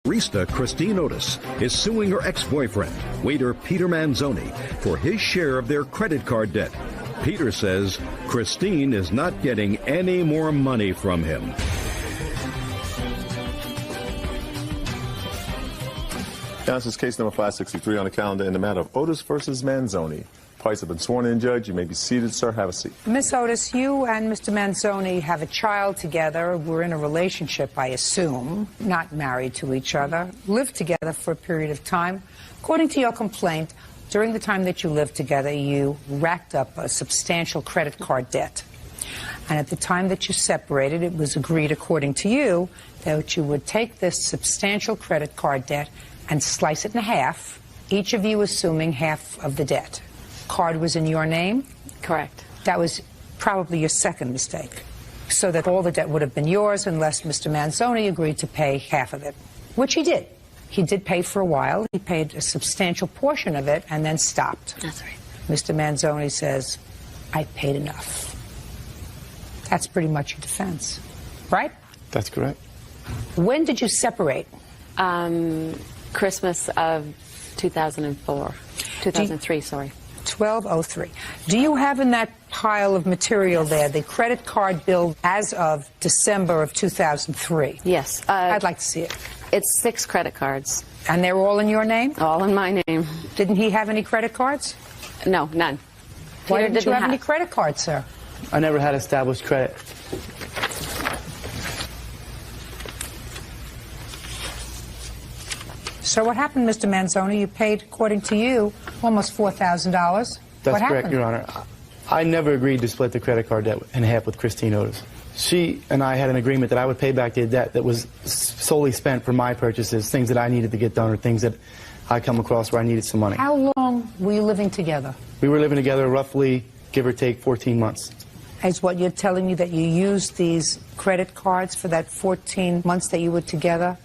Barista Christine Otis is suing her ex-boyfriend, waiter Peter Manzoni, for his share of their credit card debt. Peter says Christine is not getting any more money from him. Now, this is case number 563 on the calendar in the matter of Otis versus Manzoni. Parties have been sworn in, Judge. You may be seated, sir. Have a seat. Miss Otis, you and Mr. Manzoni have a child together. We're in a relationship, I assume, not married to each other, lived together for a period of time. According to your complaint, during the time that you lived together, you racked up a substantial credit card debt. And at the time that you separated, it was agreed, according to you, that you would take this substantial credit card debt and slice it in half, each of you assuming half of the debt. Card was in your name? Correct. That was probably your second mistake, so that all the debt would have been yours unless Mr. Manzoni agreed to pay half of it, which he did. He did pay for a while. He paid a substantial portion of it and then stopped. That's right. Mr. Manzoni says, I paid enough. That's pretty much your defense, right? That's correct. When did you separate? Christmas of 2004. 2003, sorry. 1203. Do you have in that pile of material there the credit card bill as of December of 2003? Yes. I'd like to see it. It's 6 credit cards. And they're all in your name? All in my name. Didn't he have any credit cards? No, none. Why Peter didn't you have any credit cards, sir? I never had established credit. So what happened, Mr. Manzoni? You paid, according to you, almost $4,000. That's what correct, happened? Your Honor. I never agreed to split the credit card debt in half with Christine Otis. She and I had an agreement that I would pay back the debt that was solely spent for my purchases, things that I needed to get done or things that I come across where I needed some money. How long were you living together? We were living together roughly, give or take, 14 months. Is what you're telling me that you used these credit cards for that 14 months that you were together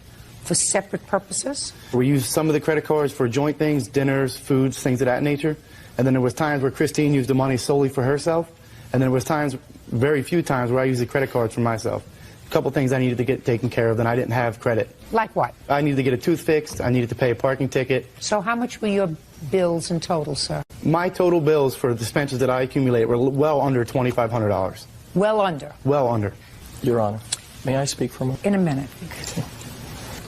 for separate purposes? We used some of the credit cards for joint things, dinners, foods, things of that nature. And then there was times where Christine used the money solely for herself. And then there was times, very few times, where I used the credit cards for myself. A couple things I needed to get taken care of, and I didn't have credit. Like what? I needed to get a tooth fixed. I needed to pay a parking ticket. So how much were your bills in total, sir? My total bills for the expenses that I accumulated were well under $2,500. Well under? Well under. Your Honor, may I speak for a moment? In a minute.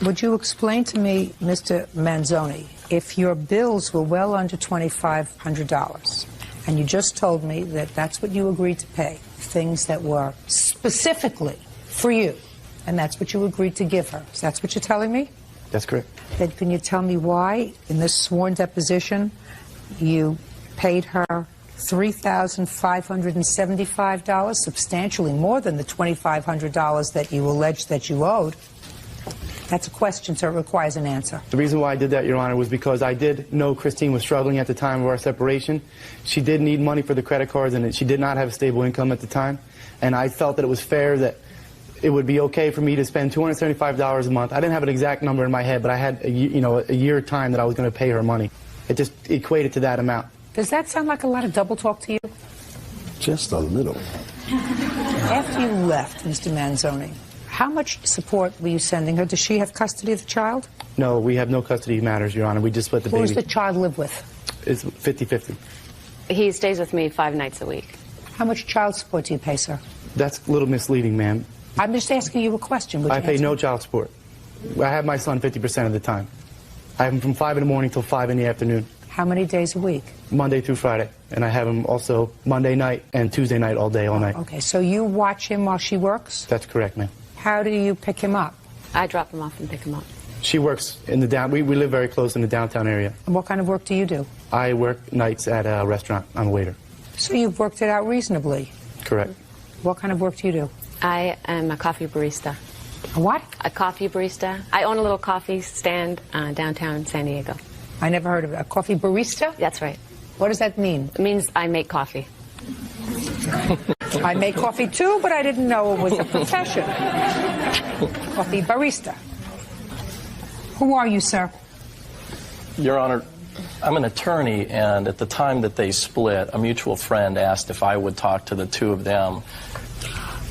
Would you explain to me, Mr. Manzoni, if your bills were well under $2,500, and you just told me that that's what you agreed to pay, things that were specifically for you, and that's what you agreed to give her. So that's what you're telling me? That's correct. Then can you tell me why, in this sworn deposition, you paid her $3,575, substantially more than the $2,500 that you alleged that you owed? That's a question, so it requires an answer. The reason why I did that, Your Honor, was because I did know Christine was struggling at the time of our separation. She did need money for the credit cards, and she did not have a stable income at the time. And I felt that it was fair that it would be okay for me to spend $275 a month. I didn't have an exact number in my head, but I had a year time that I was going to pay her money. It just equated to that amount. Does that sound like a lot of double talk to you? Just a little. After you left, Mr. Manzoni, how much support were you sending her? Does she have custody of the child? No, we have no custody matters, Your Honor. We just split the baby. Who does the child live with? It's 50-50. He stays with me 5 nights a week. How much child support do you pay, sir? That's a little misleading, ma'am. I'm just asking you a question. I pay no child support. I have my son 50% of the time. I have him from 5 in the morning till 5 in the afternoon. How many days a week? Monday through Friday. And I have him also Monday night and Tuesday night all day, all night. Okay, so you watch him while she works? That's correct, ma'am. How do you pick him up? I drop him off and pick him up. She works in the we live very close in the downtown area. And what kind of work do you do? I work nights at a restaurant. I'm a waiter. So you've worked it out reasonably? Correct. What kind of work do you do? I am a coffee barista. A what? A coffee barista. I own a little coffee stand downtown San Diego. I never heard of it. A coffee barista? That's right. What does that mean? It means I make coffee. I make coffee too, but I didn't know it was a profession. Coffee barista. Who are you, sir? Your Honor, I'm an attorney, and at the time that they split, a mutual friend asked if I would talk to the two of them.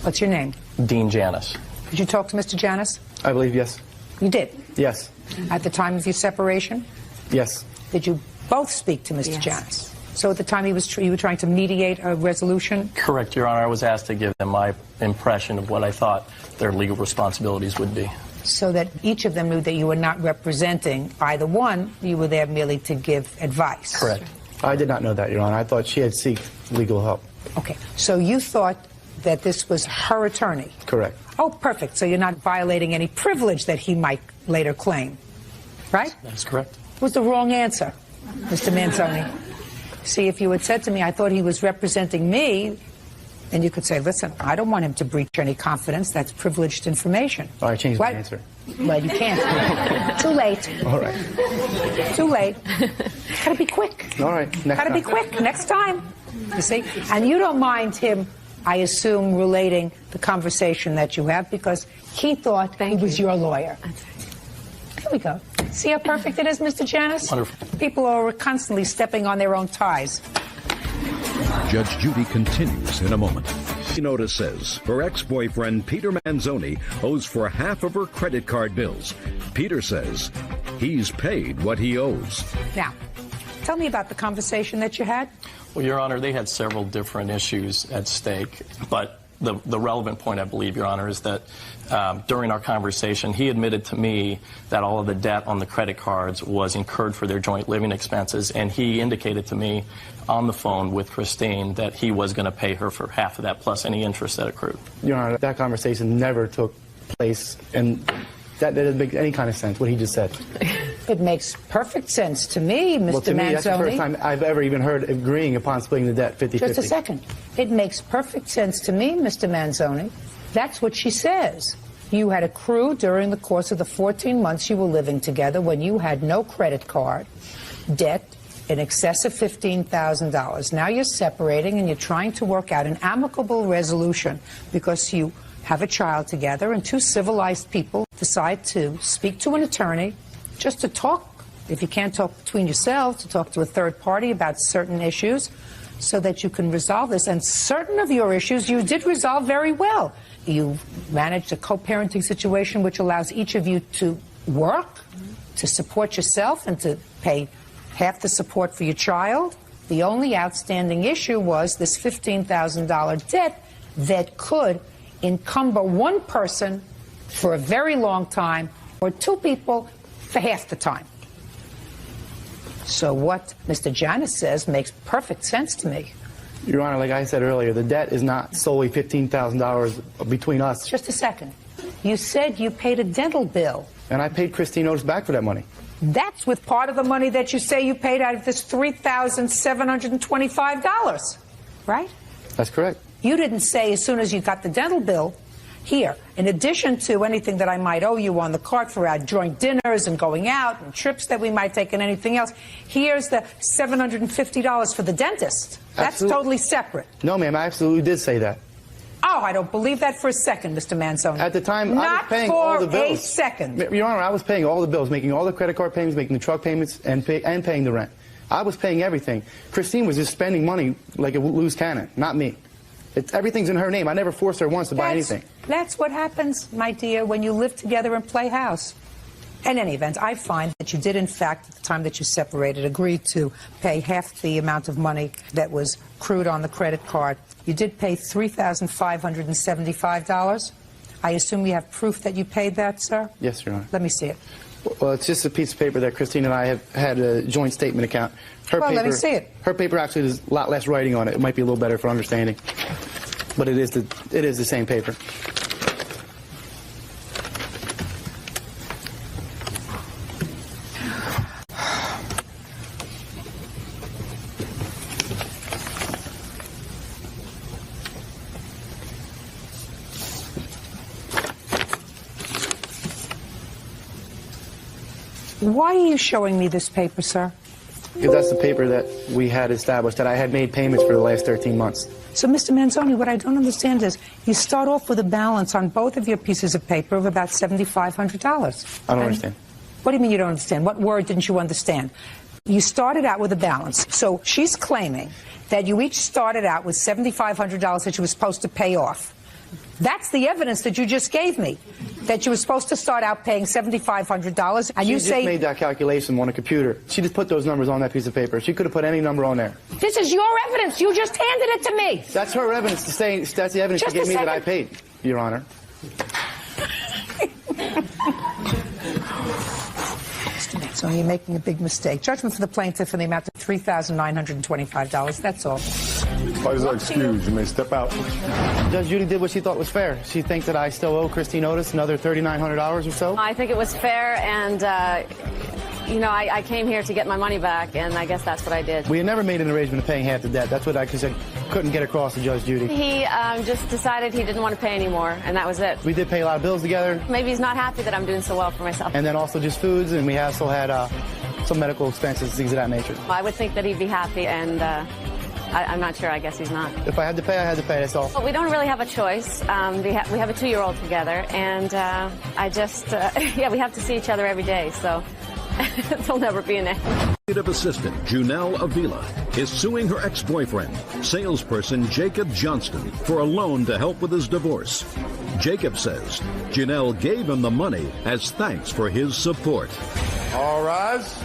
What's your name? Dean Janis. Did you talk to Mr. Janis? I believe, yes. You did? Yes. At the time of your separation? Yes. Did you both speak to Mr. Yes. Janis? So at the time you were trying to mediate a resolution? Correct, Your Honor. I was asked to give them my impression of what I thought their legal responsibilities would be. So that each of them knew that you were not representing either one, you were there merely to give advice? Correct. I did not know that, Your Honor. I thought she had sought legal help. Okay, so you thought that this was her attorney? Correct. Oh, perfect. So you're not violating any privilege that he might later claim, right? That's correct. It was the wrong answer, Mr. Manzoni. See, if you had said to me, I thought he was representing me, then you could say, listen, I don't want him to breach any confidence. That's privileged information. All right, change my What? answer. Well, you can't. Too late. All right. Too late. Gotta be quick. All right. Next Gotta be time. quick. Next time. You see? And you don't mind him, I assume, relating the conversation that you have because he thought he was your lawyer. There we go. See how perfect it is, Mr. Janis? Wonderful. People are constantly stepping on their own ties. Judge Judy continues in a moment. Notice says her ex-boyfriend Peter Manzoni owes for half of her credit card bills. Peter says he's paid what he owes. Now, tell me about the conversation that you had. Well, Your Honor, they had several different issues at stake, but the relevant point, I believe, Your Honor, is that during our conversation, he admitted to me that all of the debt on the credit cards was incurred for their joint living expenses, and he indicated to me on the phone with Christine that he was going to pay her for half of that plus any interest that accrued. Your Honor, that conversation never took place, and that doesn't make any kind of sense, what he just said. It makes perfect sense to me, Mr. Well, to me, that's the first Manzoni. time I've ever even heard agreeing upon splitting the debt 50-50. Just a second. It makes perfect sense to me, Mr. Manzoni. That's what she says. You had accrued during the course of the 14 months you were living together when you had no credit card debt in excess of $15,000. Now you're separating and you're trying to work out an amicable resolution because you have a child together and two civilized people decide to speak to an attorney just to talk, if you can't talk between yourselves, to talk to a third party about certain issues so that you can resolve this. And certain of your issues you did resolve very well. You managed a co-parenting situation which allows each of you to work, to support yourself, and to pay half the support for your child. The only outstanding issue was this $15,000 debt that could encumber one person for a very long time or two people for half the time. So what Mr. Janis says makes perfect sense to me. Your Honor, like I said earlier, the debt is not solely $15,000 between us. Just a second. You said you paid a dental bill. And I paid Christine Otis back for that money. That's with part of the money that you say you paid out of this $3,725, right? That's correct. You didn't say as soon as you got the dental bill, here, in addition to anything that I might owe you on the card for our joint dinners and going out and trips that we might take and anything else, here's the $750 for the dentist. That's Absolutely. totally separate. No, ma'am, I absolutely did say that. Oh, I don't believe that for a second, Mr. Manzoni. At the time, I Not was paying all the bills. for a second. Your Honor, I was paying all the bills, making all the credit card payments, making the truck payments, and paying the rent. I was paying everything. Christine was just spending money like a loose cannon, not me. Everything's in her name. I never forced her once to buy anything. That's what happens, my dear, when you live together and play house. In any event, I find that you did, in fact, at the time that you separated, agree to pay half the amount of money that was accrued on the credit card. You did pay $3,575. I assume you have proof that you paid that, sir? Yes, Your Honor. Let me see it. Well, it's just a piece of paper that Christine and I have had a joint statement account. Her Well, paper, let me see it. Her paper actually has a lot less writing on it. It might be a little better for understanding. But it is the same paper. Why are you showing me this paper, sir? Because that's the paper that we had established, that I had made payments for the last 13 months. So, Mr. Manzoni, what I don't understand is you start off with a balance on both of your pieces of paper of about $7,500. I don't understand. What do you mean you don't understand? What word didn't you understand? You started out with a balance. So she's claiming that you each started out with $7,500 that you were supposed to pay off. That's the evidence that you just gave me. that you were supposed to start out paying $7,500, and She you just say... made that calculation on a computer. She just put those numbers on that piece of paper. She could have put any number on there. This is your evidence. You just handed it to me. That's her evidence to say, that's the evidence Just she gave a me that I second. paid, Your Honor. So you're making a big mistake. Judgment for the plaintiff in the amount of $3,925. That's all. Parties are excused. You may step out. Judge Judy did what she thought was fair. She thinks that I still owe Christine Otis another $3,900 or so. I think it was fair, and you know, I came here to get my money back, and I guess that's what I did. We had never made an arrangement of paying half the debt. That's what I couldn't get across to Judge Judy. He just decided he didn't want to pay anymore, and that was it. We did pay a lot of bills together. Maybe he's not happy that I'm doing so well for myself. And then also just foods, and we also had some medical expenses, things of that nature. I would think that he'd be happy, and I'm not sure. I guess he's not. If I had to pay, I had to pay, that's all. Well, we don't really have a choice. We have a 2-year-old together, and I just, yeah, we have to see each other every day, so there'll never be an end. Executive assistant Junelle Avila is suing her ex-boyfriend, salesperson Jacob Johnston, for a loan to help with his divorce. Jacob says Junelle gave him the money as thanks for his support. All rise.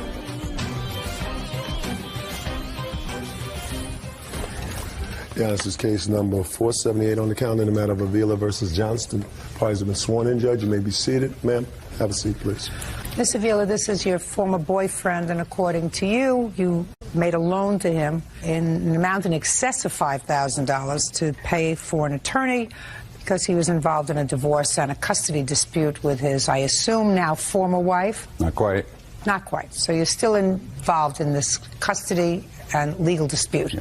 Yeah, this is case number 478 on the calendar in the matter of Avila versus Johnston. Parties have been sworn in, Judge. You may be seated. Ma'am, have a seat, please. Ms. Avila, this is your former boyfriend, and according to you, you made a loan to him in an amount in excess of $5,000 to pay for an attorney because he was involved in a divorce and a custody dispute with his, I assume, now former wife? Not quite. Not quite. So you're still involved in this custody and legal dispute? Yeah.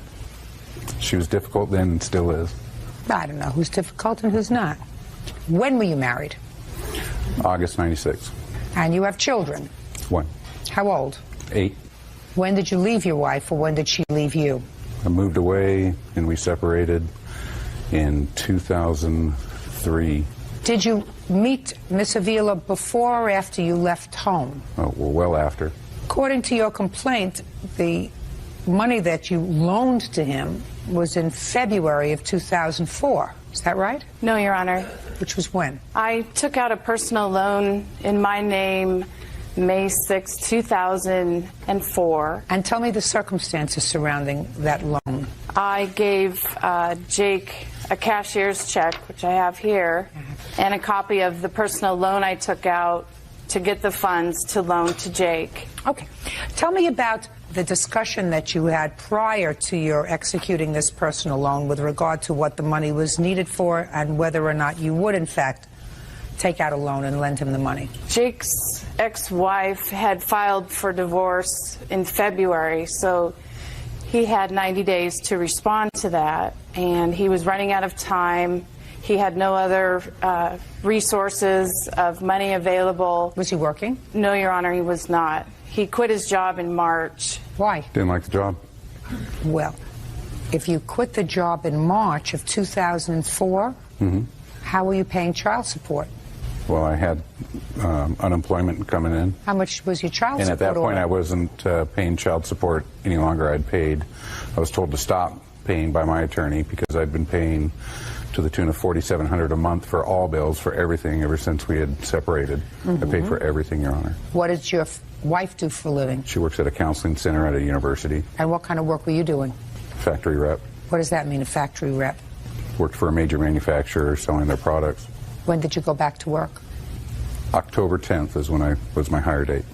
She was difficult then and still is. I don't know who's difficult and who's not. When were you married? August 96. And you have children? 1. How old? 8. When did you leave your wife, or when did she leave you? I moved away and we separated in 2003. Did you meet Miss Avila before or after you left home? Oh, well after. According to your complaint, the money that you loaned to him was in February of 2004. Is that right? No, Your Honor. Which was when? I took out a personal loan in my name May 6, 2004. And tell me the circumstances surrounding that loan. I gave Jake a cashier's check, which I have here, and a copy of the personal loan I took out to get the funds to loan to Jake. Okay. Tell me about the discussion that you had prior to your executing this personal loan with regard to what the money was needed for and whether or not you would, in fact, take out a loan and lend him the money. Jake's ex-wife had filed for divorce in February, so he had 90 days to respond to that, and he was running out of time. He had no other resources of money available. Was he working? No, Your Honor, he was not. He quit his job in March. Why? Didn't like the job. Well, if you quit the job in March of 2004, how were you paying child support? Well, I had unemployment coming in. How much was your child And support? at that point, order? I wasn't paying child support any longer. I'd paid. I was told to stop paying by my attorney because I'd been paying to the tune of $4,700 a month for all bills, for everything, ever since we had separated. I paid for everything, Your Honor. What did your wife do for a living? She works at a counseling center at a university. And what kind of work were you doing? Factory rep. What does that mean, a factory rep? Worked for a major manufacturer selling their products. When did you go back to work? October 10th is when was my hire date.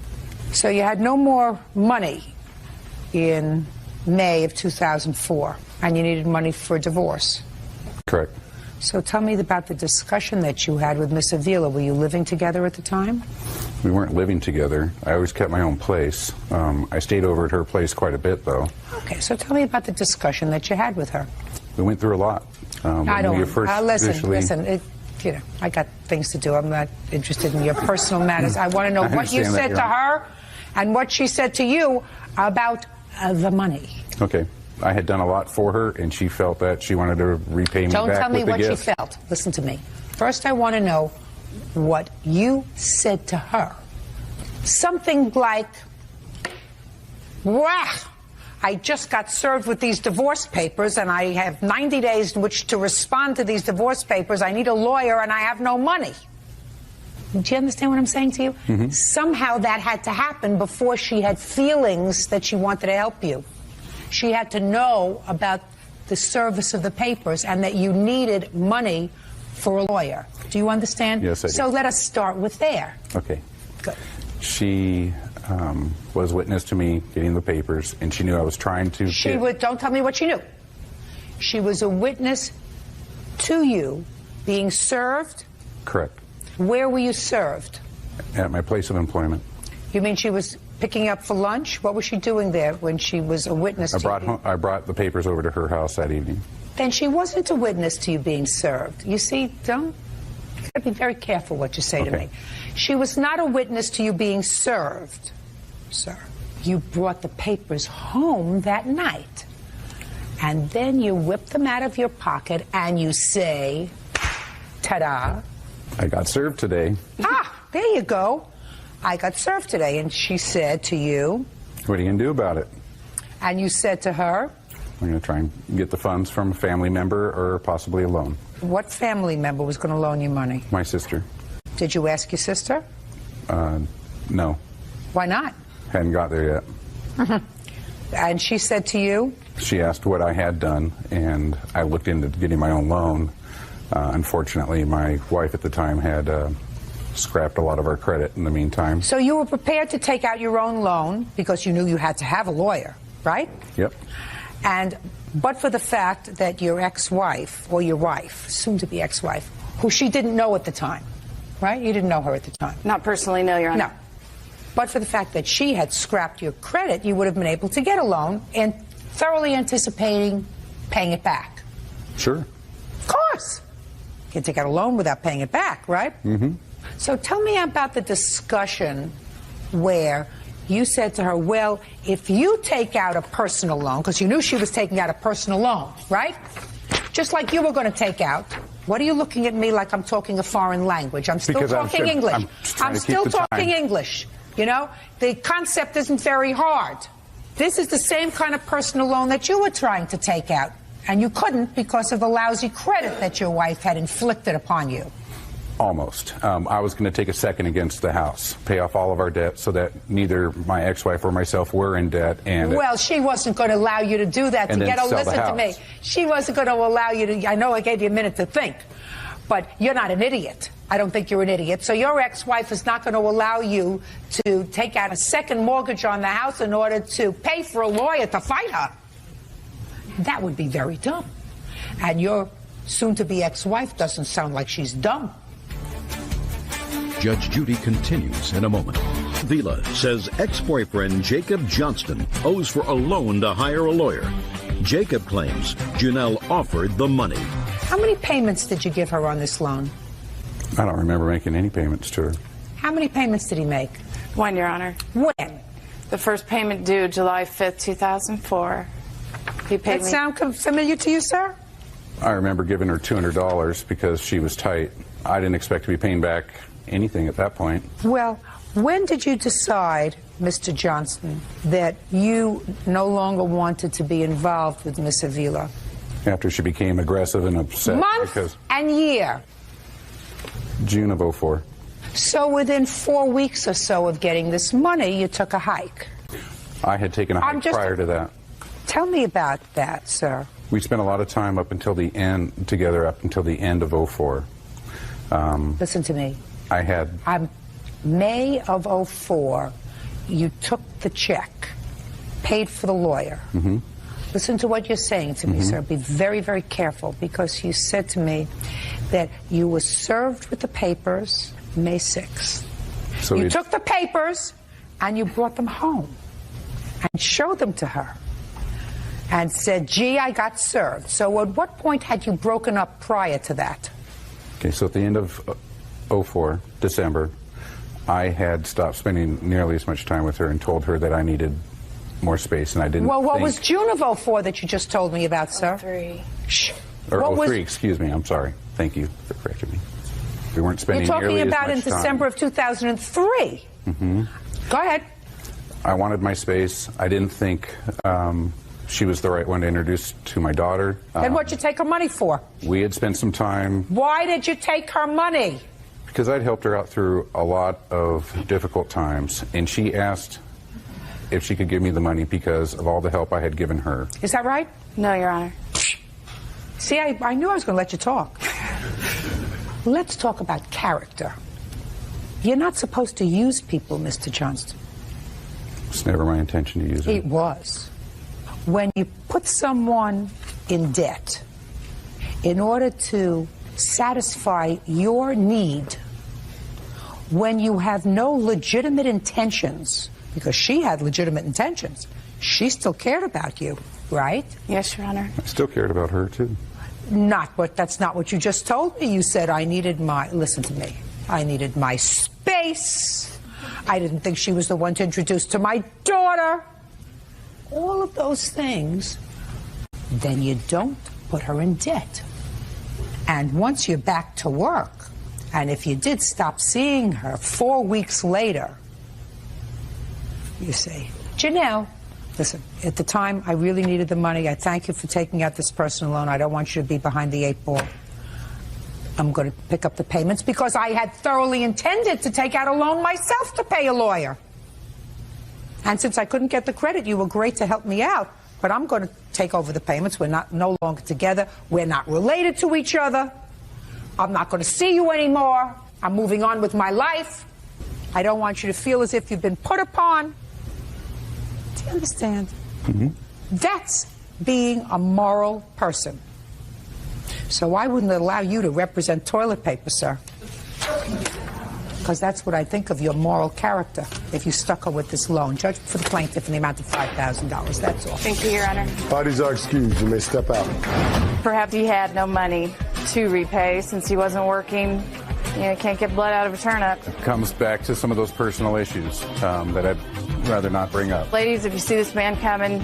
So you had no more money in May of 2004, and you needed money for a divorce. Correct. So tell me about the discussion that you had with Miss Avila. Were you living together at the time? We weren't living together. I always kept my own place. I stayed over at her place quite a bit, though. Okay, so tell me about the discussion that you had with her. We went through a lot. I don't. Listen, initially... you know, I got things to do. I'm not interested in your personal matters. I want to know what you said to her and what she said to you about the money. Okay. I had done a lot for her, and she felt that she wanted to repay me back with the gift. Don't tell me what she felt. Listen to me. First, I want to know what you said to her. Something like, "Wow, I just got served with these divorce papers, and I have 90 days in which to respond to these divorce papers. I need a lawyer, and I have no money." Do you understand what I'm saying to you? Mm-hmm. Somehow that had to happen before she had feelings that she wanted to help you. She had to know about the service of the papers and that you needed money for a lawyer. Do you understand? Yes, I do. So let us start with there. Okay. Good. She was witness to me getting the papers, and she knew I was trying to Don't tell me what she knew. She was a witness to you being served. Correct. Where were you served? At my place of employment. You mean she was picking up for lunch? What was she doing there when she was a witness to you? I brought the papers over to her house that evening. Then she wasn't a witness to you being served. You see, you gotta be very careful what you say to me. She was not a witness to you being served, sir. You brought the papers home that night. And then you whip them out of your pocket and you say, ta-da. I got served today. Ah, there you go. I got served today. And she said to you. What are you going to do about it? And you said to her. I'm going to try and get the funds from a family member or possibly a loan. What family member was going to loan you money? My sister. Did you ask your sister? No. Why not? Hadn't got there yet. And she said to you? She asked what I had done, and I looked into getting my own loan. Unfortunately, my wife at the time had scrapped a lot of our credit in the meantime. So you were prepared to take out your own loan because you knew you had to have a lawyer, right? Yep. But for the fact that your ex-wife, or your wife, soon-to-be ex-wife, who she didn't know at the time, right? You didn't know her at the time. Not personally, no, Your Honor. No. But for the fact that she had scrapped your credit, you would have been able to get a loan and thoroughly anticipating paying it back. Sure. Of course. You can take out a loan without paying it back, right? Mm-hmm. So tell me about the discussion where you said to her, well, if you take out a personal loan, because you knew she was taking out a personal loan, right? Just like you were going to take out. What are you looking at me like I'm talking a foreign language? I'm still talking English. I'm still talking English. You know, the concept isn't very hard. This is the same kind of personal loan that you were trying to take out. And you couldn't because of the lousy credit that your wife had inflicted upon you. Almost. I was going to take a second against the house, pay off all of our debt so that neither my ex-wife or myself were in debt. And well, she wasn't going to allow you to do that. Listen to me. She wasn't going to allow you to. I know I gave you a minute to think, but you're not an idiot. I don't think you're an idiot. So your ex-wife is not going to allow you to take out a second mortgage on the house in order to pay for a lawyer to fight her. That would be very dumb. And your soon-to-be ex-wife doesn't sound like she's dumb. Judge Judy continues in a moment. Vila says ex-boyfriend Jacob Johnston owes for a loan to hire a lawyer. Jacob claims Janelle offered the money. How many payments did you give her on this loan? I don't remember making any payments to her. How many payments did he make? One, Your Honor. When? The first payment due July 5th, 2004. He paid That me. sound familiar to you, sir? I remember giving her $200 because she was tight. I didn't expect to be paying back anything at that point. Well, when did you decide, Mr. Johnston, that you no longer wanted to be involved with Miss Avila? After she became aggressive and upset. Month and year. June of 04. So within 4 weeks or so of getting this money, you took a hike. I had taken a hike prior to that. Tell me about that, sir. We spent a lot of time up until the end together, up until the end of 04. Listen to me. I had... May of 04, you took the check, paid for the lawyer. Mm-hmm. Listen to what you're saying to me, sir. Be very, very careful, because you said to me that you were served with the papers May 6th. So you took the papers and you brought them home and showed them to her and said, gee, I got served. So at what point had you broken up prior to that? Okay, so at the end of 04, December, I had stopped spending nearly as much time with her and told her that I needed more space, and I didn't Well, what was June of 04 that you just told me about, sir? 03. Shh. Or 03, excuse me, I'm sorry. Thank you for correcting me. We weren't spending nearly as much time. You're talking about in December of 2003. Mm-hmm. Go ahead. I wanted my space. I didn't think she was the right one to introduce to my daughter. Then what'd you take her money for? We had spent some time. Why did you take her money? Because I'd helped her out through a lot of difficult times, and she asked if she could give me the money because of all the help I had given her. Is that right? No, Your Honor. See, I knew I was going to let you talk. Let's talk about character. You're not supposed to use people, Mr. Johnston. It's never my intention to use it. It was. When you put someone in debt in order to satisfy your need, when you have no legitimate intentions, because she had legitimate intentions, she still cared about you, right? Yes, Your Honor. I still cared about her, too. Not, but that's not what you just told me. You said I needed my, listen to me, I needed my space. I didn't think she was the one to introduce to my daughter. All of those things, then you don't put her in debt. And once you're back to work, and if you did stop seeing her 4 weeks later, you say, Janelle, listen, at the time I really needed the money. I thank you for taking out this personal loan. I don't want you to be behind the 8 ball. I'm going to pick up the payments because I had thoroughly intended to take out a loan myself to pay a lawyer. And since I couldn't get the credit, you were great to help me out. But I'm going to take over the payments. We're no longer together. We're not related to each other. I'm not going to see you anymore. I'm moving on with my life. I don't want you to feel as if you've been put upon. Do you understand? Mm-hmm. That's being a moral person. So I wouldn't allow you to represent toilet paper, sir. Because that's what I think of your moral character if you stuck her with this loan. Judge for the plaintiff in the amount of $5,000. That's all. Thank you, Your Honor. Parties are excused. You may step out. Perhaps he had no money to repay since he wasn't working. You know, can't get blood out of a turnip. It comes back to some of those personal issues that I'd rather not bring up. Ladies, if you see this man coming,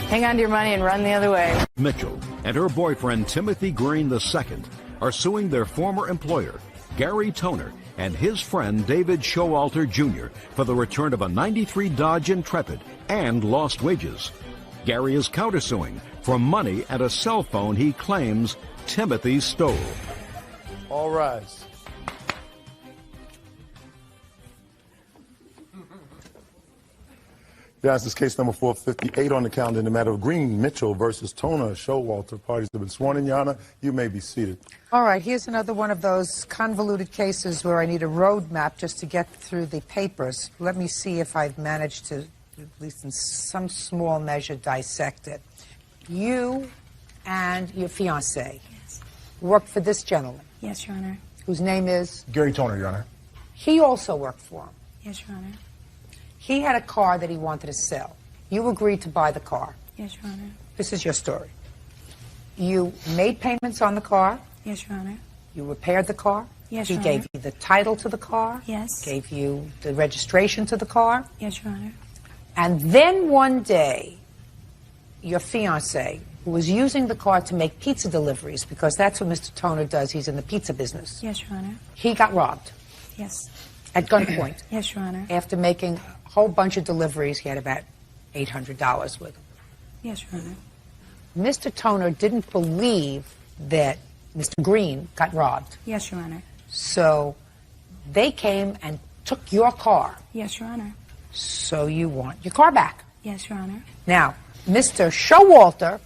hang on to your money and run the other way. Mitchell and her boyfriend Timothy Green II are suing their former employer, Gary Toner, and his friend David Showalter Jr. for the return of a '93 Dodge Intrepid and lost wages. Gary is countersuing for money and a cell phone he claims Timothy stole. All rise. Yes, this is case number 458 on the calendar in the matter of Green Mitchell versus Toner Showalter. Parties have been sworn in, Your Honor. You may be seated. All right, here's another one of those convoluted cases where I need a roadmap just to get through the papers. Let me see if I've managed to, at least in some small measure, dissect it. You and your fiancé worked for this gentleman. Yes, Your Honor. Whose name is? Gary Toner, Your Honor. He also worked for him. Yes, Your Honor. He had a car that he wanted to sell. You agreed to buy the car. Yes, Your Honor. This is your story. You made payments on the car. Yes, Your Honor. You repaired the car. Yes, He Your gave Honor. you the title to the car. Yes. Gave you the registration to the car. Yes, Your Honor. And then one day, your fiancé, who was using the car to make pizza deliveries, because that's what Mr. Toner does, he's in the pizza business. Yes, Your Honor. He got robbed Yes. at gunpoint. Yes, Your Honor. After making a whole bunch of deliveries, he had about $800 with him. Yes, Your Honor. Mr. Toner didn't believe that Mr. Green got robbed. Yes, Your Honor. So they came and took your car. Yes, Your Honor. So you want your car back. Yes, Your Honor. Now, Mr. Showalter,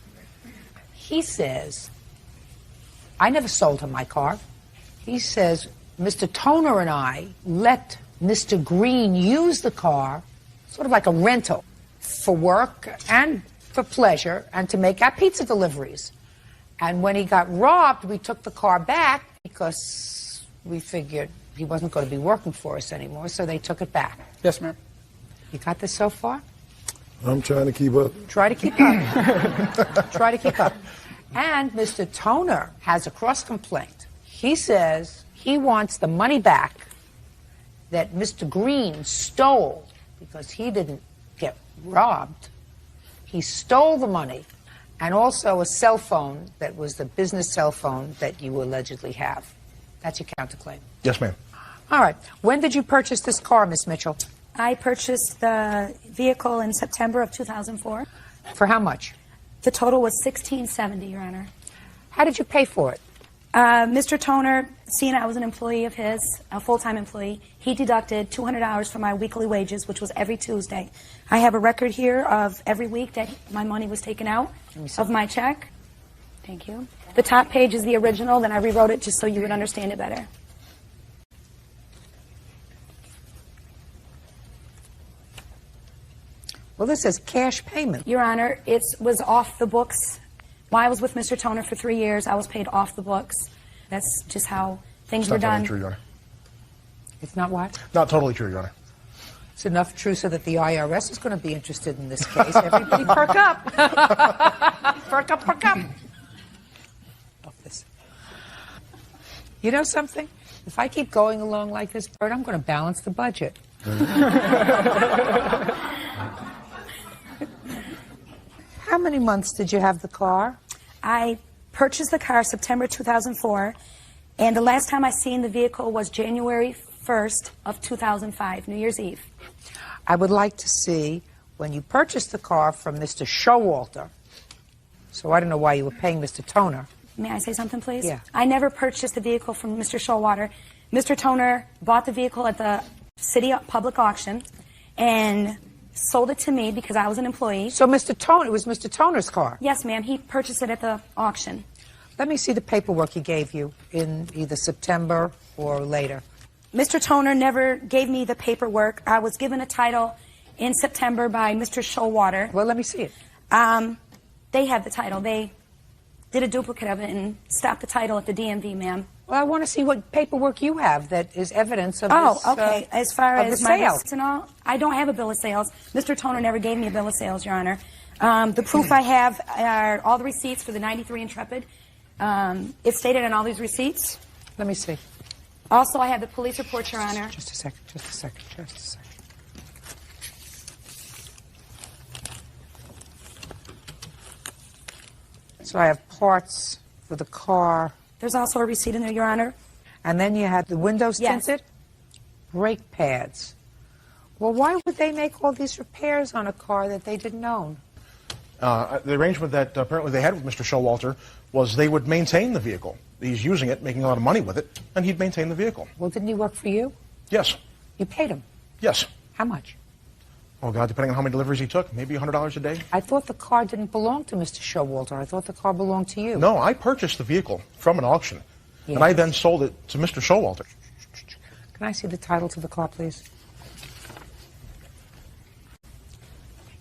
he says, I never sold him my car. He says, Mr. Toner and I let Mr. Green use the car, sort of like a rental, for work and for pleasure and to make our pizza deliveries. And when he got robbed, we took the car back because we figured he wasn't going to be working for us anymore, so they took it back. Yes, ma'am. You got this so far? I'm trying to keep up. Try to keep up. Try to keep up. And Mr. Toner has a cross complaint. He says he wants the money back that Mr. Green stole because he didn't get robbed. He stole the money and also a cell phone that was the business cell phone that you allegedly have. That's your counterclaim. Yes, ma'am. All right. When did you purchase this car, Miss Mitchell? I purchased the vehicle in September of 2004. For how much? The total was $1,670, Your Honor. How did you pay for it? Mr. Toner, seeing I was an employee of his, a full-time employee, he deducted $200 from my weekly wages, which was every Tuesday. I have a record here of every week that my money was taken out of my check. Thank you. The top page is the original, then I rewrote it just so you would understand it better. Well, this says cash payment. Your Honor, it was off the books. While I was with Mr. Toner for 3 years, I was paid off the books. That's just how things were done. Not totally true, Your Honor. It's not what? Not totally true, Your Honor. It's enough true so that the IRS is going to be interested in this case. Everybody perk up. Perk up, perk up. You know something? If I keep going along like this, Bert, I'm going to balance the budget. How many months did you have the car? I purchased the car September 2004, and the last time I seen the vehicle was January 1st of 2005, New Year's Eve. I would like to see when you purchased the car from Mr. Showalter. So I don't know why you were paying Mr. Toner. May I say something, please? Yeah. I never purchased the vehicle from Mr. Showalter. Mr. Toner bought the vehicle at the city public auction and sold it to me because I was an employee. So Mr. Toner, it was Mr. Toner's car? Yes, ma'am. He purchased it at the auction. Let me see the paperwork he gave you in either September or later. Mr. Toner never gave me the paperwork. I was given a title in September by Mr. Showalter. Well, let me see it. They had the title. They did a duplicate of it and stopped the title at the DMV, ma'am. Well, I want to see what paperwork you have that is evidence of this. Oh, okay. As far as my sale and all, I don't have a bill of sales. Mr. Toner never gave me a bill of sales, Your Honor. The proof I have are all the receipts for the 93 Intrepid. It's stated on all these receipts. Let me see. Also, I have the police report, Your Honor. Just a second, just a second, just a second. So I have parts for the car. There's also a receipt in there, Your Honor. And then you had the windows Yes. tinted? Brake pads. Well, why would they make all these repairs on a car that they didn't own? The arrangement that apparently they had with Mr. Showalter was they would maintain the vehicle. He's using it, making a lot of money with it, and he'd maintain the vehicle. Well, didn't he work for you? Yes. You paid him? Yes. How much? Oh, God, depending on how many deliveries he took, maybe $100 a day. I thought the car didn't belong to Mr. Showalter. I thought the car belonged to you. No, I purchased the vehicle from an auction, Yes. and I then sold it to Mr. Showalter. Can I see the title to the car, please? You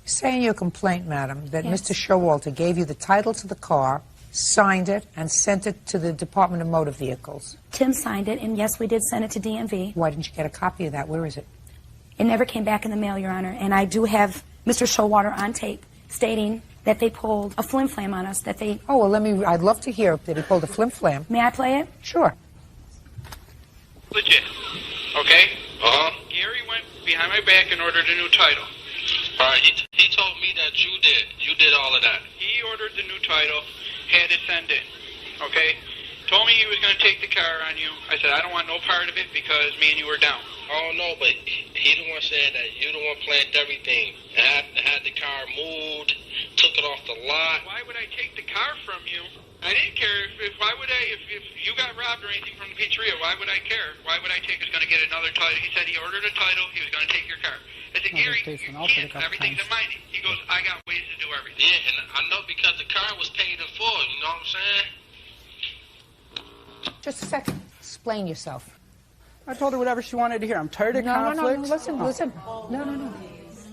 say in your complaint, madam, that Yes. Mr. Showalter gave you the title to the car, signed it, and sent it to the Department of Motor Vehicles. Tim signed it, and yes, we did send it to DMV. Why didn't you get a copy of that? Where is it? It never came back in the mail, Your Honor. And I do have Mr. Showalter on tape stating that they pulled a flim-flam on us, that they... Oh, well, I'd love to hear that he pulled a flim-flam. May I play it? Sure. Legit. Okay? Gary went behind my back and ordered a new title. All right, he told me that you did all of that. He ordered the new title, had it sent in. Okay? Told me he was going to take the car on you. I said, I don't want no part of it because me and you were down. Oh, no, but he the one said that you the one planned everything. Had the car moved, took it off the lot. Why would I take the car from you? I didn't care. Why would I, if you got robbed or anything from the pizzeria, why would I care? Why would I take, is going to get another title? He said he ordered a title, he was going to take your car. I said, Gary, you can't. Everything's in my name. He goes, I got ways to do everything. Yeah, and I know because the car was paid in full, you know what I'm saying? Just a second. Explain yourself. I told her whatever she wanted to hear. I'm tired of conflicts. No, listen. No.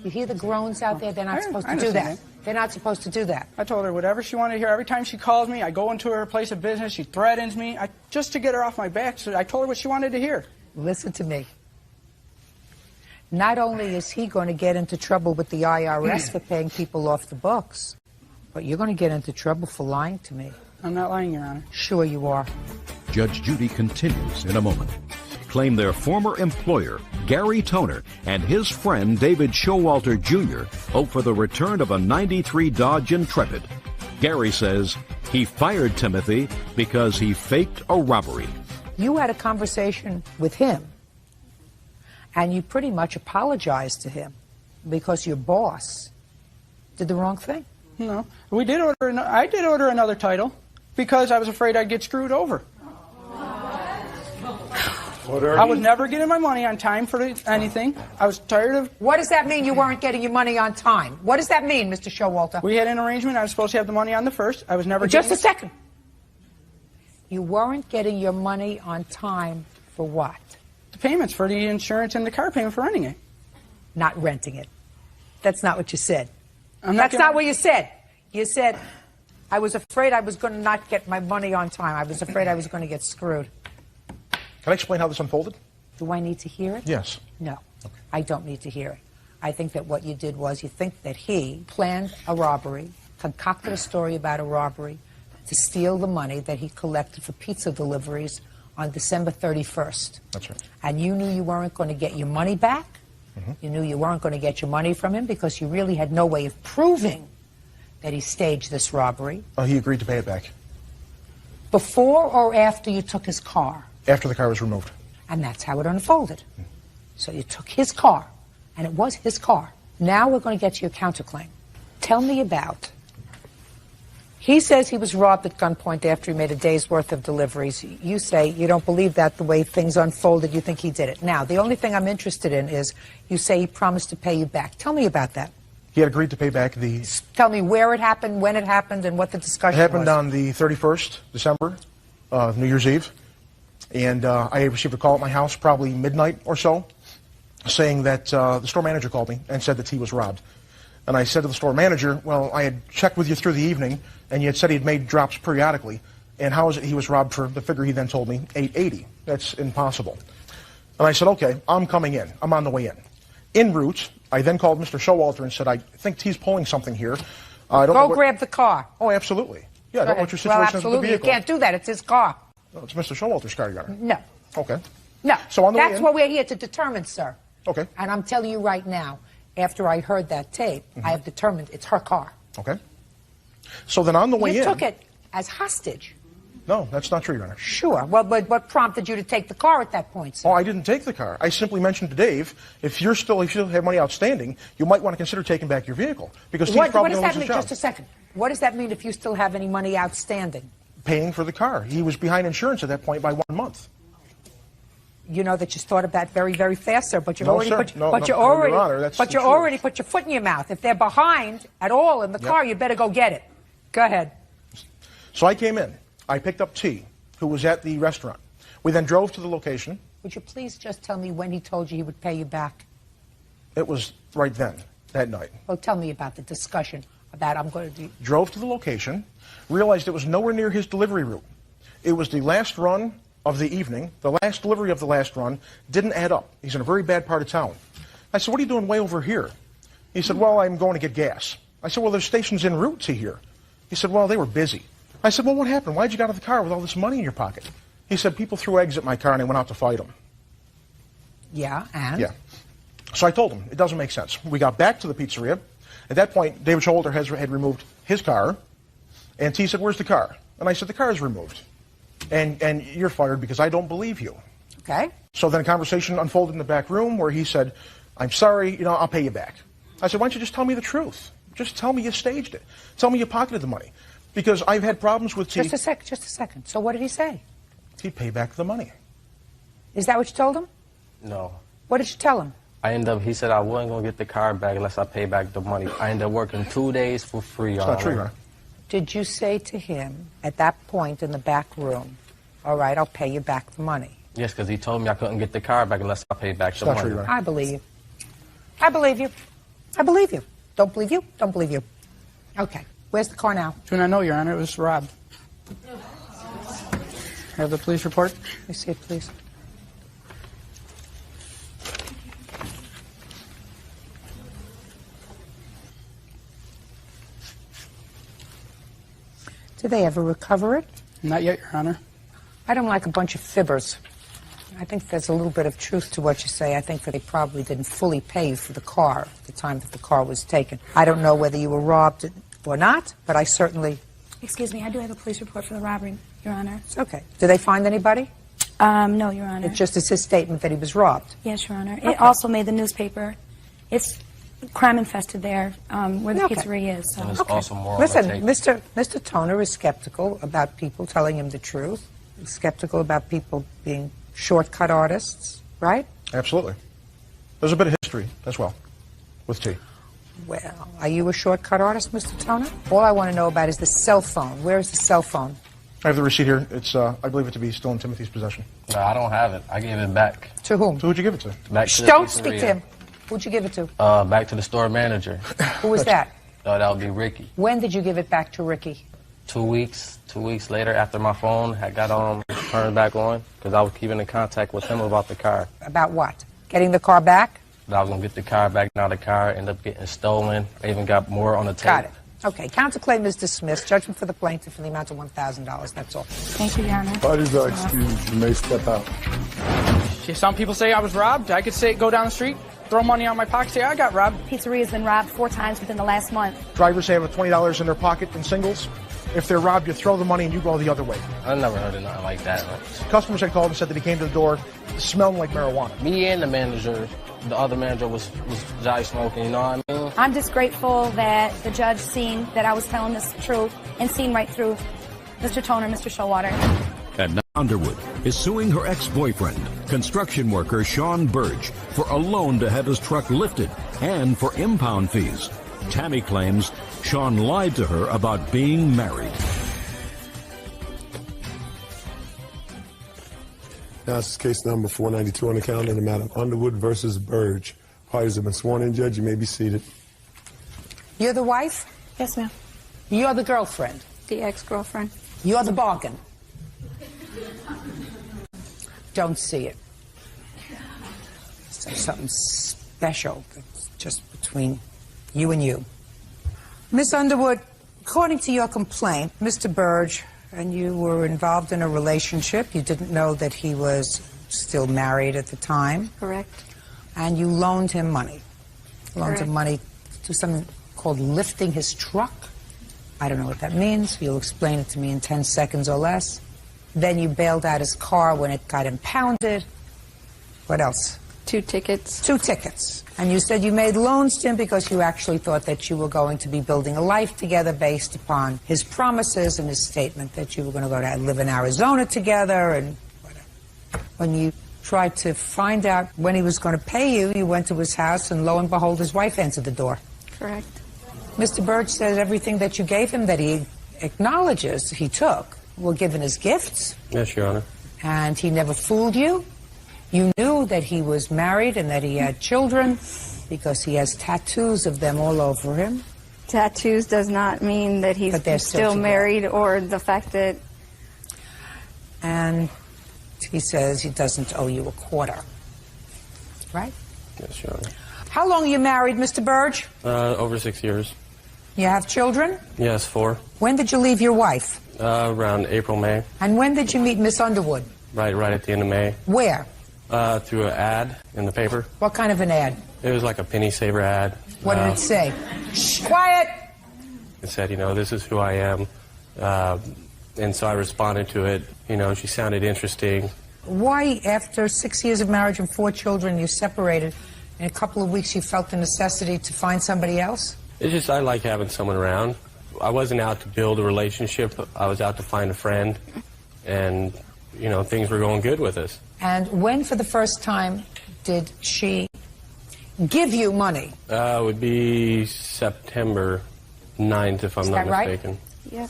You hear the groans out there? They're not supposed to do that. They're not supposed to do that. I told her whatever she wanted to hear. Every time she calls me, I go into her place of business. She threatens me just to get her off my back. So I told her what she wanted to hear. Listen to me. Not only is he going to get into trouble with the IRS for paying people off the books, but you're going to get into trouble for lying to me. I'm not lying, Your Honor. Sure you are. Judge Judy continues in a moment. Claim their former employer, Gary Toner, and his friend David Showalter Jr. hope for the return of a 93 Dodge Intrepid. Gary says he fired Timothy because he faked a robbery. You had a conversation with him, and you pretty much apologized to him because your boss did the wrong thing. No. I did order another title because I was afraid I'd get screwed over. I was never getting my money on time for anything. I was tired of... What does that mean, you weren't getting your money on time? What does that mean, Mr. Showalter? We had an arrangement. I was supposed to have the money on the 1st. I was never Just getting... a second. You weren't getting your money on time for what? The payments for the insurance and the car payment for renting it. Not renting it. That's not what you said. That's not what you said. You said, I was afraid I was going to not get my money on time. I was afraid I was going to get screwed. Can I explain how this unfolded? Do I need to hear it? Yes. No, I don't need to hear it. I think that what you did was you think that he planned a robbery, concocted a story about a robbery to steal the money that he collected for pizza deliveries on December 31st. That's right. And you knew you weren't going to get your money back. You knew you weren't going to get your money from him because you really had no way of proving that he staged this robbery. He agreed to pay it back. Before or after you took his car? After the car was removed. And that's how it unfolded. So you took his car, and it was his car. Now we're going to get to your counterclaim. Tell me about... He says he was robbed at gunpoint after he made a day's worth of deliveries. You say you don't believe that the way things unfolded. You think he did it. Now, the only thing I'm interested in is you say he promised to pay you back. Tell me about that. He had agreed to pay back the... Tell me where it happened, when it happened, and what the discussion was. It happened on the 31st, December, New Year's Eve. And I received a call at my house, probably midnight or so, saying that the store manager called me and said that he was robbed. And I said to the store manager, well, I had checked with you through the evening, and you had said he had made drops periodically. And how is it he was robbed for the figure he then told me, $880? That's impossible. And I said, okay, I'm coming in. I'm on the way in. En route, I then called Mr. Showalter and said, I think he's pulling something here. Go grab the car. Oh, absolutely. Yeah, I don't know what your situation is with the absolutely. vehicle. You can't do that. It's his car. No, it's Mr. Showalter's car, Your Honor. No. Okay. No. So on the way That's in- what we're here to determine, sir. Okay. And I'm telling you right now, after I heard that tape, I have determined it's her car. Okay. So then on the way in... You took it as hostage. No, that's not true, Your Honor. Sure. Well, but what prompted you to take the car at that point, sir? Oh, I didn't take the car. I simply mentioned to Dave, if you still have money outstanding, you might want to consider taking back your vehicle. Because he's What probably does going that to lose mean? his job. Just a second. What does that mean if you still have any money outstanding? Paying for the car. He was behind insurance at that point by 1 month. You know that you started that very, very fast, sir. But you've No, already sir. put, No, but no, you Your already, Honor, that's but the you truth. already put your foot in your mouth. If they're behind at all in the car, you better go get it. Go ahead. So I came in. I picked up T, who was at the restaurant. We then drove to the location. Would you please just tell me when he told you he would pay you back? It was right then, that night. Well, tell me about the discussion about I'm going to do. Drove to the location, realized it was nowhere near his delivery route. It was the last run of the evening. The last delivery of the last run didn't add up. He's in a very bad part of town. I said, what are you doing way over here? He said, well, I'm going to get gas. I said, well, there's stations en route to here. He said, well, they were busy. I said, well, what happened? Why'd you get out of the car with all this money in your pocket? He said, people threw eggs at my car and I went out to fight them. Yeah, and? Yeah. So I told him, it doesn't make sense. We got back to the pizzeria. At that point, David Showalter had removed his car. And T said, where's the car? And I said, the car is removed. And you're fired because I don't believe you. Okay. So then a conversation unfolded in the back room where he said, I'm sorry, I'll pay you back. I said, why don't you just tell me the truth? Just tell me you staged it. Tell me you pocketed the money. Because I've had problems with T. Just a second. So what did he say? He'd pay back the money. Is that what you told him? No. What did you tell him? He said I wasn't going to get the car back unless I pay back the money. I ended up working 2 days for free. It's not true, Your Honor. Did you say to him at that point in the back room, all right, I'll pay you back the money? Yes, because he told me I couldn't get the car back unless I paid back the not money. true, Your Honor. I believe you. I believe you. I believe you. Don't believe you? Don't believe you. Okay. Where's the car now? Do not know, Your Honor. It was robbed. Have the police report? Let me see it, please. Did they ever recover it? Not yet, Your Honor. I don't like a bunch of fibbers. I think there's a little bit of truth to what you say. I think that they probably didn't fully pay you for the car at the time that the car was taken. I don't know whether you were robbed or not, but I certainly... Excuse me, I do have a police report for the robbery, Your Honor. It's okay. Did they find anybody? No, Your Honor. It just is his statement that he was robbed. Yes, Your Honor. Okay. It also made the newspaper. It's crime infested there, where the Okay. pizzeria is. So. And it's also more on Listen, the tape. Mr. Toner is skeptical about people telling him the truth. He's skeptical about people being shortcut artists, right? Absolutely. There's a bit of history as well with T. Well, are you a shortcut artist, Mr. Toner? All I want to know about is the cell phone. Where is the cell phone? I have the receipt here. It's, I believe it to be still in Timothy's possession. No, I don't have it. I gave it back. To whom? So who'd you give it to? Back to the Don't pizzeria. speak to him. Who'd you give it to? Back to the store manager. Who was that? That would be Ricky. When did you give it back to Ricky? 2 weeks. 2 weeks later, after my phone had got turned back on, because I was keeping in contact with him about the car. About what? Getting the car back? That I was going to get the car back. Now the car ended up getting stolen. I even got more on the tape. Got it. Okay, counterclaim is dismissed. Judgment for the plaintiff in the amount of $1,000. That's all. Thank you, Your Honor. Parties are excused. You may step out. Some people say I was robbed. I could go down the street, throw money out my pocket, say I got robbed. Pizzeria has been robbed 4 times within the last month. Drivers have $20 in their pocket in singles. If they're robbed, you throw the money and you go the other way. I never heard of nothing like that. Customers had called and said that he came to the door smelling like marijuana. Me and the manager, the other manager was jive smoking, you know what I mean? I'm just grateful that the judge seen that I was telling the truth and seen right through Mr. Toner, Mr. Showalter. And now Underwood is suing her ex-boyfriend, construction worker Sean Burge, for a loan to have his truck lifted and for impound fees. Tammy claims Sean lied to her about being married. Now this is case number 492 on the calendar in the matter of Underwood versus Burge. Parties have been sworn in, Judge. You may be seated. You're the wife? Yes, ma'am. You're the girlfriend? The ex-girlfriend. You're the bargain? Don't see it. So something special that's just between you and you. Miss Underwood, according to your complaint, Mr. Burge and you were involved in a relationship. You didn't know that he was still married at the time. Correct. And you loaned him money. Loaned Correct. him money to do something called lifting his truck. I don't know what that means. You'll explain it to me in 10 seconds or less. Then you bailed out his car when it got impounded. What else? 2 tickets. 2 tickets. And you said you made loans to him because you actually thought that you were going to be building a life together based upon his promises and his statement that you were going to go to live in Arizona together and whatever. When you tried to find out when he was going to pay you, you went to his house and lo and behold, his wife answered the door. Correct. Mr. Burge says everything that you gave him that he acknowledges he took were given as gifts. Yes, Your Honor. And he never fooled you. You knew that he was married and that he had children because he has tattoos of them all over him. Tattoos does not mean that he's still married or the fact that... And he says he doesn't owe you a quarter. Right? Yes, Your Honor. How long are you married, Mr. Burge? Over 6 years. You have children? Yes, 4. When did you leave your wife? Around April, May. And when did you meet Miss Underwood? Right at the end of May. Where? Through an ad in the paper. What kind of an ad? It was like a penny saver ad. What did it say? Shh, quiet! It said, this is who I am. And so I responded to it. She sounded interesting. Why, after 6 years of marriage and 4 children, you separated? In a couple of weeks, you felt the necessity to find somebody else? It's just I like having someone around. I wasn't out to build a relationship. I was out to find a friend. And, things were going good with us. And when, for the first time, did she give you money? It would be September 9th, if I'm not mistaken. Right? Yeah.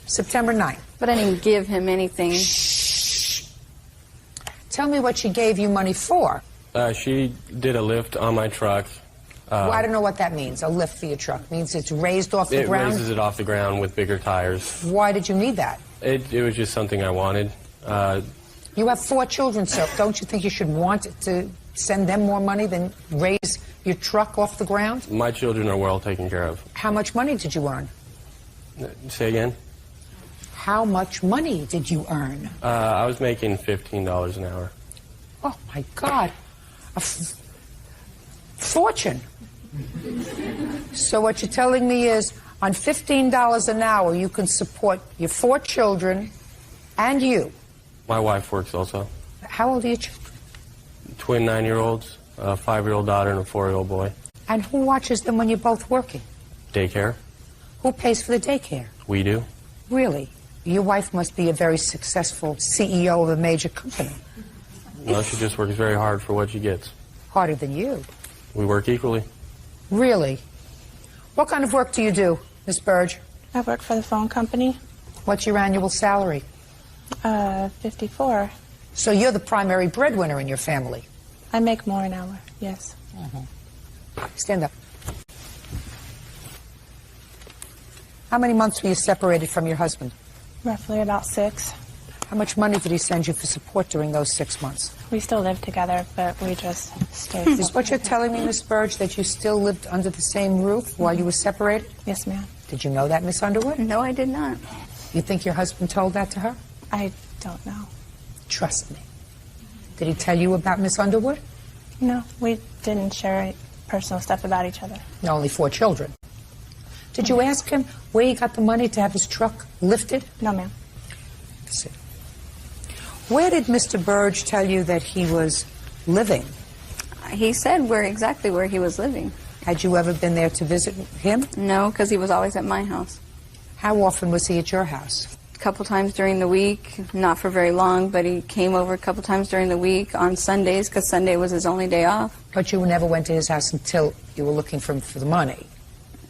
September 9th. But I didn't give him anything. Shh. Tell me what she gave you money for. She did a lift on my truck. Well, I don't know what that means. A lift for your truck means it's raised off the ground? It raises it off the ground with bigger tires. Why did you need that? It was just something I wanted. You have 4 children, so don't you think you should want to send them more money than raise your truck off the ground? My children are well taken care of. How much money did you earn? Say again? How much money did you earn? I was making $15 an hour. Oh, my God. A fortune. So what you're telling me is on $15 an hour, you can support your 4 children and you. My wife works also. How old are your children? Twin 9-year-olds, a 5-year-old daughter and a 4-year-old boy. And who watches them when you're both working? Daycare. Who pays for the daycare? We do. Really? Your wife must be a very successful CEO of a major company. No, she just works very hard for what she gets. Harder than you. We work equally. Really? What kind of work do you do, Miss Burge? I work for the phone company. What's your annual salary? 54. So you're the primary breadwinner in your family? I make more an hour, yes. Stand up. How many months were you separated from your husband? Roughly about 6. How much money did he send you for support during those 6 months? We still live together, but we just stay. Is what you're telling me, Miss Burge, that you still lived under the same roof while you were separated? Yes, ma'am. Did you know that, Miss Underwood? No, I did not. You think your husband told that to her? I don't know. Trust me. Did he tell you about Miss Underwood? No, we didn't share personal stuff about each other. No, only 4 children. Did you ask him where he got the money to have his truck lifted? No, ma'am. Let's see. Where did Mr. Burge tell you that he was living? He said exactly where he was living. Had you ever been there to visit him? No, because he was always at my house. How often was he at your house? A couple times during the week, not for very long, but he came over a couple times during the week on Sundays, because Sunday was his only day off. But you never went to his house until you were looking for him for the money?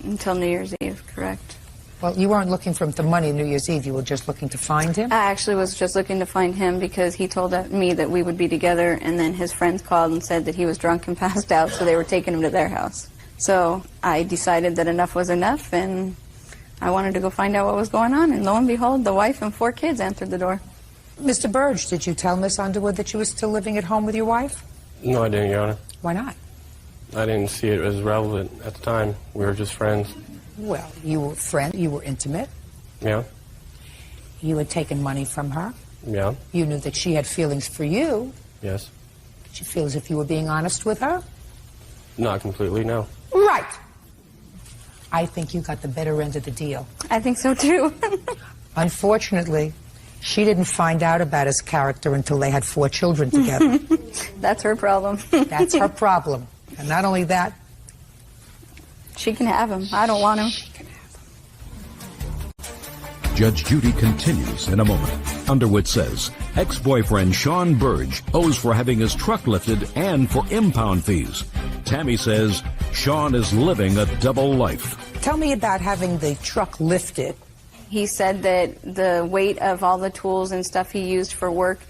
Until New Year's Eve, correct. Well, you weren't looking for him for the money New Year's Eve. You were just looking to find him? I actually was just looking to find him because he told me that we would be together, and then his friends called and said that he was drunk and passed out, so they were taking him to their house. So I decided that enough was enough, and I wanted to go find out what was going on, and lo and behold, the wife and 4 kids answered the door. Mr. Burge, did you tell Miss Underwood that you were still living at home with your wife? No, I didn't, Your Honor. Why not? I didn't see it as relevant at the time. We were just friends. Well, you were you were intimate. Yeah. You had taken money from her. Yeah. You knew that she had feelings for you. Yes. Did you feel as if you were being honest with her? Not completely, no. Right. I think you got the better end of the deal. I think so, too. Unfortunately, she didn't find out about his character until they had 4 children together. That's her problem. That's her problem. And not only that, she can have him. I don't want him. Judge Judy continues in a moment. Underwood says ex-boyfriend Sean Burge owes for having his truck lifted and for impound fees. Tammy says Sean is living a double life. Tell me about having the truck lifted. He said that the weight of all the tools and stuff he used for work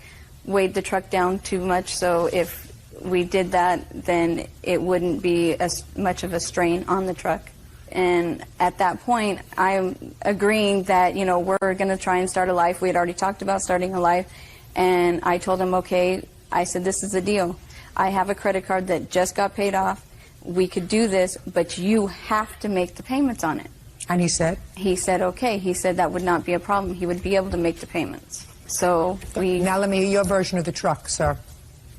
weighed the truck down too much, so if we did that, then it wouldn't be as much of a strain on the truck. And at that point, I'm agreeing that, you know, we're going to try and start a life. We had already talked about starting a life. And I told him, okay, I said, this is the deal. I have a credit card that just got paid off. We could do this, but you have to make the payments on it. And he said? He said, okay. He said that would not be a problem. He would be able to make the payments. So we... Now let me hear your version of the truck, sir.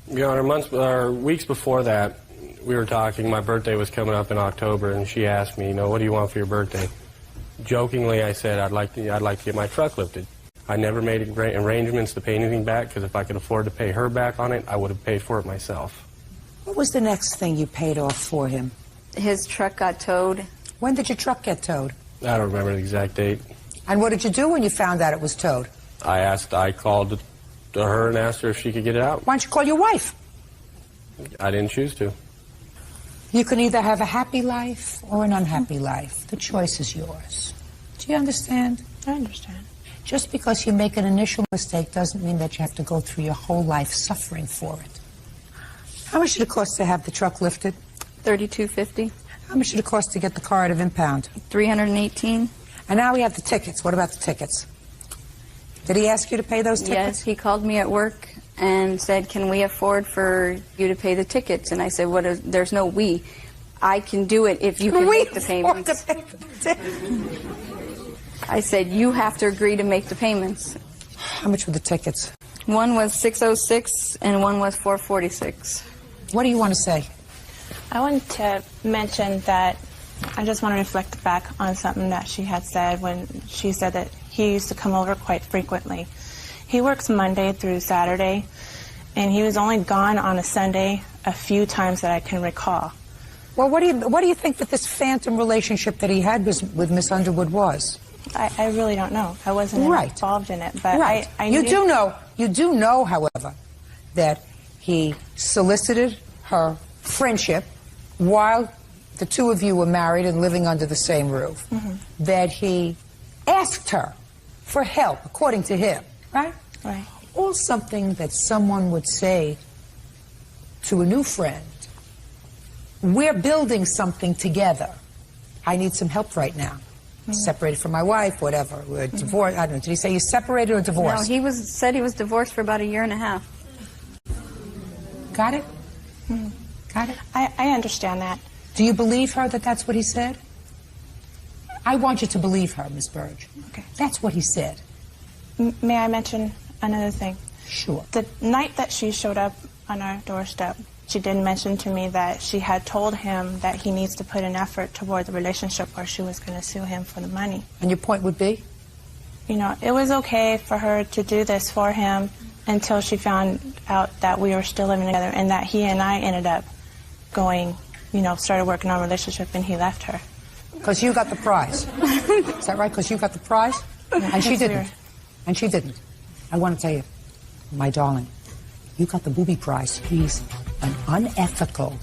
Your Honor, weeks before that, we were talking. My birthday was coming up in October, and she asked me, you know, what do you want for your birthday? Jokingly, I said, I'd like to get my truck lifted. I never made arrangements to pay anything back, because if I could afford to pay her back on it, I would have paid for it myself. What was the next thing you paid off for him? His truck got towed. When did your truck get towed? I don't remember the exact date. And what did you do when you found out it was towed? I called to her and asked her if she could get it out. Why don't you call your wife? I didn't choose to. You can either have a happy life or an unhappy life. The choice is yours. Do you understand? I understand. Just because you make an initial mistake doesn't mean that you have to go through your whole life suffering for it. How much did it cost to have the truck lifted? $32.50. How much did it cost to get the car out of impound? $318. And now we have the tickets. What about the tickets? Did he ask you to pay those tickets? Yes, he called me at work and said, can we afford for you to pay the tickets? And I said, there's no we. I can do it if you can make the payments. I said, you have to agree to make the payments. How much were the tickets? One was $606 and one was $446. What do you want to say? I wanted to mention that I just want to reflect back on something that she had said when she said that he used to come over quite frequently. He works Monday through Saturday, and he was only gone on a Sunday a few times that I can recall. Well, what do you think that this phantom relationship that he had with Miss Underwood was? I really don't know. I wasn't involved in it, but right. I you do know, however, that he solicited her friendship while the two of you were married and living under the same roof, that he asked her for help, according to him, right? Right. All something that someone would say to a new friend. We're building something together. I need some help right now. Separated from my wife, whatever. We're divorced. I don't know. Did he say you're separated or divorced? No, said he was divorced for about 1.5 years. Got it? Got it? I understand that. Do you believe her that that's what he said? I want you to believe her, Miss Burge. Okay. That's what he said. May I mention another thing? Sure. The night that she showed up on our doorstep, she did mention to me that she had told him that he needs to put an effort toward the relationship or she was going to sue him for the money. And your point would be? You know, it was okay for her to do this for him until she found out that we were still living together and that he and I ended up going, you know, started working on a relationship and he left her. Because you got the prize. Is that right? Because you got the prize? And she didn't. And she didn't. I want to tell you, my darling, you got the booby prize. He's an unethical,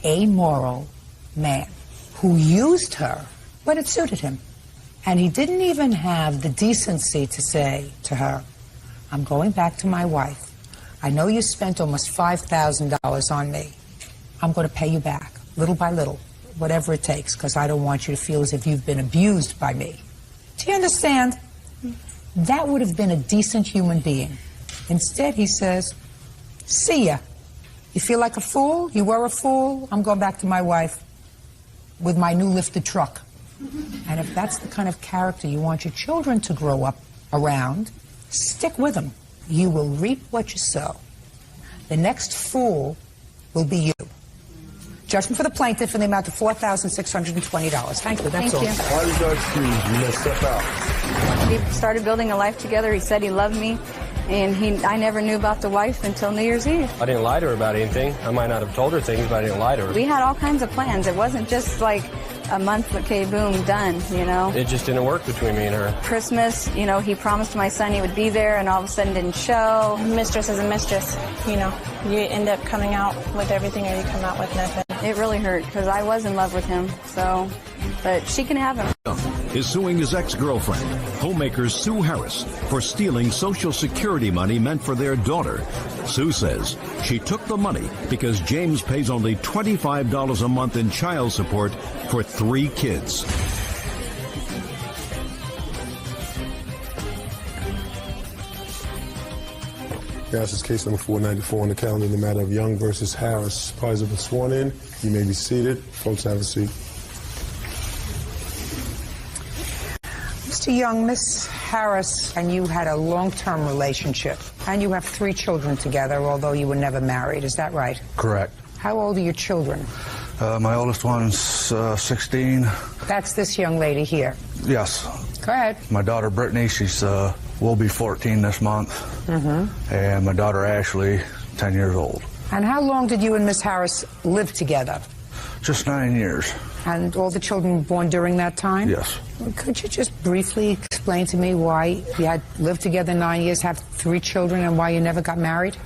amoral man who used her when it suited him. And he didn't even have the decency to say to her, I'm going back to my wife. I know you spent almost $5,000 on me. I'm going to pay you back, little by little, whatever it takes, because I don't want you to feel as if you've been abused by me. Do you understand? That would have been a decent human being. Instead, he says, see ya. You feel like a fool? You were a fool? I'm going back to my wife with my new lifted truck. And if that's the kind of character you want your children to grow up around, stick with them. You will reap what you sow. The next fool will be you. Judgment for the plaintiff in the amount of $4,620. Thank you. That's all. Why did y'all choose? You messed up out. We started building a life together. He said he loved me, and I never knew about the wife until New Year's Eve. I didn't lie to her about anything. I might not have told her things, but I didn't lie to her. We had all kinds of plans. It wasn't just like a month, okay, boom, done, you know. It just didn't work between me and her. Christmas, you know, he promised my son he would be there, and all of a sudden didn't show. Mistress is a mistress, you know. You end up coming out with everything or you come out with nothing. It really hurt because I was in love with him, so, but she can have him. Is suing his ex-girlfriend, homemaker Sue Harris, for stealing Social Security money meant for their daughter. Sue says she took the money because James pays only $25 a month in child support for 3 kids. This is case number 494 on the calendar in the matter of Young versus Harris. Parties have been sworn in. You may be seated. Folks, have a seat. Mr. Young, Miss Harris and you had a long-term relationship, and you have 3 children together, although you were never married. Is that right? Correct. How old are your children? My oldest one's 16. That's this young lady here. Yes. Go ahead. My daughter Brittany, she's will be 14 this month. And my daughter Ashley, 10 years old. And how long did you and Miss Harris live together? Just 9 years. And all the children were born during that time? Yes. Could you just briefly explain to me why you had lived together 9 years, have 3 children, and why you never got married?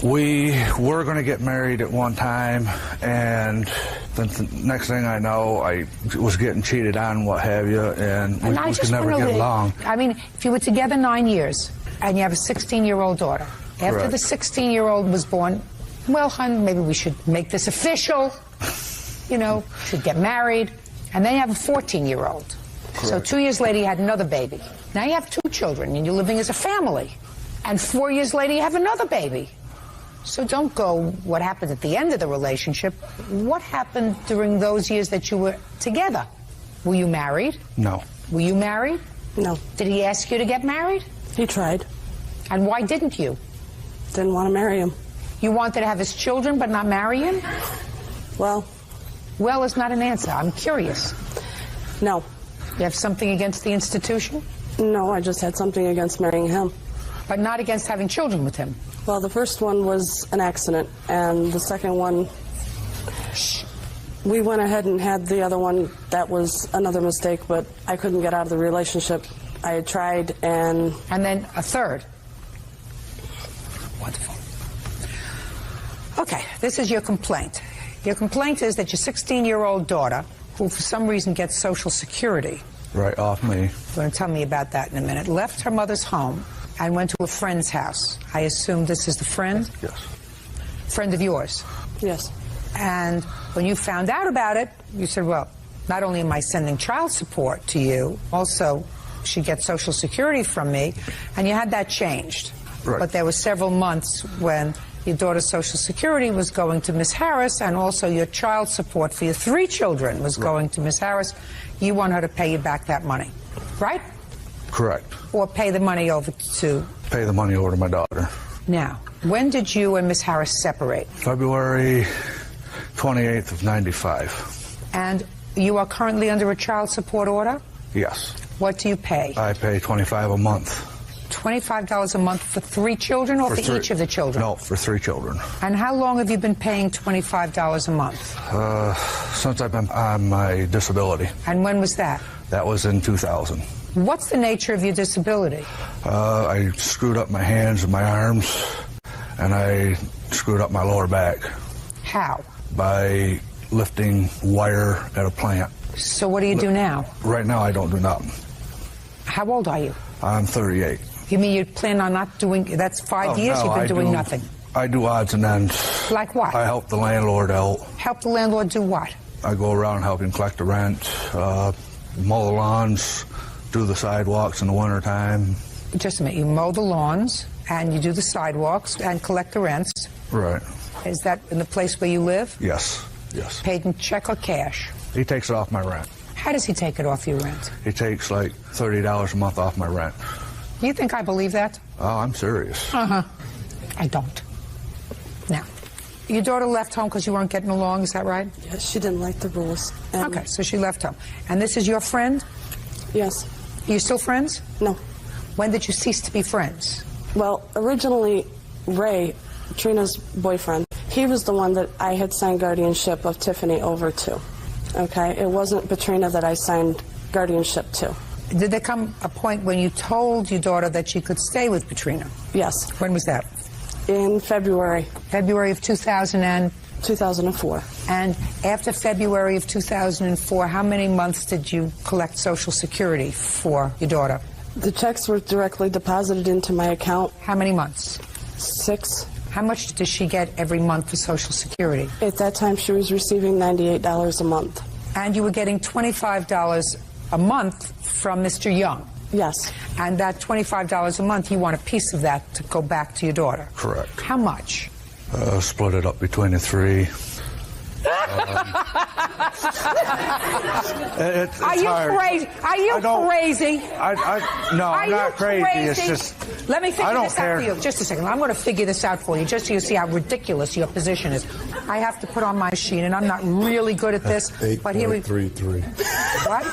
We were going to get married at one time, and the next thing I know, I was getting cheated on, what have you, and we could never get along. I mean, if you were together 9 years, and you have a 16-year-old daughter, after Correct. the 16-year-old was born, well, hon, maybe we should make this official, you know, should get married, and then you have a 14-year-old. So 2 years later, you had another baby. Now you have 2 children, and you're living as a family. And 4 years later, you have another baby. So don't go what happened at the end of the relationship. What happened during those years that you were together? Were you married? No. Were you married? No. Did he ask you to get married? He tried. And why didn't you? Didn't want to marry him. You wanted to have his children but not marry him? Well is not an answer. I'm curious. No. You have something against the institution? No, I just had something against marrying him. But not against having children with him? Well, the first one was an accident, and the second one, we went ahead and had the other one. That was another mistake, but I couldn't get out of the relationship. I had tried, and then a third. Wonderful. This is your complaint. Your complaint is that your 16-year-old daughter, who for some reason gets Social Security, right off me. you're going to tell me about that in a minute, left her mother's home and went to a friend's house. I assume this is the friend? Yes. Friend of yours? Yes. And when you found out about it, you said, well, not only am I sending child support to you, also she gets Social Security from me, and you had that changed. Right. But there were several months when your daughter's Social Security was going to Miss Harris, and also your child support for your 3 children was going to Miss Harris. You want her to pay you back that money, right? Correct. Or pay the money over to... Pay the money over to my daughter. Now, when did you and Miss Harris separate? February 28th of 95. And you are currently under a child support order? Yes. What do you pay? I pay $25 a month. $25 a month for 3 children, or for each of the children? No, for 3 children. And how long have you been paying $25 a month? Since I've been on my disability. And when was that? That was in 2000. What's the nature of your disability? I screwed up my hands and my arms, and I screwed up my lower back. How? By lifting wire at a plant. So what do you do now? Right now, I don't do nothing. How old are you? I'm 38. You mean you plan on not doing... That's 5 years no, you've been doing nothing? I do odds and ends. Like what? I help the landlord out. Help the landlord do what? I go around helping collect the rent, mow the lawns, do the sidewalks in the wintertime. Just a minute. You mow the lawns, and you do the sidewalks, and collect the rents. Right. Is that in the place where you live? Yes, yes. Paid in check or cash? He takes it off my rent. How does he take it off your rent? He takes like $30 a month off my rent. Do you think I believe that? Oh, I'm serious. Uh-huh. I don't. Now, your daughter left home because you weren't getting along, is that right? Yes, she didn't like the rules. Okay, so she left home. And this is your friend? Yes. Are you still friends? No. When did you cease to be friends? Well, originally, Ray, Trina's boyfriend, he was the one that I had signed guardianship of Tiffany over to. Okay? It wasn't Katrina that I signed guardianship to. Did there come a point when you told your daughter that she could stay with Katrina? Yes. When was that? In February. February of 2004. And after February of 2004, how many months did you collect Social Security for your daughter? The checks were directly deposited into my account. How many months? 6. How much does she get every month for Social Security? At that time, she was receiving $98 a month. And you were getting $25 a month from Mr. Young? Yes. And that $25 a month, you want a piece of that to go back to your daughter? Correct. How much? Split it up between the 3. Are you crazy? Are you crazy? No, I'm not crazy. It's just... Let me figure this out for you. Just a second. I'm going to figure this out for you, just so you see how ridiculous your position is. I have to put on my machine, and I'm not really good at this. But here we... $8.33. What?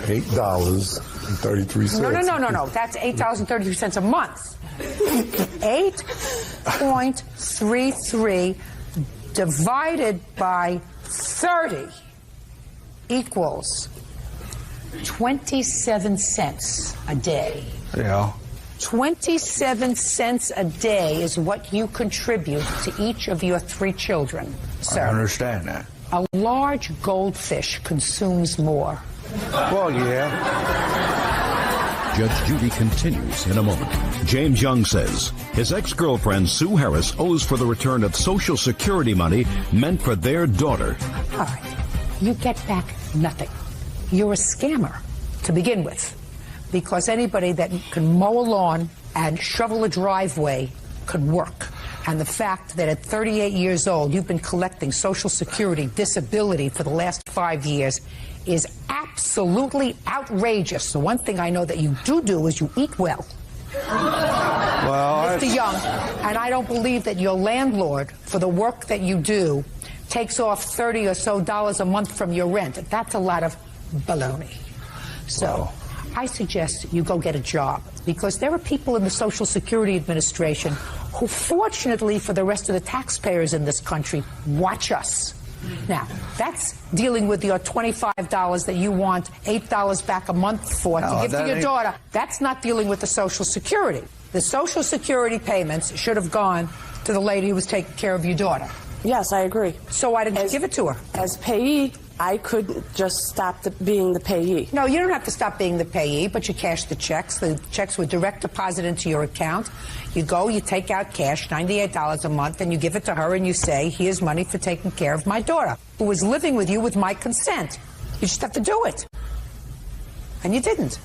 $8.33. No. That's $8.33 a month. 8.33 divided by 30 equals 27 cents a day. Yeah. 27 cents a day is what you contribute to each of your 3 children, sir. I understand that. A large goldfish consumes more. Well, yeah. Judge Judy continues in a moment. James Young says his ex-girlfriend Sue Harris owes for the return of Social Security money meant for their daughter. All right. You get back nothing. You're a scammer to begin with, because anybody that can mow a lawn and shovel a driveway could work. And the fact that at 38 years old you've been collecting Social Security disability for the last 5 years is absolutely outrageous. The one thing I know that you do is you eat well. Well, Mr. Young, and I don't believe that your landlord, for the work that you do, takes off $30 or so a month from your rent. That's a lot of baloney. So I suggest you go get a job, because there are people in the Social Security Administration who, fortunately for the rest of the taxpayers in this country, watch us. Now, that's dealing with your $25 that you want $8 back a month for to give to your daughter. That's not dealing with the Social Security. The Social Security payments should have gone to the lady who was taking care of your daughter. Yes, I agree. So why didn't you give it to her? As payee, I could just stop being the payee. No, you don't have to stop being the payee, but you cash the checks. The checks were direct deposit into your account. You go, you take out cash, $98 a month, and you give it to her and you say, here's money for taking care of my daughter, who was living with you with my consent. You just have to do it. And you didn't.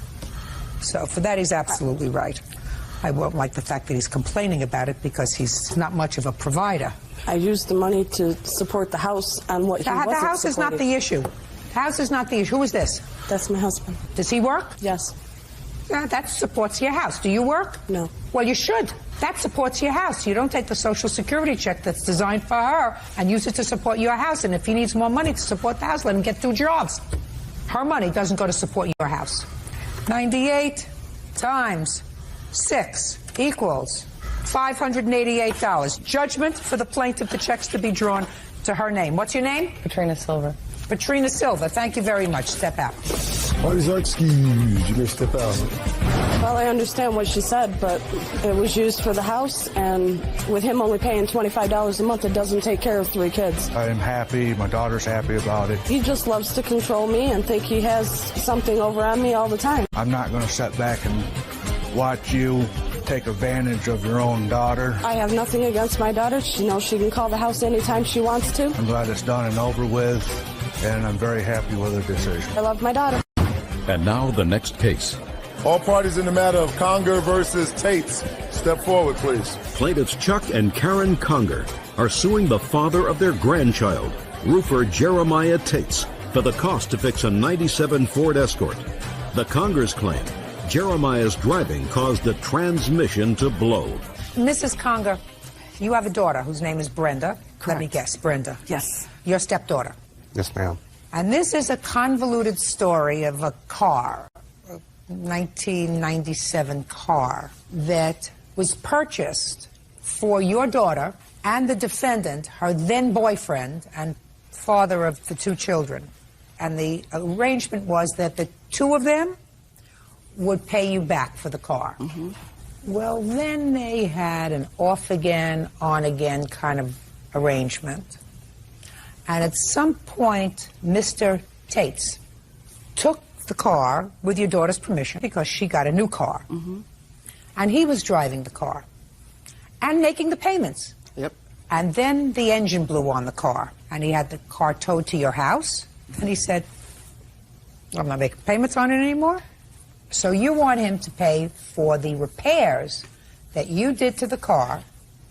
So for that, he's absolutely right. I won't like the fact that he's complaining about it because he's not much of a provider. I used the money to support the house on what he wasn't The house is not the issue. The house is not the issue. Who is this? That's my husband. Does he work? Yes. Yeah, that supports your house. Do you work? No. Well, you should. That supports your house. You don't take the Social Security check that's designed for her and use it to support your house. And if he needs more money to support the house, let him get 2 jobs. Her money doesn't go to support your house. 98 times 6 equals $588. Judgment for the plaintiff, the checks to be drawn to her name. What's your name? Katrina Silver. Katrina Silver. Thank you very much. Step out. Parties are excused. You may step out. Well, I understand what she said, but it was used for the house, and with him only paying $25 a month, it doesn't take care of 3 kids. I am happy. My daughter's happy about it. He just loves to control me and think he has something over on me all the time. I'm not going to sit back and watch you take advantage of your own daughter. I have nothing against my daughter. She knows she can call the house anytime she wants to. I'm glad it's done and over with, and I'm very happy with her decision. I love my daughter. And now the next case. All parties in the matter of Conger versus Tates, step forward, please. Plaintiffs Chuck and Karen Conger are suing the father of their grandchild, roofer Jeremiah Tates, for the cost to fix a '97 Ford Escort. The Congers claim Jeremiah's driving caused the transmission to blow. Mrs. Conger, you have a daughter whose name is Brenda. Correct. Let me guess, Brenda. Yes. Your stepdaughter. Yes, ma'am. And this is a convoluted story of a car, a 1997 car, that was purchased for your daughter and the defendant, her then boyfriend and father of the 2 children. And the arrangement was that the 2 of them would pay you back for the car. Mm-hmm. Well, then they had an off-again, on-again kind of arrangement. And at some point, Mr. Tates took the car with your daughter's permission because she got a new car. Mm-hmm. And he was driving the car and making the payments. Yep. And then the engine blew on the car, and he had the car towed to your house. And he said, I'm not making payments on it anymore. So you want him to pay for the repairs that you did to the car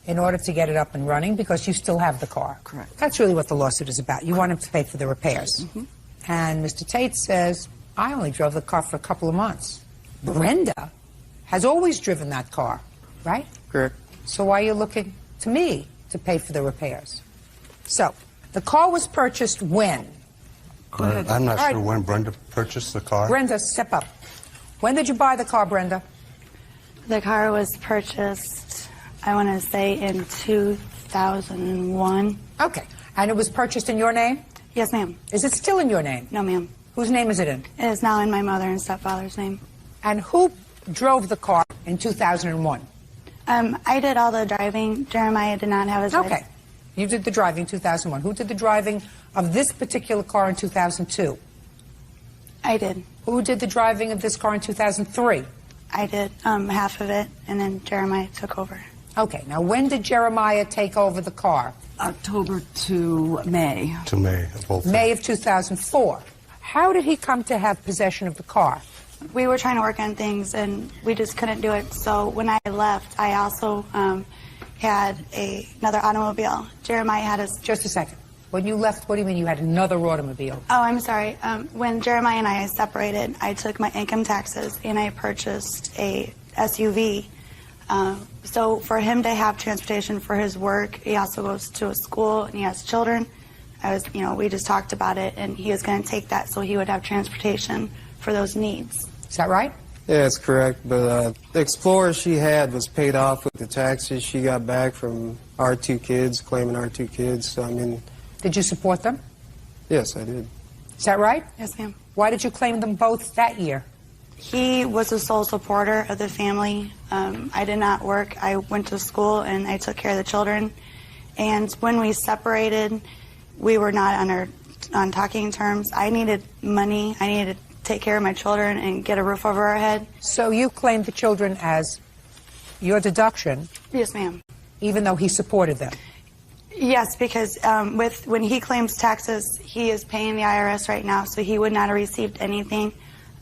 in order to get it up and running because you still have the car. Correct. That's really what the lawsuit is about. You want him to pay for the repairs. Mm-hmm. And Mr. Tate says, I only drove the car for a couple of months. Brenda has always driven that car, right? Correct. So why are you looking to me to pay for the repairs? So, the car was purchased when? Go ahead. I'm not All sure right. when Brenda purchased the car. Brenda, step up. When did you buy the car, Brenda? The car was purchased, I want to say, in 2001. Okay. And it was purchased in your name? Yes, ma'am. Is it still in your name? No, ma'am. Whose name is it in? It is now in my mother and stepfather's name. And who drove the car in 2001? I did all the driving. Jeremiah did not have his Okay. license. You did the driving in 2001. Who did the driving of this particular car in 2002? I did. Who did the driving of this car in 2003? I did half of it, and then Jeremiah took over. Okay. Now, when did Jeremiah take over the car? October to May. To May of both. May of 2004. How did he come to have possession of the car? We were trying to work on things, and we just couldn't do it. So when I left, I also had another automobile. Jeremiah had his... Just a second. When you left, what do you mean you had another automobile? Oh, I'm sorry. When Jeremiah and I separated, I took my income taxes and I purchased a SUV. So for him to have transportation for his work, he also goes to a school and he has children. We just talked about it, and he was going to take that so he would have transportation for those needs. Is that right? Yeah, that's correct. But the Explorer she had was paid off with the taxes she got back from our 2 kids, claiming our 2 kids. So, I mean... Did you support them? Yes, I did. Is that right? Yes, ma'am. Why did you claim them both that year? He was the sole supporter of the family. I did not work. I went to school and I took care of the children. And when we separated, we were not on talking terms. I needed money. I needed to take care of my children and get a roof over our head. So you claimed the children as your deduction? Yes, ma'am. Even though he supported them? Yes, because when he claims taxes, he is paying the IRS right now, so he would not have received anything.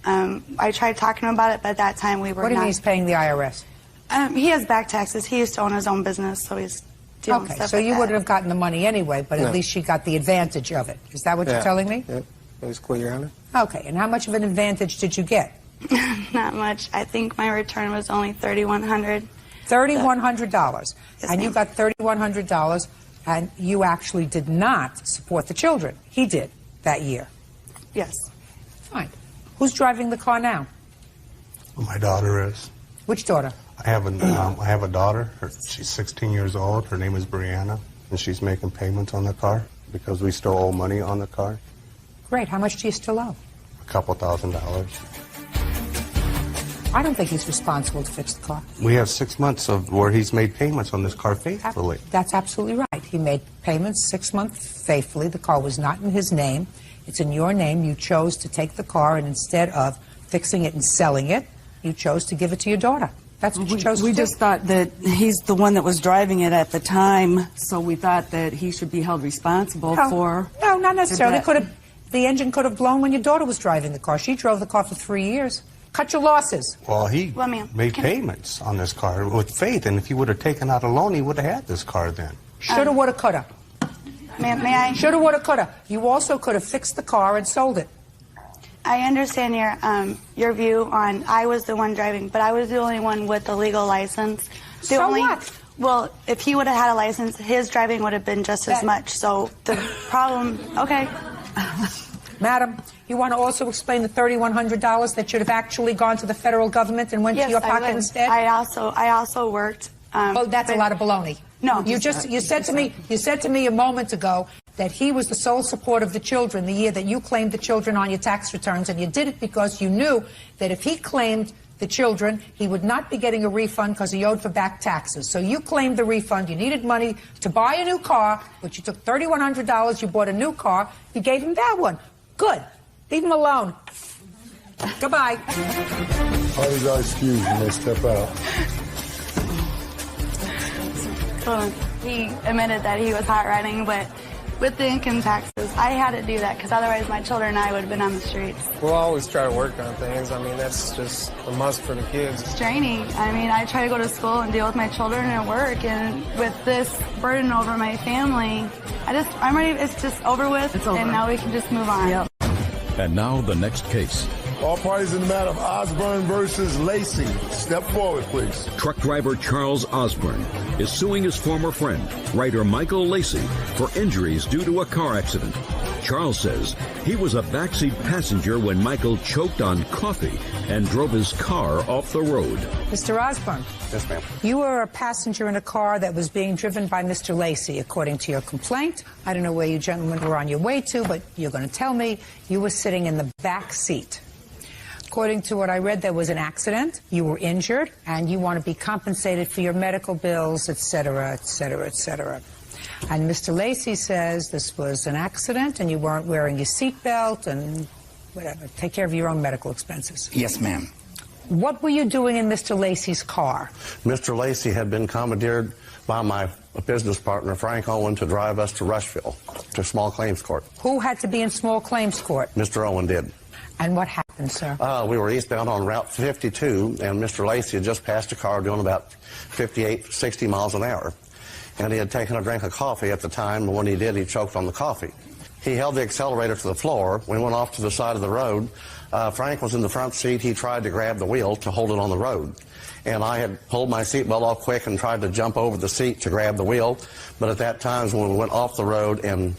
I tried talking to him about it, but at that time we were not. What do you mean he's paying the IRS? He has back taxes. He used to own his own business, so he's dealing with Okay, stuff so like you that. wouldn't have gotten the money anyway, but No. at least she got the advantage of it. Is that what you're telling me? Yep. That's clear, Your Honor. Okay, and how much of an advantage did you get? Not much. I think my return was only $3,100. $3,100. And you got $3,100, and you actually did not support the children. He did that year. Yes. Fine. Who's driving the car now? My daughter is. Which daughter? I have a daughter. She's 16 years old. Her name is Brianna, and she's making payments on the car because we still owe money on the car. Great. How much do you still owe? A couple $1,000. I don't think he's responsible to fix the car. We have 6 months of where he's made payments on this car faithfully. That's absolutely right. He made payments 6 months faithfully. The car was not in his name. It's in your name. You chose to take the car, and instead of fixing it and selling it, you chose to give it to your daughter. That's what you chose to do. We just thought that he's the one that was driving it at the time, so we thought that he should be held responsible for... No, not necessarily. for that. The engine could have blown when your daughter was driving the car. She drove the car for 3 years. Cut your losses. Well, he made payments on this car with faith, and if he would have taken out a loan, he would have had this car then. Shoulda, woulda, coulda. May I? Shoulda, woulda, coulda. You also could have fixed the car and sold it. I understand your view on I was the one driving, but I was the only one with the legal license. What? Well, if he would have had a license, his driving would have been just as much. So the problem, okay. Madam, you want to also explain the $3,100 that should have actually gone to the federal government and went to your pocket instead? I also worked. Oh, that's a lot of baloney. No, you said to me a moment ago that he was the sole support of the children the year that you claimed the children on your tax returns, and you did it because you knew that if he claimed the children, he would not be getting a refund because he owed for back taxes. So you claimed the refund. You needed money to buy a new car, which you took $3,100. You bought a new car. You gave him that one. Good. Leave him alone. Goodbye. Parties are excused when they step out. Well, he admitted that he was hot riding, but with the income taxes, I had to do that because otherwise my children and I would have been on the streets. We'll always try to work on things. I mean, that's just a must for the kids. It's draining. I mean, I try to go to school and deal with my children and work, and with this burden over my family, I'm ready. It's just over with, and now we can just move on. Yep. And now the next case. All parties in the matter of Osborne versus Lacey. Step forward, please. Truck driver Charles Osborne is suing his former friend, writer Michael Lacey, for injuries due to a car accident. Charles says he was a backseat passenger when Michael choked on coffee and drove his car off the road. Mr. Osborne. Yes, ma'am. You were a passenger in a car that was being driven by Mr. Lacey, according to your complaint. I don't know where you gentlemen were on your way to, but you're going to tell me you were sitting in the back seat. According to what I read, there was an accident, you were injured, and you want to be compensated for your medical bills, et cetera, et cetera, et cetera. And Mr. Lacey says this was an accident and you weren't wearing your seatbelt and whatever. Take care of your own medical expenses. Yes, ma'am. What were you doing in Mr. Lacey's car? Mr. Lacey had been commandeered by my business partner, Frank Owen, to drive us to Rushville, to small claims court. Who had to be in small claims court? Mr. Owen did. And what happened, sir? We were eastbound on Route 52, and Mr. Lacey had just passed a car doing about 58, 60 miles an hour. And he had taken a drink of coffee at the time, and when he did, he choked on the coffee. He held the accelerator to the floor. We went off to the side of the road. Frank was in the front seat. He tried to grab the wheel to hold it on the road. And I had pulled my seatbelt off quick and tried to jump over the seat to grab the wheel. But at that time is when we went off the road, and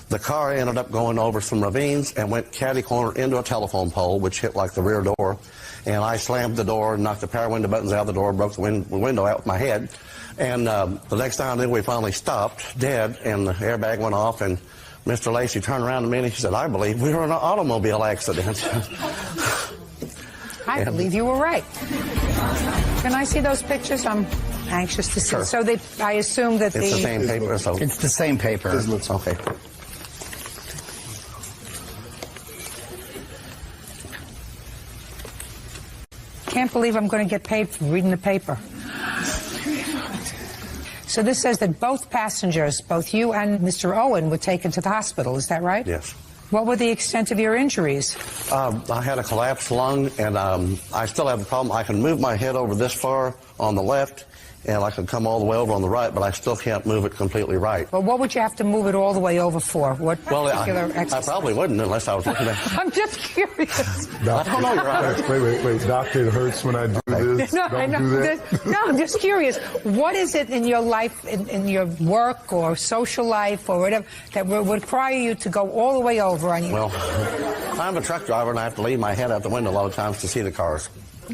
the car ended up going over some ravines and went catty-corner into a telephone pole, which hit like the rear door. And I slammed the door, knocked the power window buttons out of the door, broke the window out with my head. And the next time then we finally stopped dead, and the airbag went off, and Mr. Lacey turned around to me and he said, "I believe we were in an automobile accident." I believe you were right. Can I see those pictures? I'm Anxious to see. Sure. So I assume that It's the same paper. So It's the same paper. Okay. Can't believe I'm going to get paid for reading the paper. So this says that both passengers, both you and Mr. Owen, were taken to the hospital. Is that right? Yes. What were the extent of your injuries? I had a collapsed lung, and I still have the problem. I can move my head over this far on the left, and I can come all the way over on the right, but I still can't move it completely right. Well, what would you have to move it all the way over for? What particular I exercise? probably wouldn't unless I was looking at I'm just curious. I don't know, Your Honor. Wait. Doctor, it hurts when I do this. No, Don't I know. do that. No, I'm just curious. What is it in your life, in your work or social life or whatever, that would require you to go all the way over on you? Well, I'm a truck driver, and I have to leave my head out the window a lot of times to see the cars.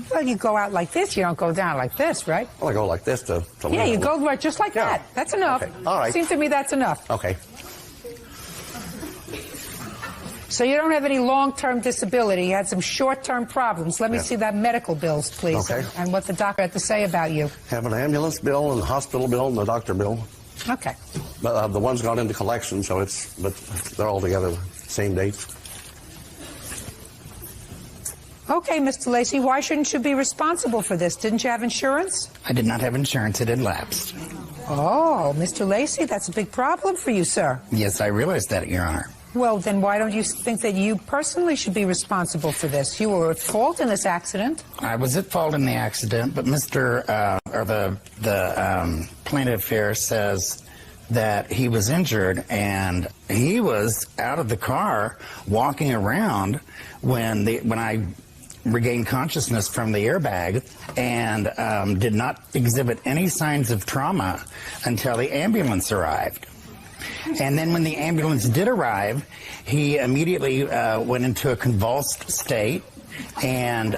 Well, you go out like this. You don't go down like this, right? Well, I go like this to Yeah, you go right just like that. That's enough. Okay. All right. Seems to me that's enough. Okay. So you don't have any long-term disability. You had some short-term problems. Let me see that medical bills, please, Okay. and what the doctor had to say about you. Have an ambulance bill and a hospital bill and a doctor bill. Okay. But the one's gone into collection, so but they're all together same dates. Okay, Mr. Lacey, why shouldn't you be responsible for this? Didn't you have insurance? I did not have insurance. It had lapsed. Oh, Mr. Lacey, that's a big problem for you, sir. Yes, I realize that, Your Honor. Well, then why don't you think that you personally should be responsible for this? You were at fault in this accident. I was at fault in the accident, but the plaintiff here says that he was injured and he was out of the car walking around when I regained consciousness from the airbag and did not exhibit any signs of trauma until the ambulance arrived. And then when the ambulance did arrive, he immediately went into a convulsed state and,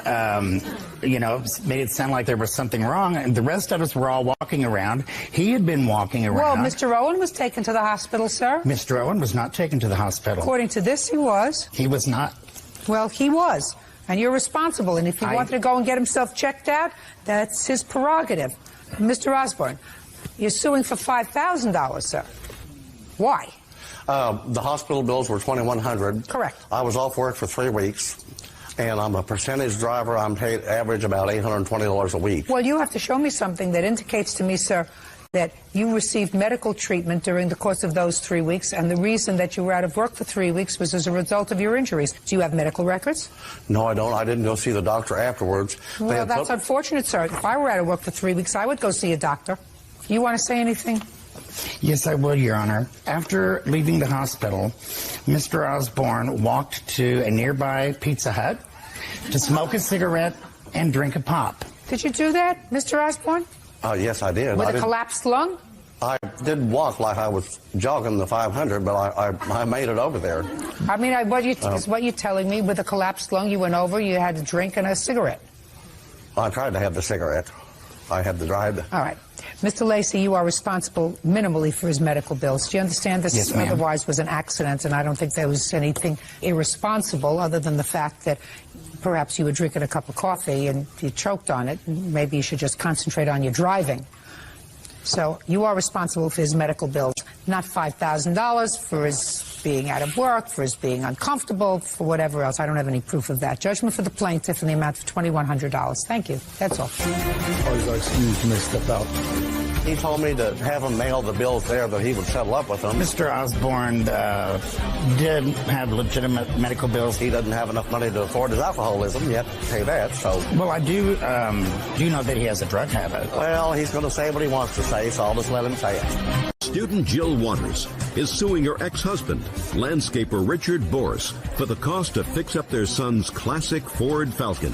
made it sound like there was something wrong. And the rest of us were all walking around. He had been walking around. Well, Mr. Owen was taken to the hospital, sir. Mr. Owen was not taken to the hospital. According to this, he was. He was not. Well, he was. And you're responsible. And if he wanted to go and get himself checked out, that's his prerogative. Mr. Osborne, you're suing for $5,000, sir. Why? The hospital bills were $2,100. Correct. I was off work for 3 weeks, and I'm a percentage driver. I'm paid average about $820 a week. Well, you have to show me something that indicates to me, sir, that you received medical treatment during the course of those 3 weeks, and the reason that you were out of work for 3 weeks was as a result of your injuries. Do you have medical records? No, I don't. I didn't go see the doctor afterwards. Well, that's unfortunate, sir. If I were out of work for 3 weeks, I would go see a doctor. You want to say anything? Yes, I would, Your Honor. After leaving the hospital, Mr. Osborne walked to a nearby Pizza Hut to smoke a cigarette and drink a pop. Did you do that, Mr. Osborne? Yes, I did. With a collapsed lung? I did walk like I was jogging the 500, but I made it over there. I mean, is what you're telling me, with a collapsed lung, you went over, you had a drink and a cigarette? I tried to have the cigarette. I had the drive. All right. Mr. Lacey, you are responsible minimally for his medical bills. Do you understand this? Yes, ma'am. Otherwise was an accident, and I don't think there was anything irresponsible other than the fact that perhaps you were drinking a cup of coffee and you choked on it. Maybe you should just concentrate on your driving. So you are responsible for his medical bills, not $5,000 for his being out of work, for his being uncomfortable, for whatever else. I don't have any proof of that. Judgment for the plaintiff in the amount of $2,100. Thank you. That's all. Parties are excused when they step out. He told me to have him mail the bills there, that he would settle up with them. Mr. Osborne did have legitimate medical bills. He doesn't have enough money to afford his alcoholism yet to pay that, so... Well, I do know that he has a drug habit. Well, he's going to say what he wants to say, so I'll just let him say it. Student Jill Waters is suing her ex-husband, landscaper Richard Boris, for the cost to fix up their son's classic Ford Falcon.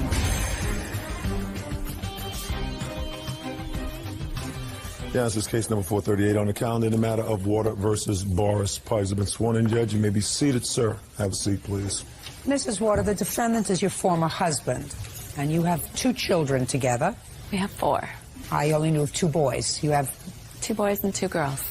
Yeah, this is case number 438 on the calendar in the matter of Water versus Boris. Parties have been sworn in, Judge. You may be seated, sir. Have a seat, please. Mrs. Water, the defendant is your former husband, and you have 2 children together. We have 4. I only knew of 2 boys. You have 2 boys and 2 girls.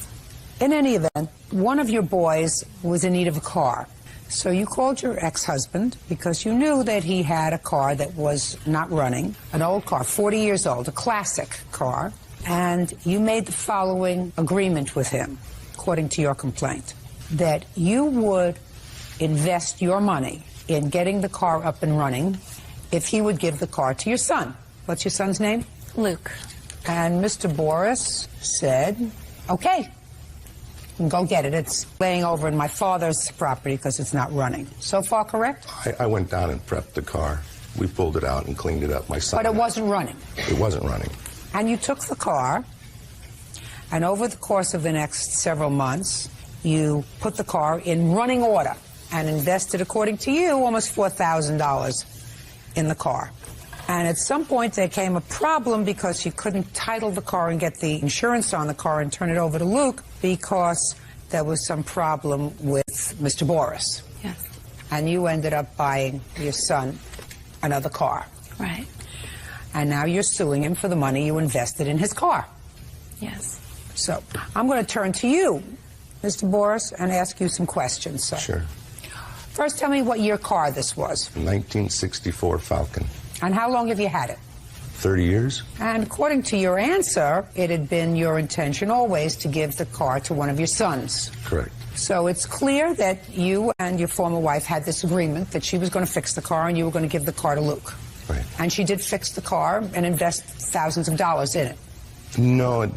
In any event, one of your boys was in need of a car. So you called your ex-husband because you knew that he had a car that was not running, an old car, 40 years old, a classic car. And you made the following agreement with him, according to your complaint, that you would invest your money in getting the car up and running if he would give the car to your son. What's your son's name? Luke. And Mr. Boris said, okay, go get it. It's laying over in my father's property because it's not running. So far, correct? I went down and prepped the car. We pulled it out and cleaned it up. My son. But it wasn't running. It wasn't running. And you took the car, and over the course of the next several months, you put the car in running order and invested, according to you, almost $4,000 in the car. And at some point there came a problem because you couldn't title the car and get the insurance on the car and turn it over to Luke because there was some problem with Mr. Boris. Yes. And you ended up buying your son another car. Right. And now you're suing him for the money you invested in his car. Yes. So I'm going to turn to you, Mr. Boris, and ask you some questions. So. Sure. First, tell me what year car this was. 1964 Falcon. And how long have you had it? 30 years. And according to your answer, it had been your intention always to give the car to one of your sons. Correct. So it's clear that you and your former wife had this agreement that she was going to fix the car and you were going to give the car to Luke. Right. And she did fix the car and invest thousands of dollars in it. No,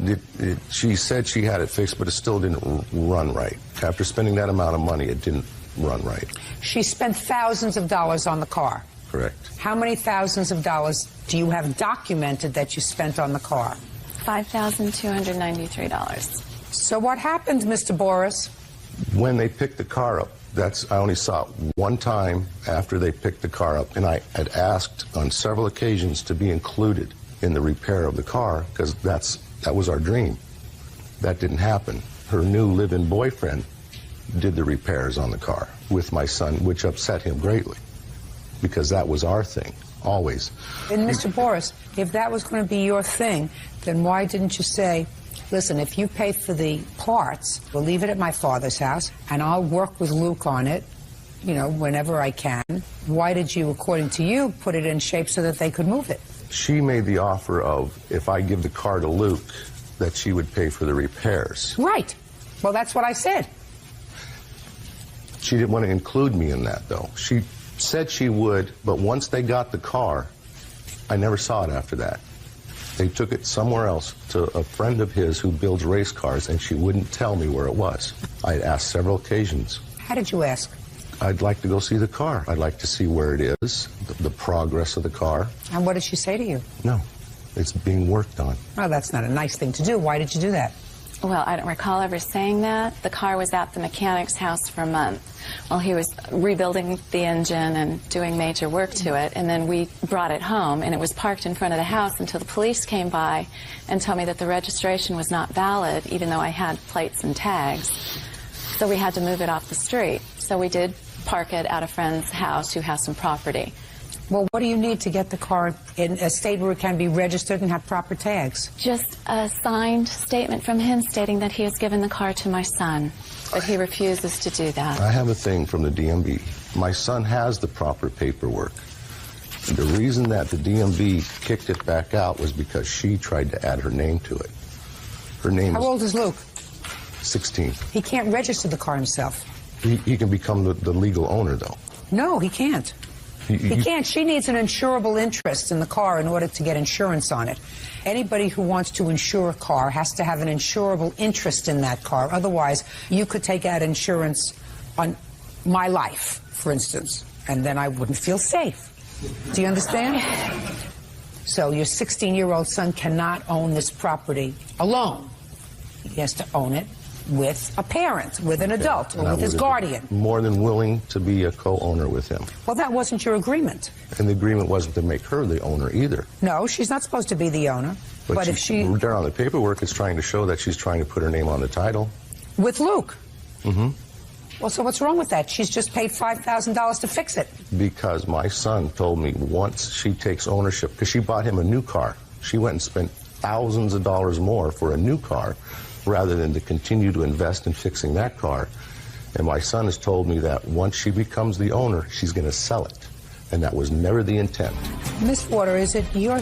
she said she had it fixed, but it still didn't run right. After spending that amount of money, it didn't run right. She spent thousands of dollars on the car. Correct. How many thousands of dollars do you have documented that you spent on the car? $5,293. So what happened, Mr. Boris? When they picked the car up, I only saw it one time after they picked the car up, and I had asked on several occasions to be included in the repair of the car because that was our dream. That didn't happen. Her new live-in boyfriend did the repairs on the car with my son, which upset him greatly because that was our thing, always. And Mr. Boris, if that was going to be your thing, then why didn't you say, listen, if you pay for the parts, we'll leave it at my father's house, and I'll work with Luke on it, whenever I can. Why did you, according to you, put it in shape so that they could move it? She made the offer of, if I give the car to Luke, that she would pay for the repairs. Right. Well, that's what I said. She didn't want to include me in that, though. She said she would, but once they got the car, I never saw it after that. They took it somewhere else to a friend of his who builds race cars, and she wouldn't tell me where it was. I had asked several occasions. How did you ask? I'd like to go see the car. I'd like to see where it is, the progress of the car. And what did she say to you? No, it's being worked on. Well, that's not a nice thing to do. Why did you do that? Well, I don't recall ever saying that. The car was at the mechanic's house for a month while he was rebuilding the engine and doing major work to it. And then we brought it home, and it was parked in front of the house until the police came by and told me that the registration was not valid, even though I had plates and tags. So we had to move it off the street. So we did park it at a friend's house who has some property. Well, what do you need to get the car in a state where it can be registered and have proper tags? Just a signed statement from him stating that he has given the car to my son, but he refuses to do that. I have a thing from the DMV. My son has the proper paperwork. The reason that the DMV kicked it back out was because she tried to add her name to it. Her name How old is Luke? 16. He can't register the car himself. He can become the legal owner, though. No, he can't. He can't. She needs an insurable interest in the car in order to get insurance on it. Anybody who wants to insure a car has to have an insurable interest in that car. Otherwise, you could take out insurance on my life, for instance, and then I wouldn't feel safe. Do you understand? So your 16-year-old son cannot own this property alone. He has to own it with a parent, with an adult, or with his guardian. More than willing to be a co-owner with him. Well, that wasn't your agreement. And the agreement wasn't to make her the owner either. No, she's not supposed to be the owner. But if she... There on the paperwork, it's trying to show that she's trying to put her name on the title. With Luke? Mm-hmm. Well, so what's wrong with that? She's just paid $5,000 to fix it. Because my son told me once she takes ownership, because she bought him a new car. She went and spent thousands of dollars more for a new car rather than to continue to invest in fixing that car. And my son has told me that once she becomes the owner, she's going to sell it. And that was never the intent. Ms. Porter, is it your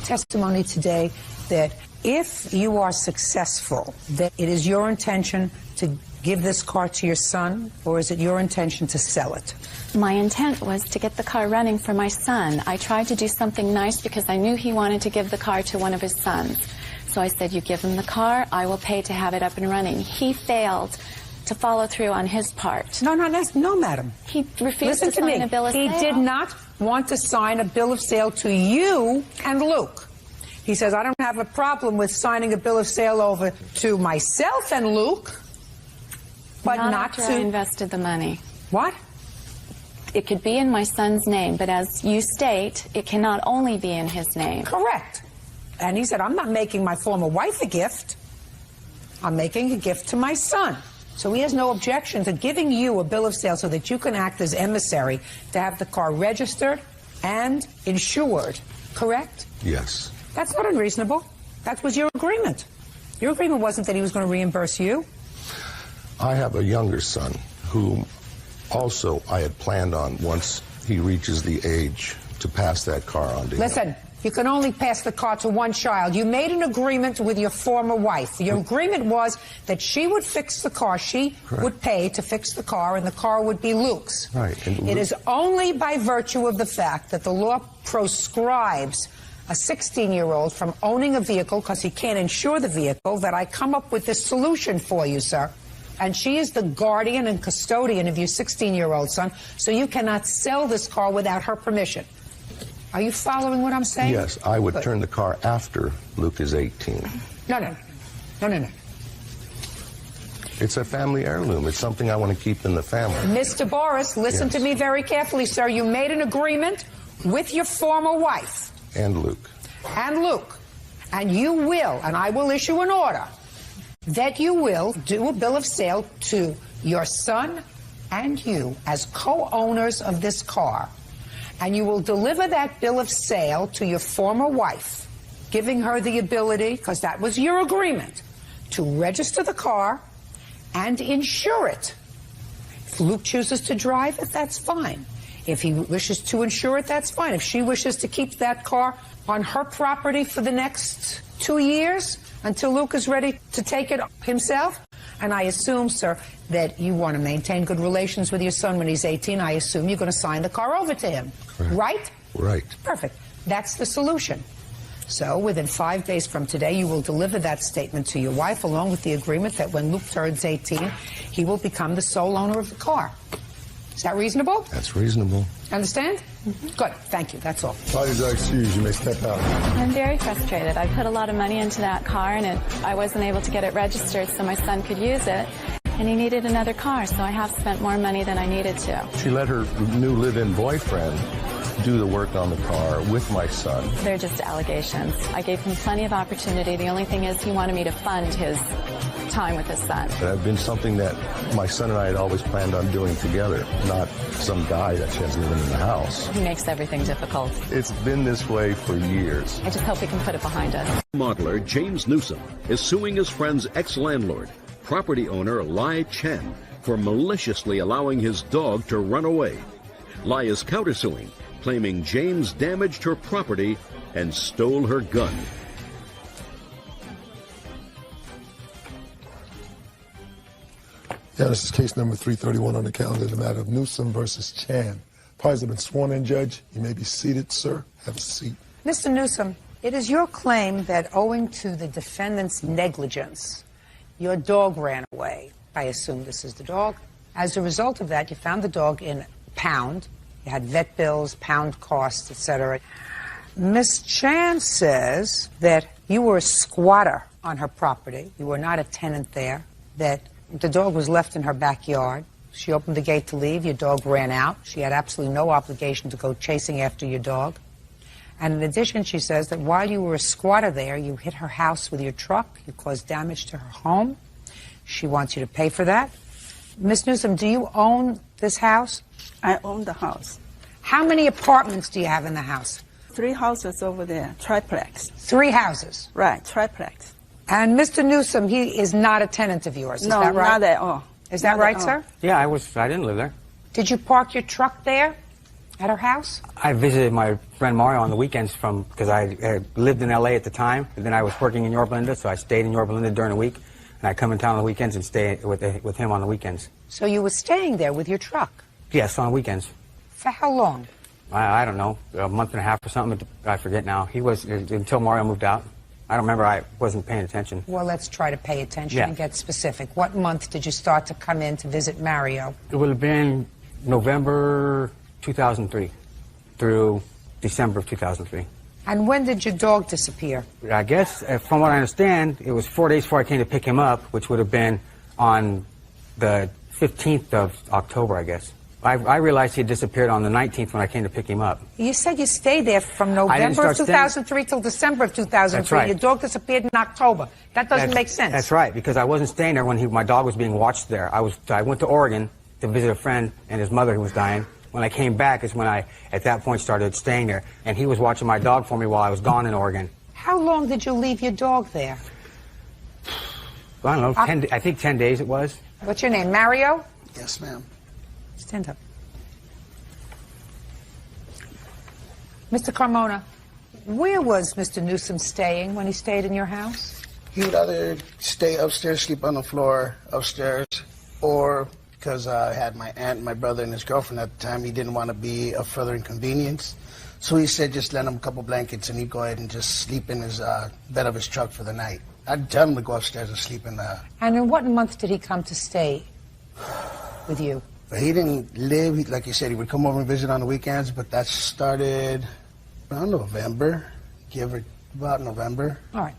testimony today that If you are successful, that it is your intention to give this car to your son, or is it your intention to sell it? My intent was to get the car running for my son. I tried to do something nice because I knew he wanted to give the car to one of his sons. So I said, you give him the car, I will pay to have it up and running. He failed to follow through on his part. No, madam. He refused Listen to sign me. a bill of sale. He did not want to sign a bill of sale to you and Luke. He says, I don't have a problem with signing a bill of sale over to myself and Luke, but not after to... I invested the money. What? It could be in my son's name, but as you state, it cannot only be in his name. Correct. And he said, I'm not making my former wife a gift. I'm making a gift to my son. So he has no objection to giving you a bill of sale so that you can act as emissary to have the car registered and insured. Correct? Yes. That's not unreasonable. That was your agreement. Your agreement wasn't that he was going to reimburse you. I have a younger son whom also I had planned on, once he reaches the age, to pass that car on to him. Listen, you can only pass the car to one child. You made an agreement with your former wife. Your agreement was that she would fix the car. She would pay to fix the car, and the car would be Luke's. Right. And It is only by virtue of the fact that the law proscribes a 16-year-old from owning a vehicle because he can't insure the vehicle that I come up with this solution for you, sir. And she is the guardian and custodian of your 16-year-old son, so you cannot sell this car without her permission. Are you following what I'm saying? Yes, I would turn the car after Luke is 18. No. It's a family heirloom. It's something I want to keep in the family. Mr. Boris, listen to me very carefully, sir. You made an agreement with your former wife. And Luke. And Luke. And you will, and I will issue an order, that you will do a bill of sale to your son and you as co-owners of this car. And you will deliver that bill of sale to your former wife, giving her the ability, because that was your agreement, to register the car and insure it. If Luke chooses to drive it, that's fine. If he wishes to insure it, that's fine. If she wishes to keep that car on her property for the next 2 years until Luke is ready to take it himself, and I assume, sir, that you want to maintain good relations with your son when he's 18, I assume you're going to sign the car over to him. Correct. Right? Right. Perfect. That's the solution. So within 5 days from today, you will deliver that statement to your wife along with the agreement that when Luke turns 18, he will become the sole owner of the car. Is that reasonable? That's reasonable. Understand? Good. Thank you. That's all. Parties are excused. You may step out. I'm very frustrated. I put a lot of money into that car, and I wasn't able to get it registered so my son could use it. And he needed another car, so I have spent more money than I needed to. She let her new live-in boyfriend do the work on the car with my son. They're just allegations. I gave him plenty of opportunity. The only thing is he wanted me to fund his time with his son. That had been something that my son and I had always planned on doing together, not some guy that she has living in the house. He makes everything difficult. It's been this way for years. I just hope we can put it behind us. Modeler James Newsom is suing his friend's ex-landlord, property owner Lai Chen, for maliciously allowing his dog to run away. Lai is countersuing, claiming James damaged her property and stole her gun. Yeah, this is case number 331 on the calendar, the matter of Newsom versus Chan. Parties have been sworn in, Judge. You may be seated, sir. Have a seat. Mr. Newsom, it is your claim that owing to the defendant's negligence, your dog ran away. I assume this is the dog. As a result of that, you found the dog in pound. You had vet bills, pound costs, etc. Ms. Chan says that you were a squatter on her property. You were not a tenant there, that the dog was left in her backyard. She opened the gate to leave. Your dog ran out. She had absolutely no obligation to go chasing after your dog. And in addition, she says that while you were a squatter there, you hit her house with your truck. You caused damage to her home. She wants you to pay for that. Ms. Newsom, do you own this house? I own the house. How many apartments do you have in the house? 3 houses over there, triplex. 3 houses? Right, triplex. And Mr. Newsom, he is not a tenant of yours, is No, that right? not at all. Is that Not right, at all. sir? Yeah, I didn't live there. Did you park your truck there At her house? I visited my friend Mario on the weekends because I lived in L.A. at the time, and then I was working in Yorba Linda, so I stayed in Yorba Linda during the week, and I come in town on the weekends and stay with him on the weekends. So you were staying there with your truck? Yes, on weekends. For how long? I don't know, a month and a half or something. I forget now. He was until Mario moved out. I don't remember. I wasn't paying attention. Well, let's try to pay attention Yeah. and get specific. What month did you start to come in to visit Mario? It would have been November 2003 through December of 2003. And when did your dog disappear? I guess, from what I understand, it was 4 days before I came to pick him up, which would have been on the 15th of October, I guess. I realized he had disappeared on the 19th when I came to pick him up. You said you stayed there from I didn't November of start 2003 till December of 2003. That's right. Your dog disappeared in October. That doesn't make sense. That's right, because I wasn't staying there when my dog was being watched there. I went to Oregon to visit a friend and his mother who was dying. When I came back is when I, at that point, started staying there. And he was watching my dog for me while I was gone in Oregon. How long did you leave your dog there? I don't know, I think 10 days it was. What's your name, Mario? Yes, ma'am. Stand up. Mr. Carmona, where was Mr. Newsom staying when he stayed in your house? He would either stay upstairs, sleep on the floor upstairs, or because I had my aunt, my brother, and his girlfriend at the time, he didn't want to be a further inconvenience. So he said just lend him a couple blankets and he'd go ahead and just sleep in his bed of his truck for the night. I'd tell him to go upstairs and sleep in the... And in what month did he come to stay with you? He didn't live, like you said, he would come over and visit on the weekends, but that started around November, about November. All right.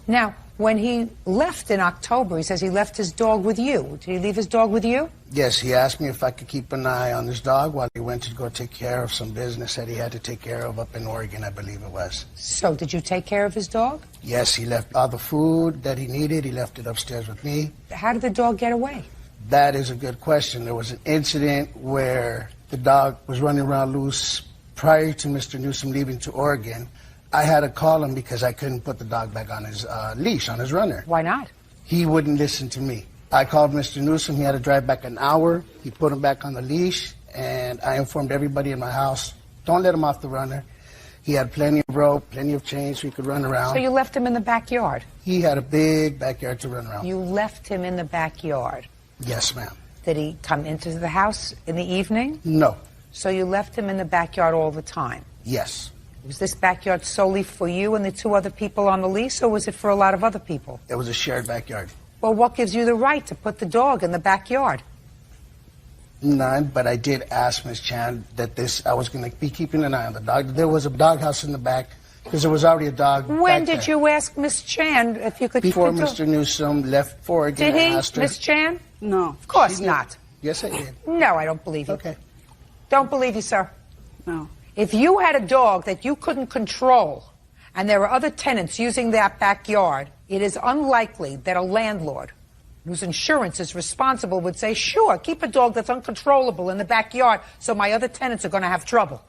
Now, when he left in October, he says he left his dog with you. Did he leave his dog with you? Yes, he asked me if I could keep an eye on his dog while he went to go take care of some business that he had to take care of up in Oregon, I believe it was. So, did you take care of his dog? Yes, he left all the food that he needed. He left it upstairs with me. How did the dog get away? That is a good question. There was an incident where the dog was running around loose prior to Mr. Newsom leaving to Oregon. I had to call him because I couldn't put the dog back on his leash, on his runner. Why not? He wouldn't listen to me. I called Mr. Newsom. He had to drive back an hour. He put him back on the leash, and I informed everybody in my house, don't let him off the runner. He had plenty of rope, plenty of chains so he could run around. So you left him in the backyard? He had a big backyard to run around. You left him in the backyard? Yes, ma'am. Did he come into the house in the evening? No. So you left him in the backyard all the time? Yes. Was this backyard solely for you and the two other people on the lease, or was it for a lot of other people? It was a shared backyard. Well, what gives you the right to put the dog in the backyard? None, but I did ask Ms. Chan that I was going to be keeping an eye on the dog. There was a doghouse in the back because there was already a dog When back did there. you ask Miss Chan if you could Before keep the dog? Mr. Newsom left for Oregon, Did he, I asked her. Miss Chan? No. Of course not. Yes, I did. No, I don't believe you. Okay. Don't believe you, sir. No. If you had a dog that you couldn't control and there were other tenants using that backyard, it is unlikely that a landlord whose insurance is responsible would say, sure, keep a dog that's uncontrollable in the backyard so my other tenants are going to have trouble.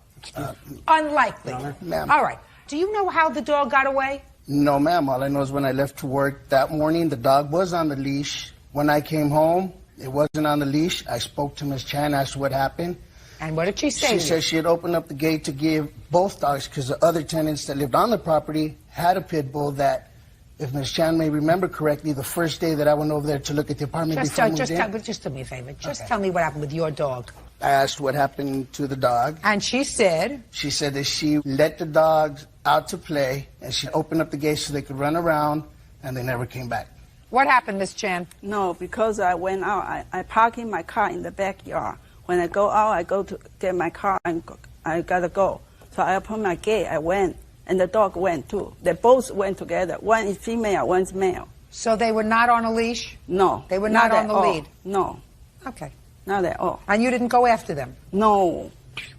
Unlikely. Ma'am. All right. Do you know how the dog got away? No, ma'am. All I know is when I left to work that morning, the dog was on the leash. When I came home, it wasn't on the leash. I spoke to Ms. Chan, asked what happened. And what did she say? She said she had opened up the gate to give both dogs because the other tenants that lived on the property had a pit bull that, if Ms. Chan may remember correctly, the first day that I went over there to look at the apartment before I moved in. Just do me a favor. Just tell me what happened with your dog. I asked what happened to the dog. And she said? She said that she let the dogs out to play and she opened up the gate so they could run around and they never came back. What happened, Miss Chan? No, because I went out. I parked in my car in the backyard. When I go out, I go to get my car and I gotta go. So I opened my gate, I went, and the dog went too. They both went together. One is female, one's male. So they were not on a leash? No. They were not on at the all. lead? No. Okay. Not at all. And you didn't go after them? No.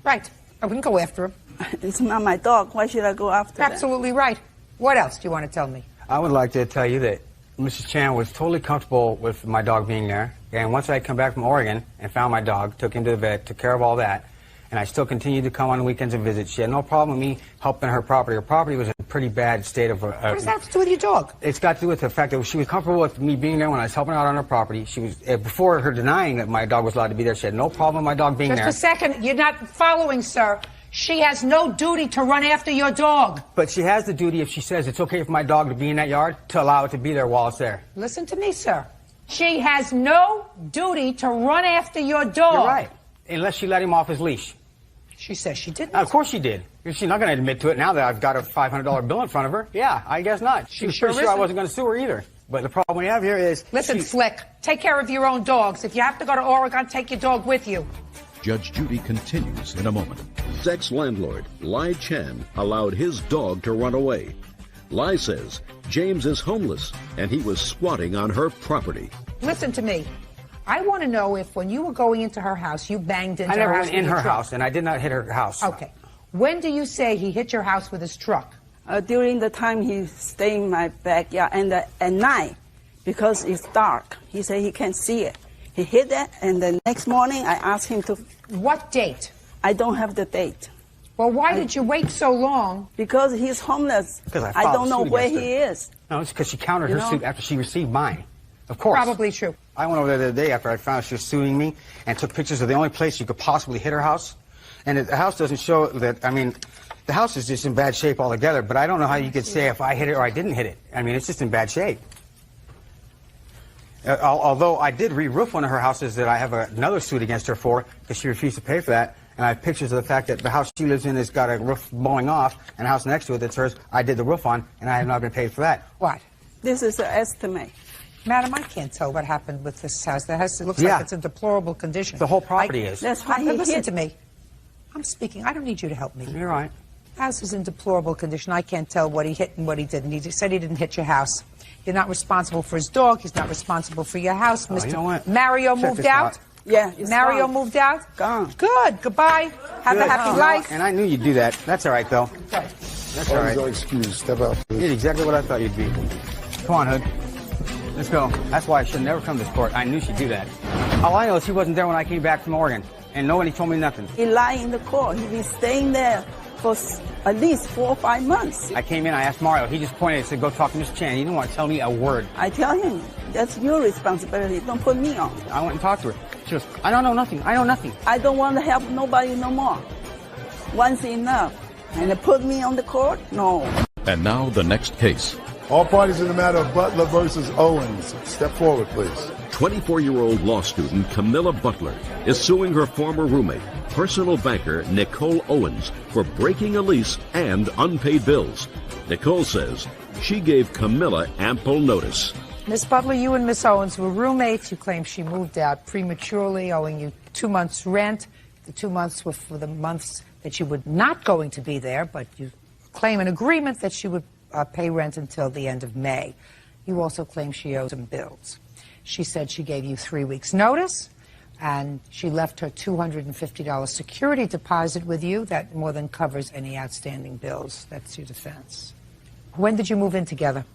Right. I wouldn't go after them. It's not my dog. Why should I go after them? Absolutely right. What else do you want to tell me? I would like to tell you that Mrs. Chan was totally comfortable with my dog being there. And once I come back from Oregon and found my dog, took him to the vet, took care of all that, and I still continued to come on weekends and visit. She had no problem with me helping her property. Her property was in a pretty bad state of... what does that have to do with your dog? It's got to do with the fact that she was comfortable with me being there when I was helping her out on her property. She was, before her denying that my dog was allowed to be there, she had no problem with my dog being there. Just a second. You're not following, sir. She has no duty to run after your dog. But she has the duty, if she says it's okay for my dog to be in that yard, to allow it to be there while it's there. Listen to me, sir. She has no duty to run after your dog. You're right. Unless she let him off his leash. She says she didn't. Of course she did. She's not going to admit to it now that I've got a $500 bill in front of her. Yeah, I guess not. She was sure pretty sure I wasn't going to sue her either. But the problem we have here is... Listen, Flick, take care of your own dogs. If you have to go to Oregon, take your dog with you. Judge Judy continues in a moment. Ex-landlord Lai Chan allowed his dog to run away. Lai says James is homeless and he was squatting on her property. Listen to me. I want to know if when you were going into her house, you banged into her house. I never went in her house, and I did not hit her house. Okay. When do you say he hit your house with his truck? During the time he stayed in my backyard, and at night, because it's dark, he said he can't see it. He hit it, and the next morning I asked him to... What date? I don't have the date. Well, why did you wait so long? Because he's homeless. Because I don't know where he is. No, it's because she countered her suit after she received mine. Of course. Probably true. I went over there the other day after I found out she was suing me and took pictures of the only place you could possibly hit her house. And the house doesn't show that, I mean, the house is just in bad shape altogether, but I don't know how you could say if I hit it or I didn't hit it. I mean, it's just in bad shape. Although I did re-roof one of her houses that I have another suit against her for because she refused to pay for that. And I have pictures of the fact that the house she lives in has got a roof blowing off and a house next to it that's hers. I did the roof on, and I have not been paid for that. What? This is an estimate. Madam, I can't tell what happened with this house. The house looks like it's in deplorable condition. The whole property is. That's why he listen hit. to me. I'm speaking. I don't need you to help me. You're right. House is in deplorable condition. I can't tell what he hit and what he didn't. He said he didn't hit your house. You're not responsible for his dog. He's not responsible for your house. Mr. You know what? Mario Check moved this out? Yeah. Mario gone. moved out? Gone. Good. Goodbye. Have a happy life. And I knew you'd do that. That's all right, though. That's all right. No excuse. Step out. You did exactly what I thought you'd be. Come on, Hood. Let's go. That's why I should never come to this court. I knew she'd do that. All I know is he wasn't there when I came back from Oregon, and nobody told me nothing. He lied in the court. He been staying there for at least 4 or 5 months. I came in, I asked Mario. He just pointed and said, go talk to Mr. Chan. He didn't want to tell me a word. I tell him, that's your responsibility. Don't put me on. I went and talked to her. She goes, I don't know nothing. I know nothing. I don't want to help nobody no more. Once enough. And they put me on the court? No. And now the next case. All parties in the matter of Butler versus Owens. Step forward, please. 24-year-old law student Camilla Butler is suing her former roommate, personal banker Nicole Owens, for breaking a lease and unpaid bills. Nicole says she gave Camilla ample notice. Miss Butler, you and Miss Owens were roommates. You claim she moved out prematurely, owing you 2 months' rent. The 2 months were for the months that you were not going to be there, but you claim an agreement that she would pay rent until the end of May. You also claim she owed some bills. She said she gave you 3 weeks' notice, and she left her $250 security deposit with you. That more than covers any outstanding bills. That's your defense. When did you move in together?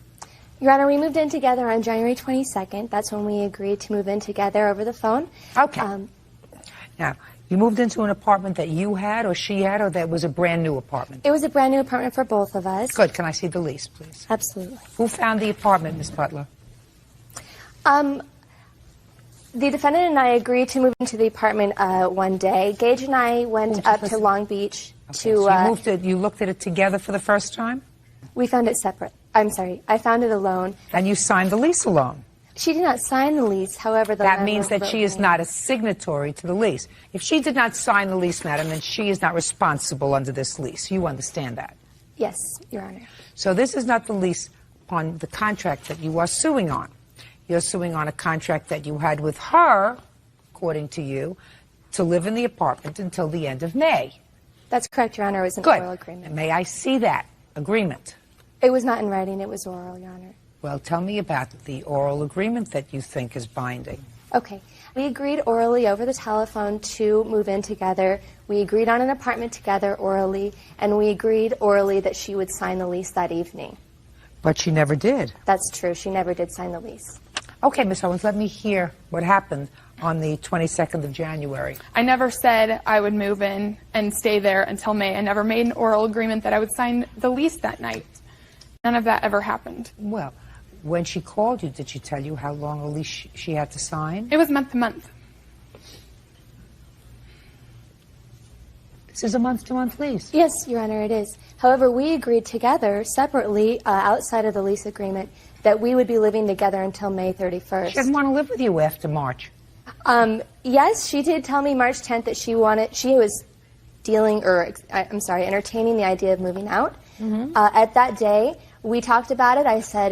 Your Honor, we moved in together on January 22nd. That's when we agreed to move in together over the phone. Okay. Now, you moved into an apartment that you had or she had, or that was a brand new apartment? It was a brand new apartment for both of us. Good. Can I see the lease, please? Absolutely. Who found the apartment, Miss Butler? The defendant and I agreed to move into the apartment one day. Gage and I went up to Long Beach to... So you looked at it together for the first time? We found it separate. I'm sorry. I found it alone. And you signed the lease alone? She did not sign the lease. However, that means that she is not a signatory to the lease. If she did not sign the lease, madam, then she is not responsible under this lease. You understand that? Yes, Your Honor. So this is not the lease on the contract that you are suing on. You're suing on a contract that you had with her, according to you, to live in the apartment until the end of May. That's correct, Your Honor. It was an Good. oral agreement. And may I see that agreement? It was not in writing. It was oral, Your Honor. Well, tell me about the oral agreement that you think is binding. Okay. We agreed orally over the telephone to move in together. We agreed on an apartment together orally, and we agreed orally that she would sign the lease that evening. But she never did. That's true. She never did sign the lease. Okay, Ms. Owens, let me hear what happened on the 22nd of January. I never said I would move in and stay there until May. I never made an oral agreement that I would sign the lease that night. None of that ever happened. Well, when she called you, did she tell you how long a lease she had to sign? It was month to month. This is a month-to-month lease. Yes, Your Honor, it is. However, we agreed together, separately, outside of the lease agreement, that we would be living together until May 31st. She didn't want to live with you after March. Yes, she did tell me March 10th that she was entertaining the idea of moving out. At that day, we talked about it. I said,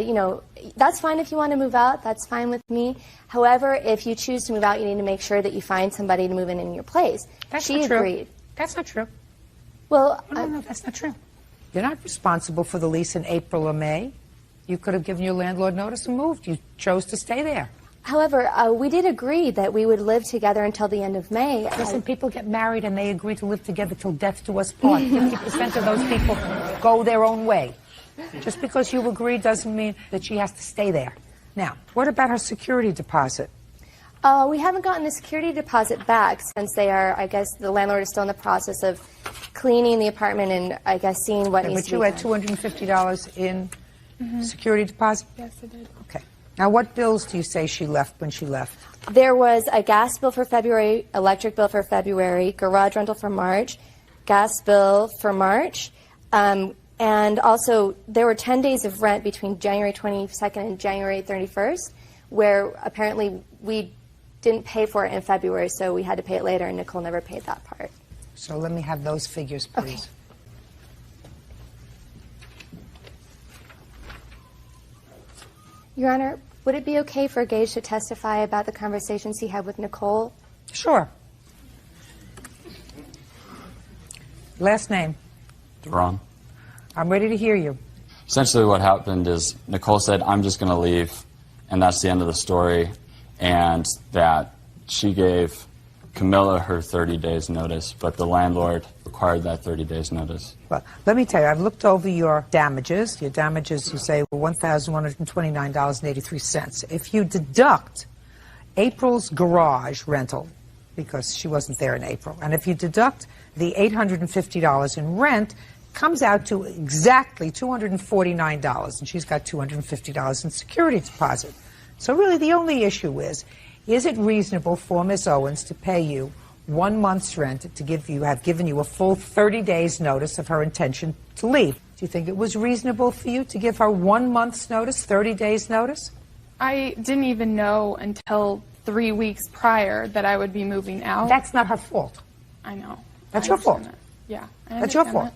that's fine if you want to move out. That's fine with me. However, if you choose to move out, you need to make sure that you find somebody to move in your place. She agreed. That's not true. Well, no, that's not true. You're not responsible for the lease in April or May. You could have given your landlord notice and moved. You chose to stay there. However, we did agree that we would live together until the end of May. Listen, people get married and they agree to live together till death do us part. 50% of those people go their own way. Just because you agree doesn't mean that she has to stay there. Now, what about her security deposit? We haven't gotten the security deposit back since the landlord is still in the process of cleaning the apartment and, seeing what needs to be done. But you had $250 in security deposit? Yes, I did. Okay. Now, what bills do you say she left when she left? There was a gas bill for February, electric bill for February, garage rental for March, gas bill for March, and also there were 10 days of rent between January 22nd and January 31st, where apparently we didn't pay for it in February, so we had to pay it later, and Nicole never paid that part. So let me have those figures, please. Okay. Your Honor, would it be okay for Gage to testify about the conversations he had with Nicole? Sure. Last name? Duran. I'm ready to hear you. Essentially what happened is Nicole said, I'm just going to leave, and that's the end of the story, and that she gave Camilla her 30 days notice, but the landlord required that 30 days notice. Well, let me tell you, I've looked over your damages. Your damages, you say, were $1,129.83. If you deduct April's garage rental, because she wasn't there in April, and if you deduct the $850 in rent, comes out to exactly $249, and she's got $250 in security deposit. So really the only issue is it reasonable for Ms. Owens to pay you 1 month's rent to have given you a full 30 days notice of her intention to leave? Do you think it was reasonable for you to give her 1 month's notice, 30 days notice? I didn't even know until 3 weeks prior that I would be moving out. That's not her fault. I know. That's your fault. That. Yeah. That's your fault.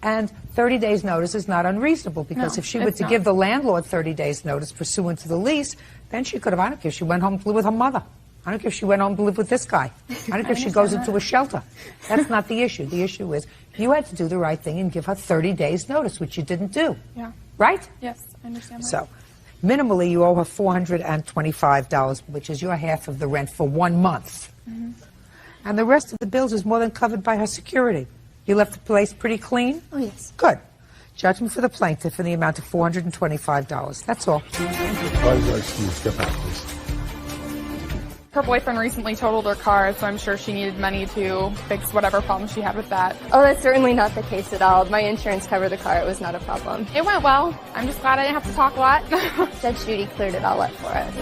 And 30 days notice is not unreasonable, because if she were to give the landlord 30 days notice pursuant to the lease, then she could have, I don't care if she went home to live with her mother. I don't care if she went home to live with this guy. I don't care if she goes into a shelter. That's not the issue. The issue is you had to do the right thing and give her 30 days notice, which you didn't do. Yeah. Right? Yes, I understand that. So, minimally, you owe her $425, which is your half of the rent for 1 month. And the rest of the bills is more than covered by her security. You left the place pretty clean? Oh, yes. Good. Judgment for the plaintiff in the amount of $425. That's all. Step out, please. Her boyfriend recently totaled her car, so I'm sure she needed money to fix whatever problem she had with that. Oh, that's certainly not the case at all. My insurance covered the car. It was not a problem. It went well. I'm just glad I didn't have to talk a lot. Judge Judy cleared it all up for us.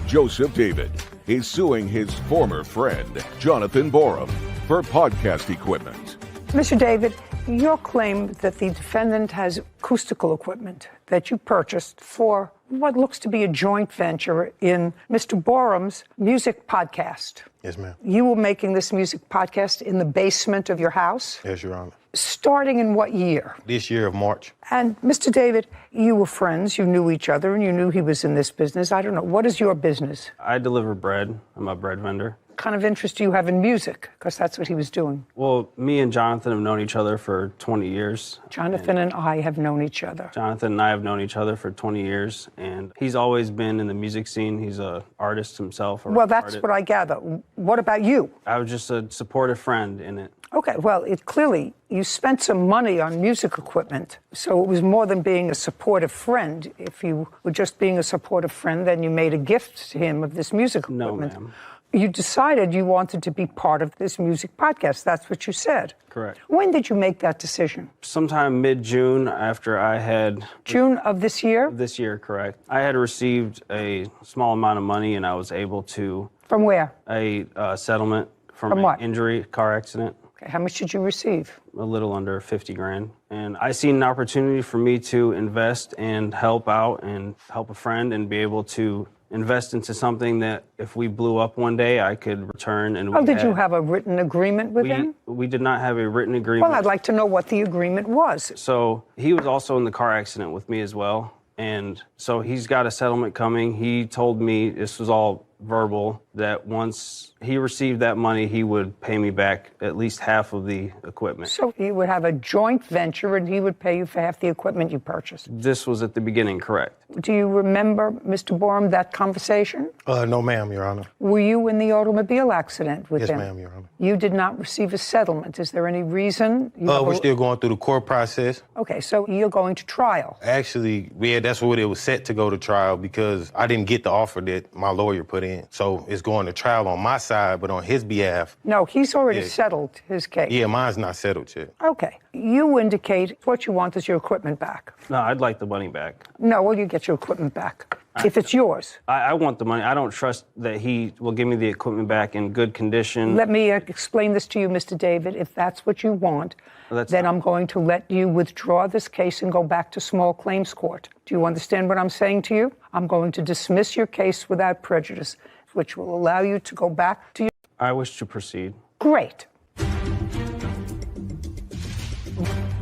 Joseph David is suing his former friend, Jonathan Borum, for podcast equipment. Mr. David, your claim that the defendant has acoustical equipment that you purchased for what looks to be a joint venture in Mr. Borum's music podcast. Yes, ma'am. You were making this music podcast in the basement of your house? Yes, Your Honor. Starting in what year? This year of March. And Mr. David, you were friends, you knew each other, and you knew he was in this business. I don't know, what is your business? I deliver bread. I'm a bread vendor. kind of interest do you have in music? Because that's what he was doing. Well, me and Jonathan have known each other for 20 years. Jonathan and I have known each other. Jonathan and I have known each other for 20 years, and he's always been in the music scene. He's an artist himself. Well, that's what I gather. What about you? I was just a supportive friend in it. Okay, well, it clearly, you spent some money on music equipment, so it was more than being a supportive friend. If you were just being a supportive friend, then you made a gift to him of this music equipment. No, ma'am. You decided you wanted to be part of this music podcast. That's what you said. Correct. When did you make that decision? Sometime mid-June after I had... June of this year? This year, correct. I had received a small amount of money, and I was able to... From where? A settlement from From an what? injury, car accident. Okay, how much did you receive? A little under 50 grand. And I seen an opportunity for me to invest and help out and help a friend and be able to invest into something that if we blew up one day, I could return. And Oh, did you have a written agreement with him? We did not have a written agreement. Well, I'd like to know what the agreement was. So he was also in the car accident with me as well. And so he's got a settlement coming. He told me, this was all verbal, that once he received that money, he would pay me back at least half of the equipment. So you would have a joint venture and he would pay you for half the equipment you purchased. This was at the beginning, correct. Do you remember, Mr. Borum, that conversation? No, ma'am, Your Honor. Were you in the automobile accident with Yes, him? ma'am, Your Honor. You did not receive a settlement. Is there any reason? We're still going through the court process. Okay, so you're going to trial. Actually, yeah, that's what it was set to go to trial because I didn't get the offer that my lawyer put in. So it's going to trial on my side, but on his behalf. No, he's already Yeah. settled his case. Yeah, mine's not settled yet. Okay. You indicate what you want is your equipment back. No, I'd like the money back. No, well, you get your equipment back. If it's yours. I want the money. I don't trust that he will give me the equipment back in good condition. Let me explain this to you, Mr. David. If that's what you want, then I'm going to let you withdraw this case and go back to small claims court. Do you understand what I'm saying to you? I'm going to dismiss your case without prejudice, which will allow you to go back to your... I wish to proceed. Great.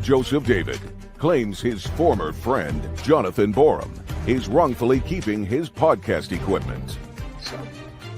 Joseph David claims his former friend, Jonathan Borum, is wrongfully keeping his podcast equipment.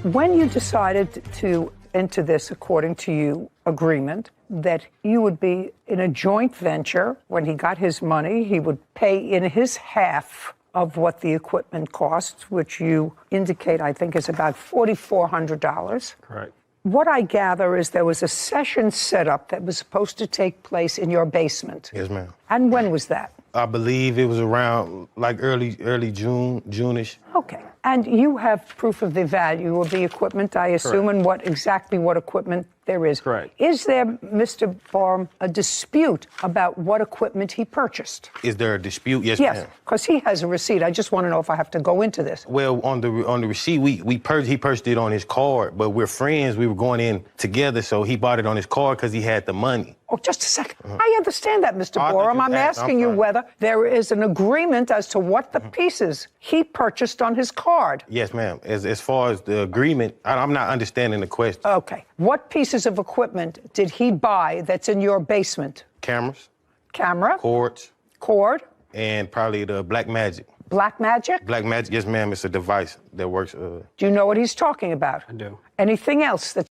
When you decided to enter this, according to you, agreement, that you would be in a joint venture, when he got his money, he would pay in his half of what the equipment costs, which you indicate, I think, is about $4,400. Correct. What I gather is there was a session set up that was supposed to take place in your basement. Yes, ma'am. And when was that? I believe it was around like early June-ish. Okay. And you have proof of the value of the equipment, I assume, Correct. and exactly what equipment there is. Correct. Is there, Mr. Borum, a dispute about what equipment he purchased? Is there a dispute? Yes, Yes, ma'am. because he has a receipt. I just want to know if I have to go into this. Well, on the receipt, he purchased it on his card, but we're friends. We were going in together, so he bought it on his card because he had the money. Oh, just a second. I understand that, Mr. Oh, I thought Borum. you I'm asked. asking you sorry. whether there is an agreement as to what the pieces he purchased on his card. Yes, ma'am. As far as the agreement, I'm not understanding the question. Okay. What pieces of equipment did he buy that's in your basement? Cameras, Camera, cords, cord, and probably the Black Magic. Black Magic? Black Magic, yes, ma'am. It's a device that works. Do you know what he's talking about? I do. Anything else that...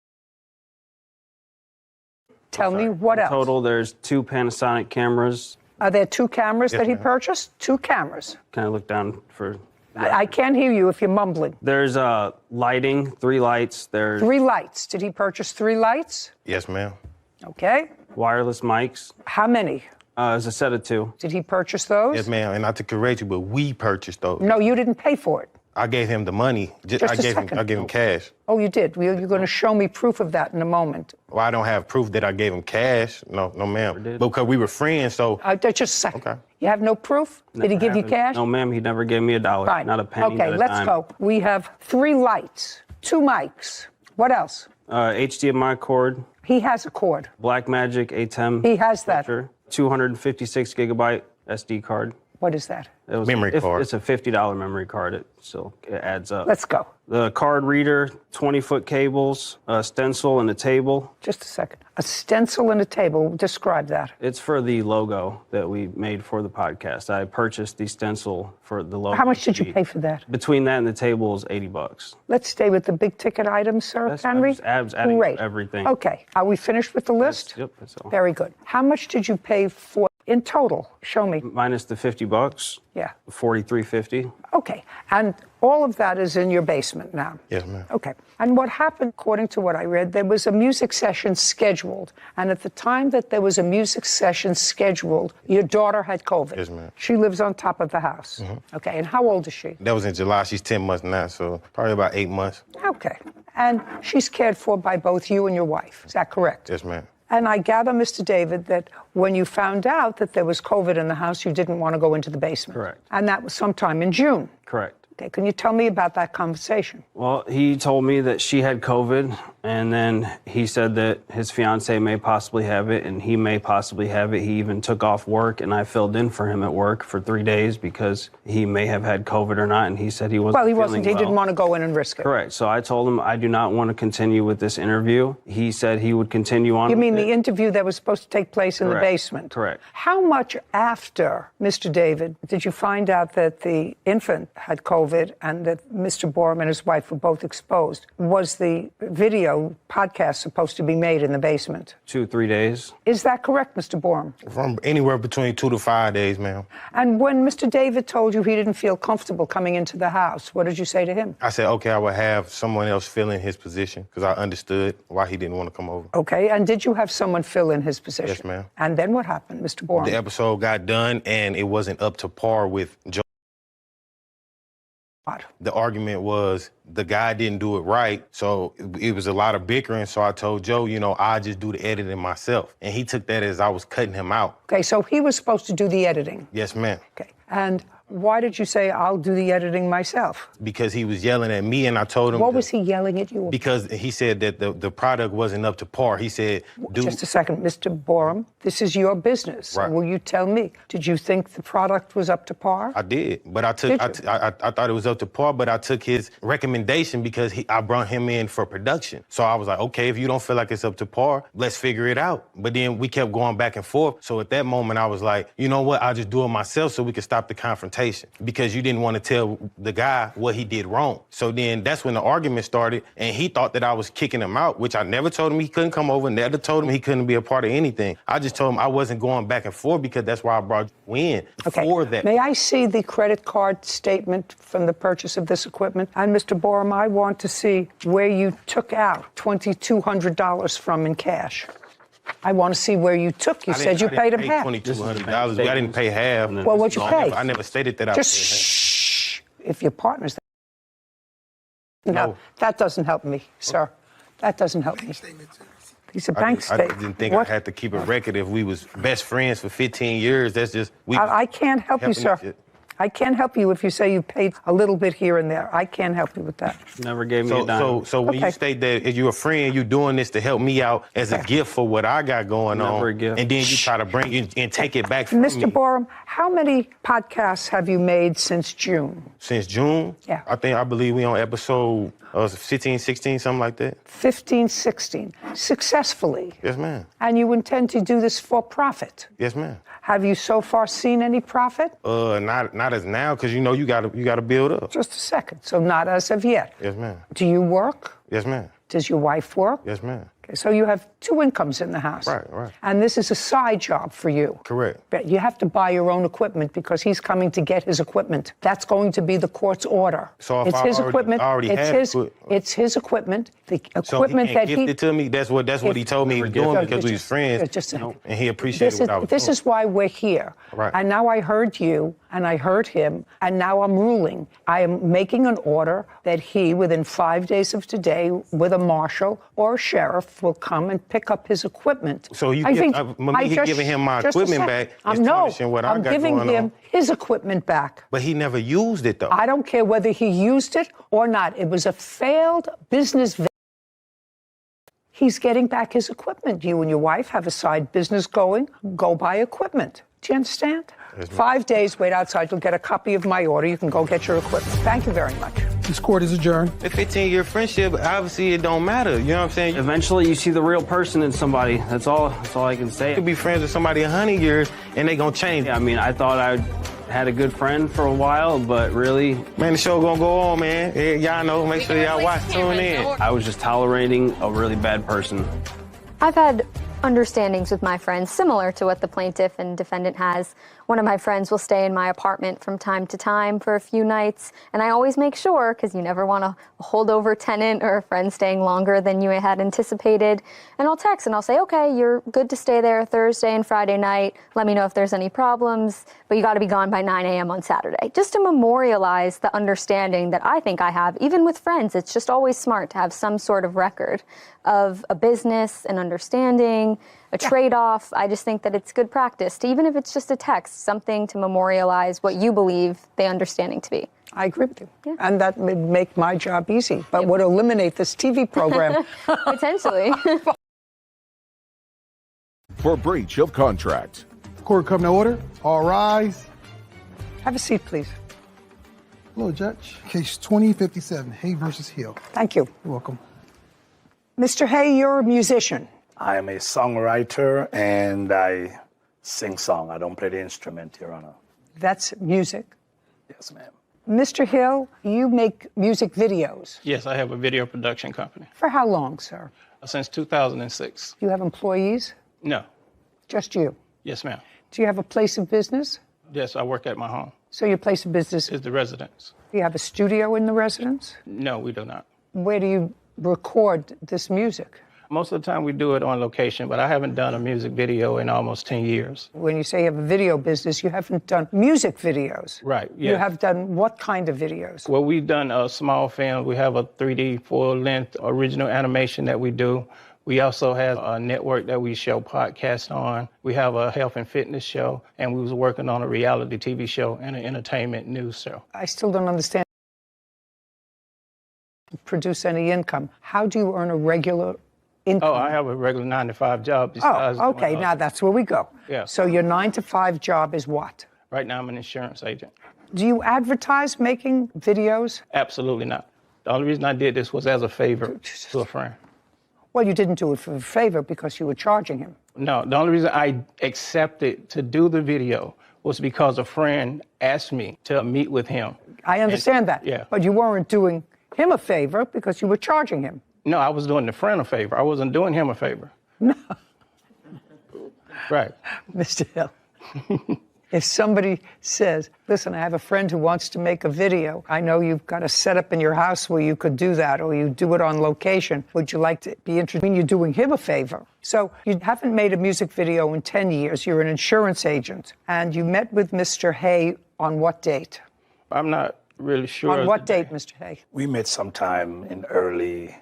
Tell me what else. Total, there's 2 Panasonic cameras. Are there 2 cameras Yes, that he ma'am. purchased? 2 cameras. Can I look down for... I can't hear you if you're mumbling. There's lighting, 3 lights. There's 3 lights. Did he purchase 3 lights? Yes, ma'am. Okay. wireless mics. How many? It's a set of 2. Did he purchase those? Yes, ma'am. And not to correct you, but we purchased those. No, you didn't pay for it. I gave him the money. Just a second. I gave him cash. Oh, you did? You're going to show me proof of that in a moment. Well, I don't have proof that I gave him cash. No, ma'am. Because we were friends, so. Just a second. Okay. You have no proof? Did he give you cash? No, ma'am. He never gave me $1. Fine. Not a penny. Okay, not a let's dime. go. We have 3 lights, 2 mics. What else? HDMI cord. He has a cord. Blackmagic ATEM. He has that. Picture, 256 gigabyte SD card. What is that? It was Memory card. It's a $50 memory card. It adds up. Let's go. The card reader, 20-foot cables, a stencil, and a table. Just a second. A stencil and a table. Describe that. It's for the logo that we made for the podcast. I purchased the stencil for the logo. How much did you pay for that? Between that and the table is $80. Let's stay with the big ticket items, sir, Henry. I was adding Great. everything. Okay. Are we finished with the list? Yep, that's all. Very good. How much did you pay for in total? Show me. Minus the $50. Yeah. $43.50. Okay. And all of that is in your basement now? Yes, ma'am. Okay. And what happened, according to what I read, there was a music session scheduled. And at the time that there was a music session scheduled, your daughter had COVID. Yes, ma'am. She lives on top of the house. Okay. And how old is she? That was in July. She's 10 months now, so probably about 8 months. Okay. And she's cared for by both you and your wife. Is that correct? Yes, ma'am. And I gather, Mr. David, that when you found out that there was COVID in the house, you didn't want to go into the basement. Correct. And that was sometime in June. Correct. Okay, can you tell me about that conversation? Well, he told me that she had COVID, and then he said that his fiance may possibly have it, and he may possibly have it. He even took off work, and I filled in for him at work for 3 days because he may have had COVID or not, and he said he wasn't Well, he feeling wasn't. He didn't want to go in and risk it. Correct. So I told him I do not want to continue with this interview. He said he would continue on. You mean with the interview that was supposed to take place in the Correct. basement? Correct. How much after, Mr. David, did you find out that the infant had COVID and that Mr. Borum and his wife were both exposed? Was the video podcast supposed to be made in the basement? 2-3 days. Is that correct, Mr. Borum? From anywhere between 2 to 5 days, ma'am. And when Mr. David told you he didn't feel comfortable coming into the house, what did you say to him? I said, okay, I would have someone else fill in his position because I understood why he didn't want to come over. Okay, and did you have someone fill in his position? Yes, ma'am. And then what happened, Mr. Borum? The episode got done, and it wasn't up to par with Joe. The argument was the guy didn't do it right, so it was a lot of bickering. So I told Joe, I just do the editing myself. And he took that as I was cutting him out. Okay, so he was supposed to do the editing. Yes, ma'am. Okay, and why did you say, I'll do the editing myself? Because he was yelling at me, and I told him... What was he yelling at you about? Because he said that the product wasn't up to par. He said... Just a second, Mr. Borum, this is your business. Right. Will you tell me, did you think the product was up to par? I did, but I thought it was up to par, but I took his recommendation because I brought him in for production. So I was like, okay, if you don't feel like it's up to par, let's figure it out. But then we kept going back and forth. So at that moment, I was like, you know what, I'll just do it myself so we can stop the confrontation. Because you didn't want to tell the guy what he did wrong. So then that's when the argument started, and he thought that I was kicking him out, which I never told him he couldn't come over, never told him he couldn't be a part of anything. I just told him I wasn't going back and forth because that's why I brought you in for that. May I see the credit card statement from the purchase of this equipment? And Mr. Borum, I want to see where you took out $2,200 from in cash. I want to see where you took. You said you paid him half. $2,200. I didn't pay half. Well, what'd you pay? I never stated that I Just paid half. shh. If your partner's there. No, that doesn't help me, sir. That doesn't help me. He's a bank statement. I didn't think I had to keep a record if we was best friends for 15 years. That's just... I can't help you, sir. I can't help you if you say you paid a little bit here and there. I can't help you with that. Never gave me a dime. So when you state that if you're a friend, you're doing this to help me out as a gift for what I got going on, a gift. And then you try to bring it and take it back from me. Mr. Borum, how many podcasts have you made since June? Since June? Yeah. I believe we on episode 15, 16, something like that. 15, 16. Successfully. Yes, ma'am. And you intend to do this for profit? Yes, ma'am. Have you so far seen any profit? Not as now, because you gotta build up. Just a second. So not as of yet. Yes, ma'am. Do you work? Yes, ma'am. Does your wife work? Yes, ma'am. Okay, so you have two incomes in the house. Right. And this is a side job for you. Correct. But you have to buy your own equipment because he's coming to get his equipment. That's going to be the court's order. So if it's his equipment. It's his equipment. The equipment so he can't that gift it to me. That's what he told me he was doing because we was friends. And he appreciated what I was doing. This is why we're here. Right. And now I heard you, and I heard him, and now I'm ruling. I am making an order that he, within 5 days of today, with a marshal or a sheriff, will come and pick up his equipment. So he's giving him my equipment back. I'm giving him his equipment back. But he never used it, though. I don't care whether he used it or not. It was a failed business. He's getting back his equipment. You and your wife have a side business going. Go buy equipment. Do you understand? 5 days, wait outside. You'll get a copy of my order. You can go get your equipment. Thank you very much. This court is adjourned. A 15-year friendship, obviously it don't matter. You know what I'm saying? Eventually, you see the real person in somebody. That's all I can say. You could be friends with somebody 100 years, and they gonna change. I mean, I thought I had a good friend for a while, but really... Man, the show gonna go on, man. Y'all know, make sure y'all watch, tune in. I was just tolerating a really bad person. I've had understandings with my friends similar to what the plaintiff and defendant has. One of my friends will stay in my apartment from time to time for a few nights, and I always make sure, because you never want a holdover tenant or a friend staying longer than you had anticipated, and I'll text and I'll say, okay, you're good to stay there Thursday and Friday night. Let me know if there's any problems, but you got to be gone by 9 a.m. on Saturday. Just to memorialize the understanding that I think I have, even with friends. It's just always smart to have some sort of record of a business, an understanding, a trade-off. I just think that it's good practice to, even if it's just a text, something to memorialize what you believe the understanding to be. I agree with you. Yeah. And that would make my job easy, but would eliminate this TV program. Potentially. For breach of contract. Court come to order. All rise. Have a seat, please. Hello, Judge. Case 2057, Hay versus Hill. Thank you. You're welcome. Mr. Hay, you're a musician. I am a songwriter and I sing song. I don't play the instrument, Your Honor. That's music. Yes, ma'am. Mr. Hill, you make music videos. Yes, I have a video production company. For how long, sir? Since 2006. Do you have employees? No. Just you? Yes, ma'am. Do you have a place of business? Yes, I work at my home. So your place of business is the residence. Do you have a studio in the residence? No, we do not. Where do you record this music? Most of the time we do it on location, but I haven't done a music video in almost 10 years. When you say you have a video business, you haven't done music videos. Right, yeah. You have done what kind of videos? Well, we've done a small film. We have a 3D full-length original animation that we do. We also have a network that we show podcasts on. We have a health and fitness show, and we was working on a reality TV show and an entertainment news show. I still don't understand. Produce any income. How do you earn a regular income? Oh, I have a regular 9-to-5 job. Oh, okay. Now that's where we go. Yeah. So your 9-to-5 job is what? Right now I'm an insurance agent. Do you advertise making videos? Absolutely not. The only reason I did this was as a favor to a friend. Well, you didn't do it for a favor because you were charging him. No, the only reason I accepted to do the video was because a friend asked me to meet with him. I understand that. Yeah. But you weren't doing him a favor because you were charging him. No, I was doing the friend a favor. I wasn't doing him a favor. No. Right. Mr. Hill, if somebody says, listen, I have a friend who wants to make a video. I know you've got a setup in your house where you could do that, or you do it on location. Would you like to be interested in you doing him a favor? So you haven't made a music video in 10 years. You're an insurance agent. And you met with Mr. Hay on what date? I'm not really sure. On what date, Mr. Hay? We met sometime in early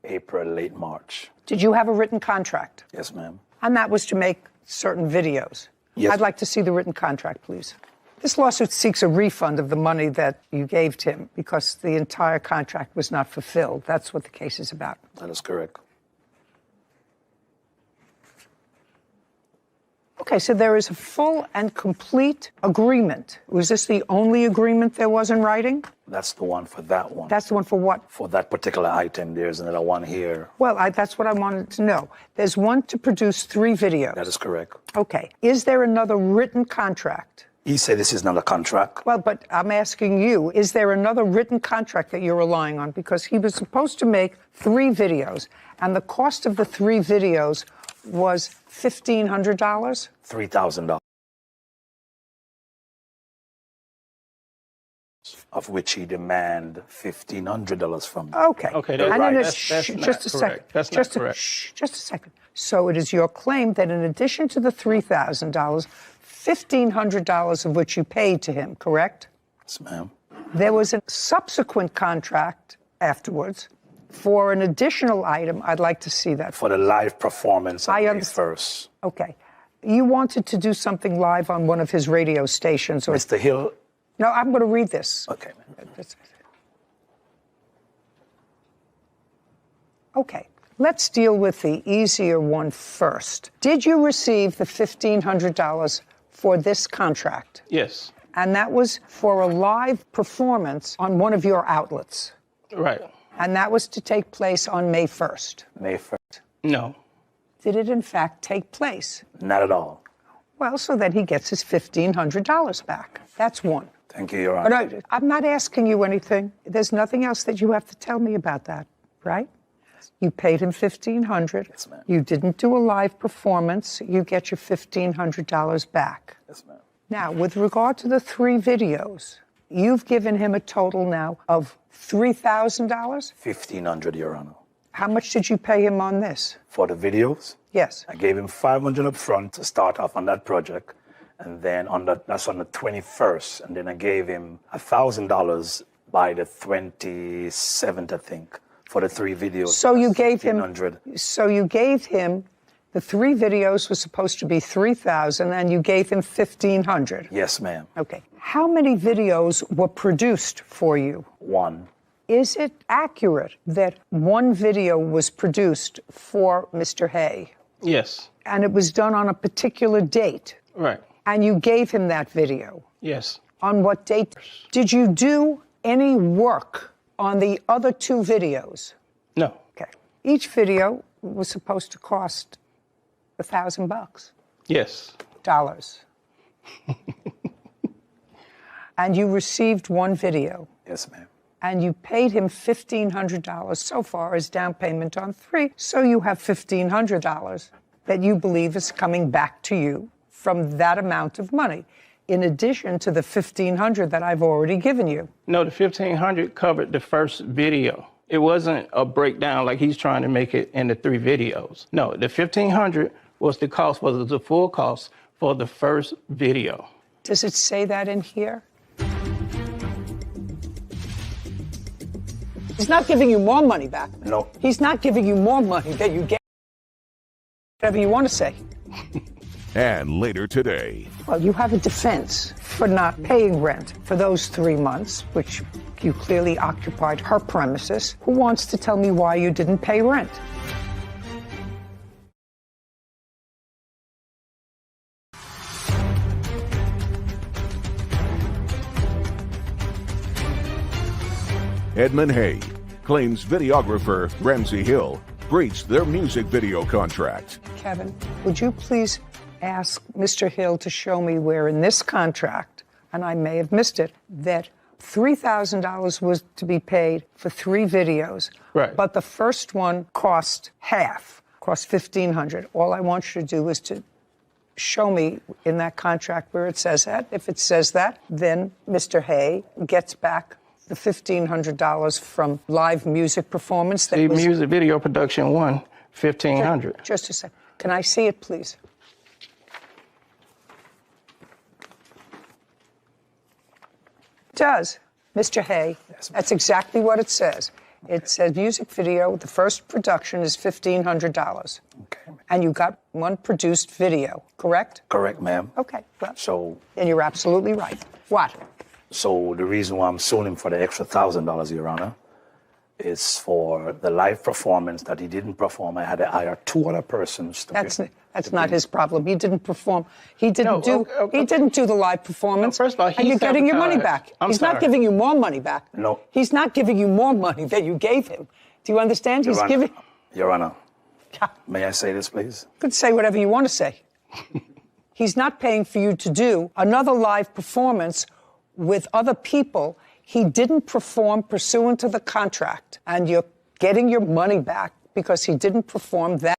April, late March. Did you have a written contract? Yes, ma'am. And that was to make certain videos? Yes. I'd like to see the written contract, please. This lawsuit seeks a refund of the money that you gave to him because the entire contract was not fulfilled. That's what the case is about. That is correct. Okay, so there is a full and complete agreement. Was this the only agreement there was in writing? That's the one for that one. That's the one for what? For that particular item, there's another one here. Well, that's what I wanted to know. There's one to produce 3 videos. That is correct. Okay. Is there another written contract? He said this is not a contract. Well, but I'm asking you, is there another written contract that you're relying on? Because he was supposed to make 3 videos, and the cost of the 3 videos was $1,500? $3,000. Of which he demanded $1,500 from me. Okay. Okay, and that's right. then That's just a second. That's not correct. Just a second. So it is your claim that in addition to the $3,000, $1,500 of which you paid to him, correct? Yes, ma'am. There was a subsequent contract afterwards for an additional item. I'd like to see that. For the live performance on May 1st. Okay. You wanted to do something live on one of his radio stations. Or... Mr. Hill? No, I'm going to read this. Okay. Okay. Let's deal with the easier one first. Did you receive the $1,500 for this contract. Yes. And that was for a live performance on one of your outlets. Right. And that was to take place on May 1st. May 1st. No. Did it in fact take place? Not at all. Well, so then he gets his $1,500 back. That's one. Thank you, Your Honor. But I'm not asking you anything. There's nothing else that you have to tell me about that, right? You paid him $1,500. Yes, ma'am. You didn't do a live performance. You get your $1,500 back. Yes, ma'am. Now, with regard to the 3 videos, you've given him a total now of $3,000? $1,500, Your Honor. How much did you pay him on this? For the videos? Yes. I gave him $500 up front to start off on that project. And then that's on the 21st. And then I gave him $1,000 by the 27th, I think, for the 3 videos. So you gave him. $1,500. So you gave him. The 3 videos were supposed to be $3,000, and you gave him $1,500. Yes, ma'am. Okay. How many videos were produced for you? 1. Is it accurate that 1 video was produced for Mr. Hay? Yes. And it was done on a particular date? Right. And you gave him that video? Yes. On what date? Did you do any work on the other 2 videos? No. Okay. Each video was supposed to cost $1,000. Yes. Dollars. And you received 1 video. Yes, ma'am. And you paid him $1,500 so far as down payment on 3. So you have $1,500 that you believe is coming back to you from that amount of money, in addition to the $1,500 that I've already given you. No, the $1,500 covered the first video. It wasn't a breakdown like he's trying to make it in the 3 videos. No, the $1,500 was the cost, was the full cost for the first video. Does it say that in here? He's not giving you more money back. No. He's not giving you more money that you get. Whatever you want to say. And later today. Well, you have a defense for not paying rent for those 3 months, which you clearly occupied her premises. Who wants to tell me why you didn't pay rent? Edmund Hay claims videographer Ramsey Hill breached their music video contract. Kevin, would you please ask Mr. Hill to show me where in this contract, and I may have missed it, that $3,000 was to be paid for 3 videos. Right. But the first one cost half, cost $1,500. All I want you to do is to show me in that contract where it says that. If it says that, then Mr. Hay gets back the $1,500 from live music performance. The music video production won $1,500. Just a second. Can I see it, please? It does, Mr. Hay. Yes, that's exactly what it says. Okay. It says music video, the first production is $1,500. Okay. And you got 1 produced video, correct? Correct, ma'am. Okay, well, so then you're absolutely right. What? So the reason why I'm suing him for the extra $1,000, Your Honor, is for the live performance that he didn't perform. I had to hire 2 other persons. That's not his problem. He didn't perform. He didn't He didn't do the live performance. No, first of all, and you're getting your money back. He's not giving you more money back. No. He's not giving you more money than you gave him. Do you understand? Your He's Honor, giving. Your Honor, may I say this, please? You could say whatever you want to say. He's not paying for you to do another live performance with other people. He didn't perform pursuant to the contract, and you're getting your money back because he didn't perform that.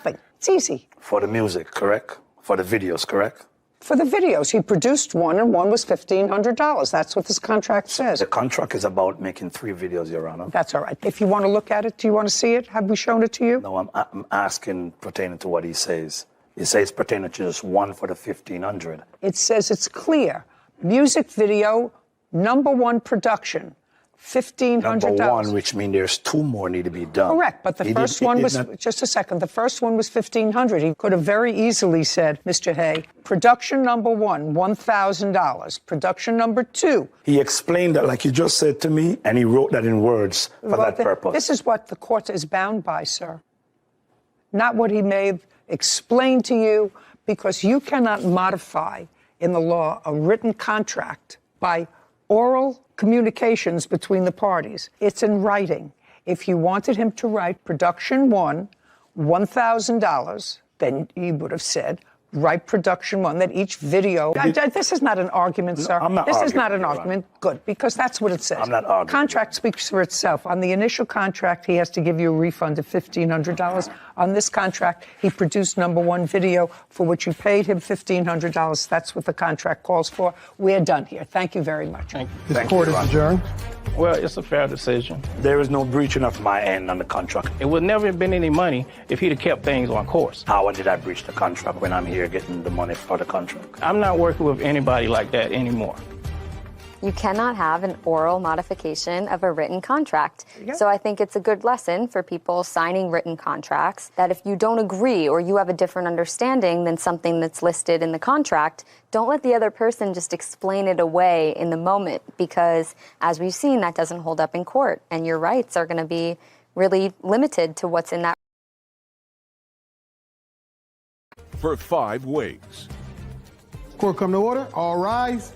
It's easy. For the music, correct? For the videos, correct? For the videos. He produced 1, and 1 was $1,500. That's what this contract says. The contract is about making 3 videos, Your Honor. That's all right. If you want to look at it, do you want to see it? Have we shown it to you? No, I'm asking pertaining to what he says. He says pertaining to just 1 for the $1,500. It says it's clear. Music video, #1 production, $1,500. Number 1, which means there's 2 more need to be done. Correct, but the first one was, just a second, the first one was $1,500. He could have very easily said, Mr. Hay, production #1, $1,000. Production #2. He explained that like you just said to me, and he wrote that in words for that purpose. This is what the court is bound by, sir. Not what he may have explain to you, because you cannot modify in the law a written contract by oral communications between the parties. It's in writing. If you wanted him to write production one, $1,000, then you would have said, write production one, that each video. This is not an argument, sir. I'm not this arguing, is not an Your argument. Good, because that's what it says. I'm not arguing. Contract speaks for itself. On the initial contract, he has to give you a refund of $1,500. On this contract, he produced number one video for which you paid him $1,500. That's what the contract calls for. We're done here. Thank you very much. Thank you. This court is adjourned. Well, it's a fair decision. There is no breaching of my end on the contract. It would never have been any money if he'd have kept things on course. How did I breach the contract when I'm here getting the money for the contract? I'm not working with anybody like that anymore. You cannot have an oral modification of a written contract. So I think it's a good lesson for people signing written contracts that if you don't agree or you have a different understanding than something that's listed in the contract, don't let the other person just explain it away in the moment, because as we've seen, that doesn't hold up in court and your rights are going to be really limited to what's in that. For 5 weeks. Court come to order. All rise.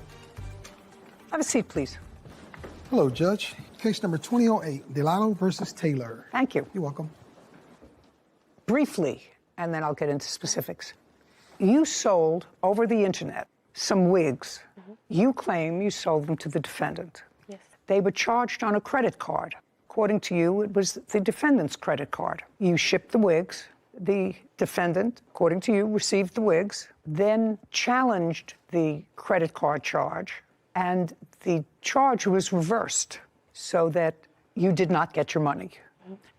Have a seat, please. Hello, Judge. Case number 2008, Delano versus Taylor. Thank you. You're welcome. Briefly, and then I'll get into specifics. You sold over the internet some wigs. You claim you sold them to the defendant. Yes. They were charged on a credit card. According to you, it was the defendant's credit card. You shipped the wigs. The defendant, according to you, received the wigs, then challenged the credit card charge, and the charge was reversed so that you did not get your money.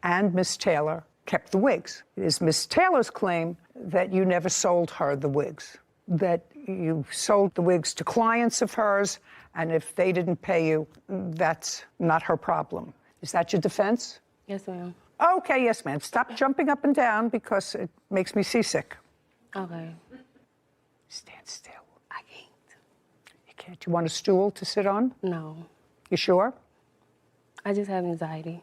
And Ms. Taylor kept the wigs. It is Ms. Taylor's claim that you never sold her the wigs, that you sold the wigs to clients of hers, and if they didn't pay you, that's not her problem. Is that your defense? Yes, ma'am. Okay, yes, ma'am. Stop jumping up and down because it makes me seasick. Okay. Stand still. I can't. You can't. You want a stool to sit on? No. You sure? I just have anxiety.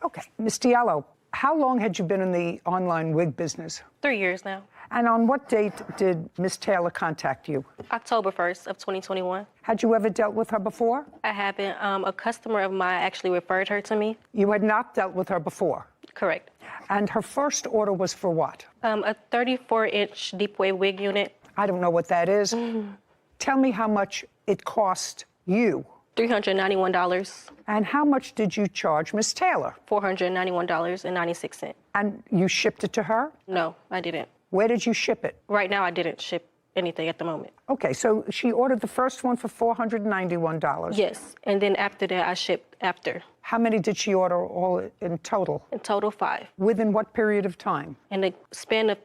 Okay. Ms. Diallo, how long had you been in the online wig business? 3 years now. And on what date did Ms. Taylor contact you? October 1st of 2021. Had you ever dealt with her before? I haven't. A customer of mine actually referred her to me. You had not dealt with her before? Correct. And her first order was for what? A 34-inch deep wave wig unit. I don't know what that is. Tell me how much it cost you. $391. And how much did you charge Ms. Taylor? $491.96. And you shipped it to her? No, I didn't. Where did you ship it? Right now, I didn't ship anything at the moment. Okay, so she ordered the first one for $491. Yes, and then after that, I shipped after. How many did she order all in total? In total, 5. Within what period of time? In the span of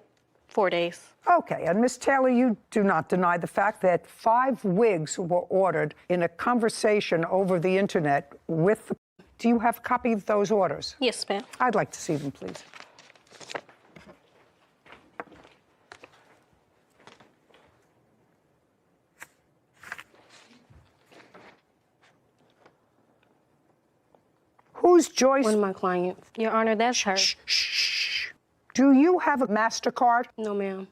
4 days. Okay, and Ms. Taylor, you do not deny the fact that 5 wigs were ordered in a conversation over the internet with the... Do you have a copy of those orders? Yes, ma'am. I'd like to see them, please. Who's Joyce? One of my clients. Your Honor, that's her. Shh. Do you have a MasterCard? No, ma'am.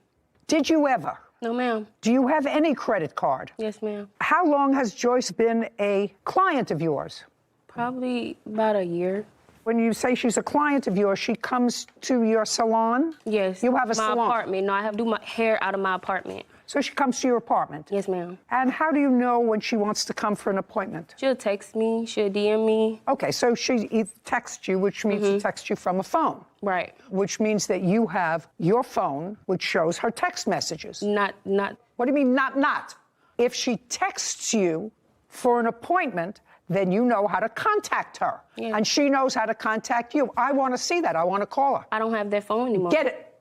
Did you ever? No, ma'am. Do you have any credit card? Yes, ma'am. How long has Joyce been a client of yours? Probably about a year. When you say she's a client of yours, she comes to your salon? Yes. You have a my salon? Apartment. No, I have to do my hair out of my apartment. So she comes to your apartment? Yes, ma'am. And how do you know when she wants to come for an appointment? She'll text me. She'll DM me. Okay, so she texts you, which means she texts you from a phone. Right. Which means that you have your phone, which shows her text messages. Not. What do you mean, not? If she texts you for an appointment, then you know how to contact her. Yeah. And she knows how to contact you. I want to see that. I want to call her. I don't have that phone anymore. Get it.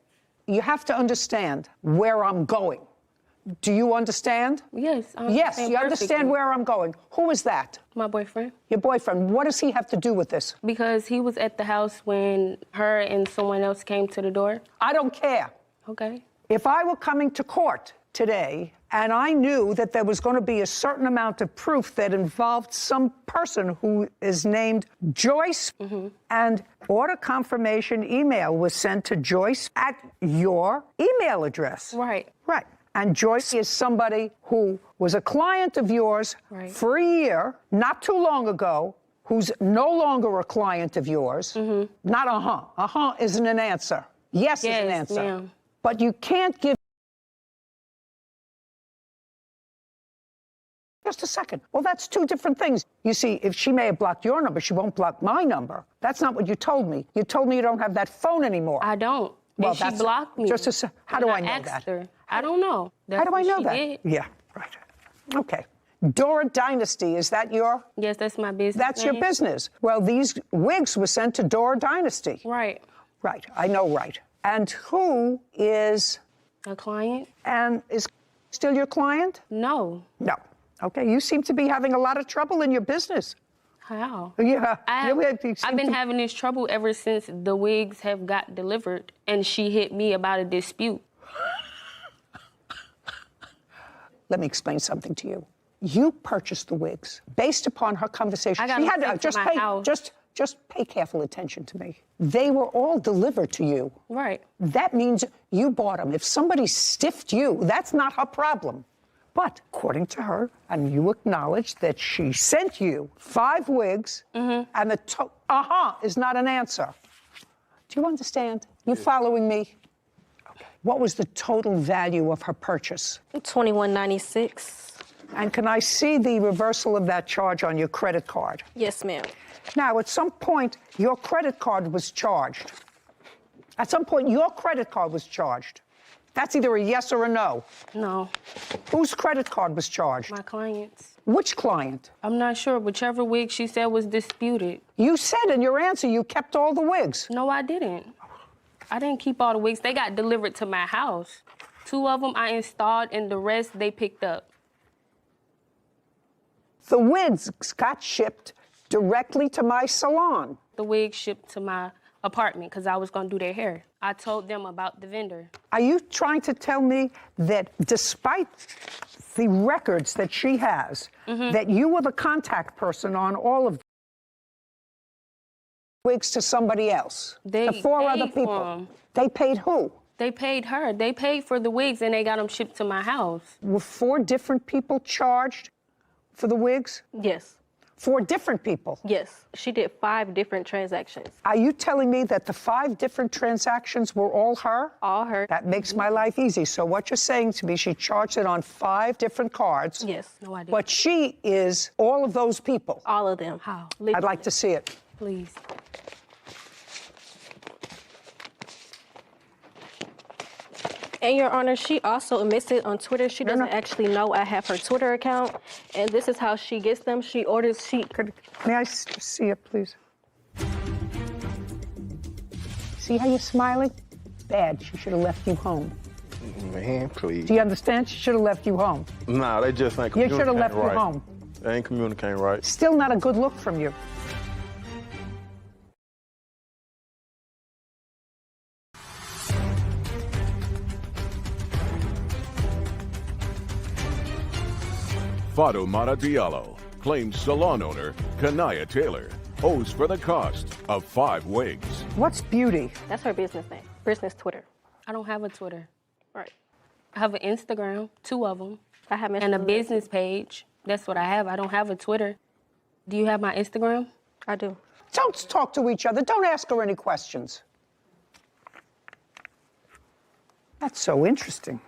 You have to understand where I'm going. Do you understand? Yes. Yes, you understand where I'm going. Who is that? My boyfriend. Your boyfriend. What does he have to do with this? Because he was at the house when her and someone else came to the door. I don't care. Okay. If I were coming to court today And I knew that there was going to be a certain amount of proof that involved some person who is named Joyce. And order confirmation email was sent to Joyce at your email address. Right. Right. And Joyce is somebody who was a client of yours for a year, not too long ago, who's no longer a client of yours. Not uh-huh. Isn't an answer. Yes is an answer. Ma'am. But you can't give. Just a second. Well, that's two different things. You see, if she may have blocked your number, she won't block my number. That's not what you told me. You told me you don't have that phone anymore. I don't. Well, And she blocked me. How do I know asked that? her. I don't know. How do I know that? Did. Yeah, right. Okay. Dora Dynasty, is that your? Yes, that's my business. That's your business. Well, these wigs were sent to Dora Dynasty. Right. Right. I know, right. And who is? A client. And is still your client? No. No. Okay. You seem to be having a lot of trouble in your business. How? Yeah. I've been having this trouble ever since the wigs have got delivered, and she hit me about a dispute. Let me explain something to you. You purchased the wigs based upon her conversation. I got she them had sent to my house. Just pay careful attention to me. They were all delivered to you. Right. That means you bought them. If somebody stiffed you, that's not her problem. But according to her, and you acknowledge that she sent you 5 wigs, and the is not an answer. Do you understand? You following me? Okay. What was the total value of her purchase? $21.96. And can I see the reversal of that charge on your credit card? Yes, ma'am. Now, at some point, your credit card was charged. At some point, your credit card was charged. That's either a yes or a no. No. Whose credit card was charged? My client's. Which client? I'm not sure. Whichever wig she said was disputed. You said in your answer you kept all the wigs. No, I didn't. I didn't keep all the wigs. They got delivered to my house. 2 of them I installed, and the rest they picked up. The wigs got shipped directly to my salon. The wig shipped to my apartment because I was going to do their hair. I told them about the vendor. Are you trying to tell me that despite the records that she has, that you were the contact person on all of the wigs to somebody else? They the 4 other paid people. for 'em. They paid who? They paid her. They paid for the wigs, and they got them shipped to my house. Were 4 different people charged for the wigs? Yes. 4 different people? Yes. She did 5 different transactions. Are you telling me that the 5 different transactions were all her? All her. That makes my life easy. So what you're saying to me, she charged it on 5 different cards. Yes. No, I didn't. But she is all of those people. All of them. How? I'd like to see it. Please. And Your Honor, she also admits it on Twitter. She doesn't actually know I have her Twitter account. And this is how she gets them. She orders, May I see it, please? See how you're smiling? Bad. She should have left you home. Man, please. Do you understand? She should have left you home. Nah, they just ain't You communicating should have left right. you home. They ain't communicating right. Still not a good look from you. Fatoumata Diallo claims salon owner Kanaya Taylor owes for the cost of 5 wigs. What's Beauty? That's her business name. Business Twitter. I don't have a Twitter. Right. I have an Instagram, 2 of them. I have and a business page. That's what I have. I don't have a Twitter. Do you have my Instagram? I do. Don't talk to each other. Don't ask her any questions. That's so interesting.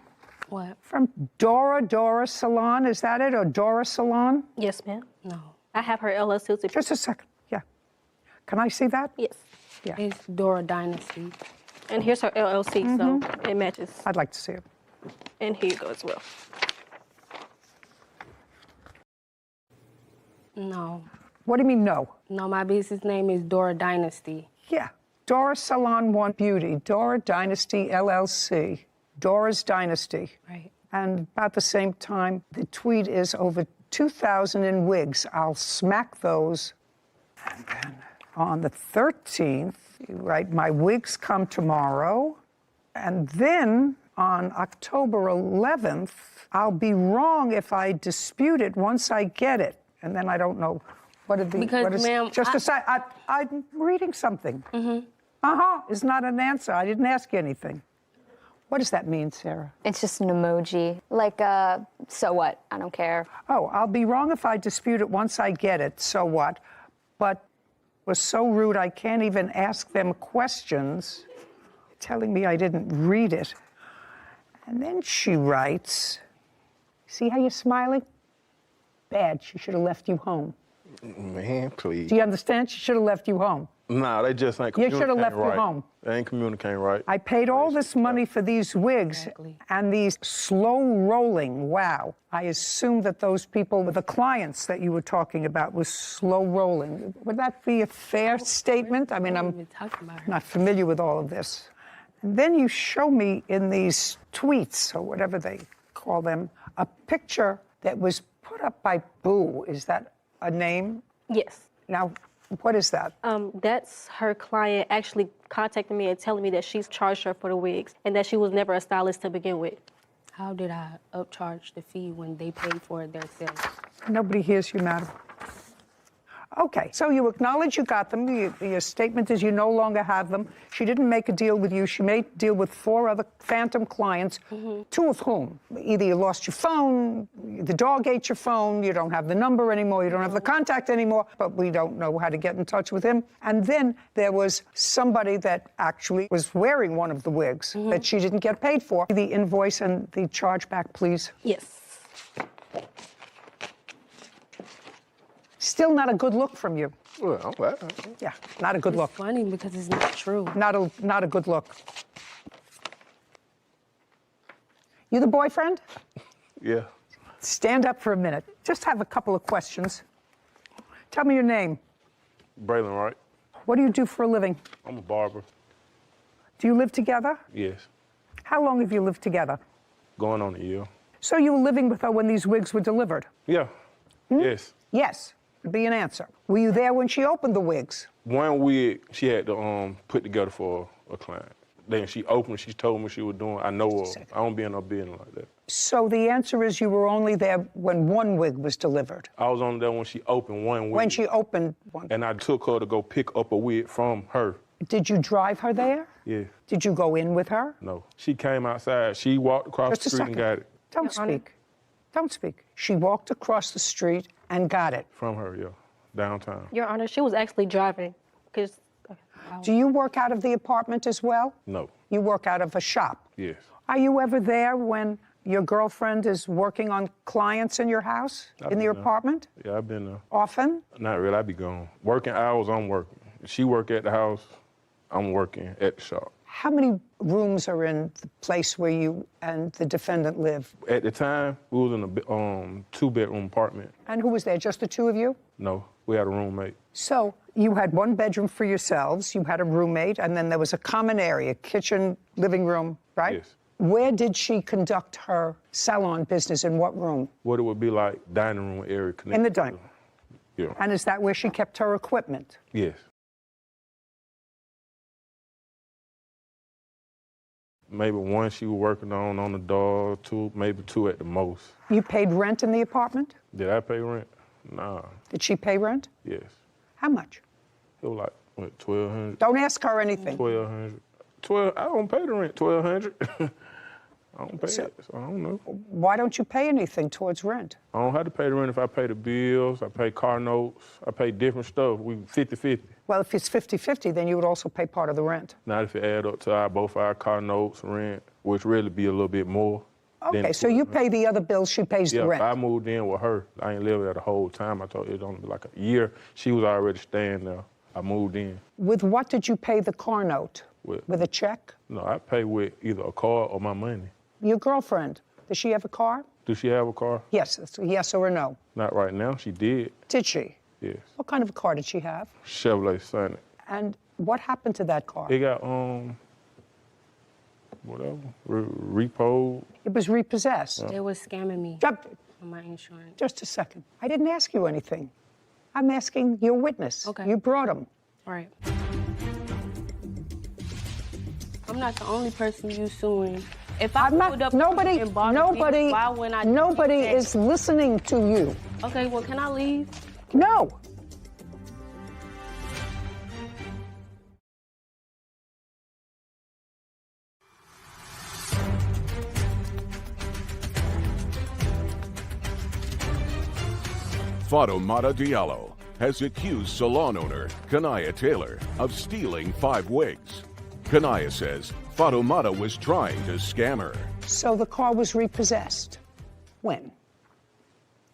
What? From Dora Salon, is that it? Or Dora Salon? Yes, ma'am. No. I have her LLC. Just a second. Yeah. Can I see that? Yes. Yeah. It's Dora Dynasty. And here's her LLC, so it matches. I'd like to see it. And here you go as well. No. What do you mean, no? No, my business name is Dora Dynasty. Yeah. Dora Salon One Beauty, Dora Dynasty LLC, Dora's Dynasty. Right. And about the same time, the tweet is over 2,000 in wigs. I'll smack those. And then on the 13th, you write, my wigs come tomorrow. And then on October 11th, I'll be wrong if I dispute it once I get it. And then I don't know what did the... Because, what is, ma'am, just a sec, I'm reading something. Is not an answer. I didn't ask you anything. What does that mean, Sarah? It's just an emoji. Like, so what? I don't care. Oh, I'll be wrong if I dispute it once I get it. So what? But was so rude I can't even ask them questions, telling me I didn't read it. And then she writes, see how you're smiling? Bad. She should have left you home. Man, please. Do you understand? She should have left you home. Nah, they just ain't You communicating should have left right. you home. They ain't communicating right. I paid all this money for these wigs and these slow rolling. Wow. I assume that those people, the clients that you were talking about, was slow rolling. Would that be a fair statement? I mean, I'm not familiar with all of this. And then you show me in these tweets, or whatever they call them, a picture that was put up by Boo. Is that a name? Yes. Now, what is that? That's her client actually contacting me and telling me that she's charged her for the wigs and that she was never a stylist to begin with. How did I upcharge the fee when they paid for it themselves? Nobody hears you, madam. Okay, so you acknowledge you got them. Your statement is you no longer have them. She didn't make a deal with you. She made a deal with 4 other phantom clients, 2 of whom either you lost your phone, the dog ate your phone, you don't have the number anymore, you don't have the contact anymore, but we don't know how to get in touch with him. And then there was somebody that actually was wearing one of the wigs that she didn't get paid for. The invoice and the chargeback, please. Yes. Still not a good look from you. Well, yeah, not a good look. It's funny because it's not true. Not a good look. You the boyfriend? Yeah. Stand up for a minute. Just have a couple of questions. Tell me your name. Braylon, right? What do you do for a living? I'm a barber. Do you live together? Yes. How long have you lived together? Going on a year. So you were living with her when these wigs were delivered? Yeah. Yes. Yes. Would be an answer. Were you there when she opened the wigs? One wig she had to put together for a client. Then she opened, she told me what she was doing. I know her. I don't be in no business like that. So the answer is you were only there when one wig was delivered? I was only there when she opened one wig. When she opened one. And I took her to go pick up a wig from her. Did you drive her there? Yeah. Did you go in with her? No. She came outside. She walked across the street and got it. Don't speak. Don't speak. She walked across the street and got it. From her, yeah. Downtown. Your Honor, she was actually driving. Do you work out of the apartment as well? No. You work out of a shop? Yes. Are you ever there when your girlfriend is working on clients in your house, in your apartment? Yeah, I've been there. Often? Not really, I be gone. Working hours, I'm working. If she work at the house, I'm working at the shop. How many rooms are in the place where you and the defendant live? At the time, we was in a 2-bedroom apartment. And who was there, just the 2 of you? No, we had a roommate. So you had 1 bedroom for yourselves, you had a roommate, and then there was a common area, kitchen, living room, right? Yes. Where did she conduct her salon business, in what room? What it would be like dining room area connected. In the dining room? Yeah. And is that where she kept her equipment? Yes. Maybe 1 she was working on the door, 2, maybe 2 at the most. You paid rent in the apartment? Did I pay rent? Nah. Did she pay rent? Yes. How much? It was like, what, $1,200? Don't ask her anything. $1,200. I don't pay the rent, $1,200. I don't pay it, so I don't know. Why don't you pay anything towards rent? I don't have to pay the rent if I pay the bills, I pay car notes, I pay different stuff. We 50-50. Well, if it's 50-50, then you would also pay part of the rent. Not if it add up to both our car notes, rent, which really be a little bit more. Okay, so you pay the other bills, she pays the rent. Yeah, I moved in with her. I ain't lived there the whole time. I thought it was only like a year. She was already staying there. I moved in. With what did you pay the car note? With a check? No, I pay with either a car or my money. Your girlfriend, does she have a car? Does she have a car? Yes, yes or no? Not right now, she did. Did she? Yes. What kind of a car did she have? Chevrolet Sonic. And what happened to that car? It got, whatever, repoed. It was repossessed. They was scamming me on my insurance. Just a second. I didn't ask you anything. I'm asking your witness. Okay. You brought him. All right. I'm not the only person you suing If I pulled up nobody and bought a vehicle, why wouldn't I nobody take that? is listening to you. Okay, well, can I leave? No. Fatoumata Diallo has accused salon owner Kanaya Taylor of stealing 5 wigs. Kanaya says Fatoumata was trying to scam her. So the car was repossessed. When?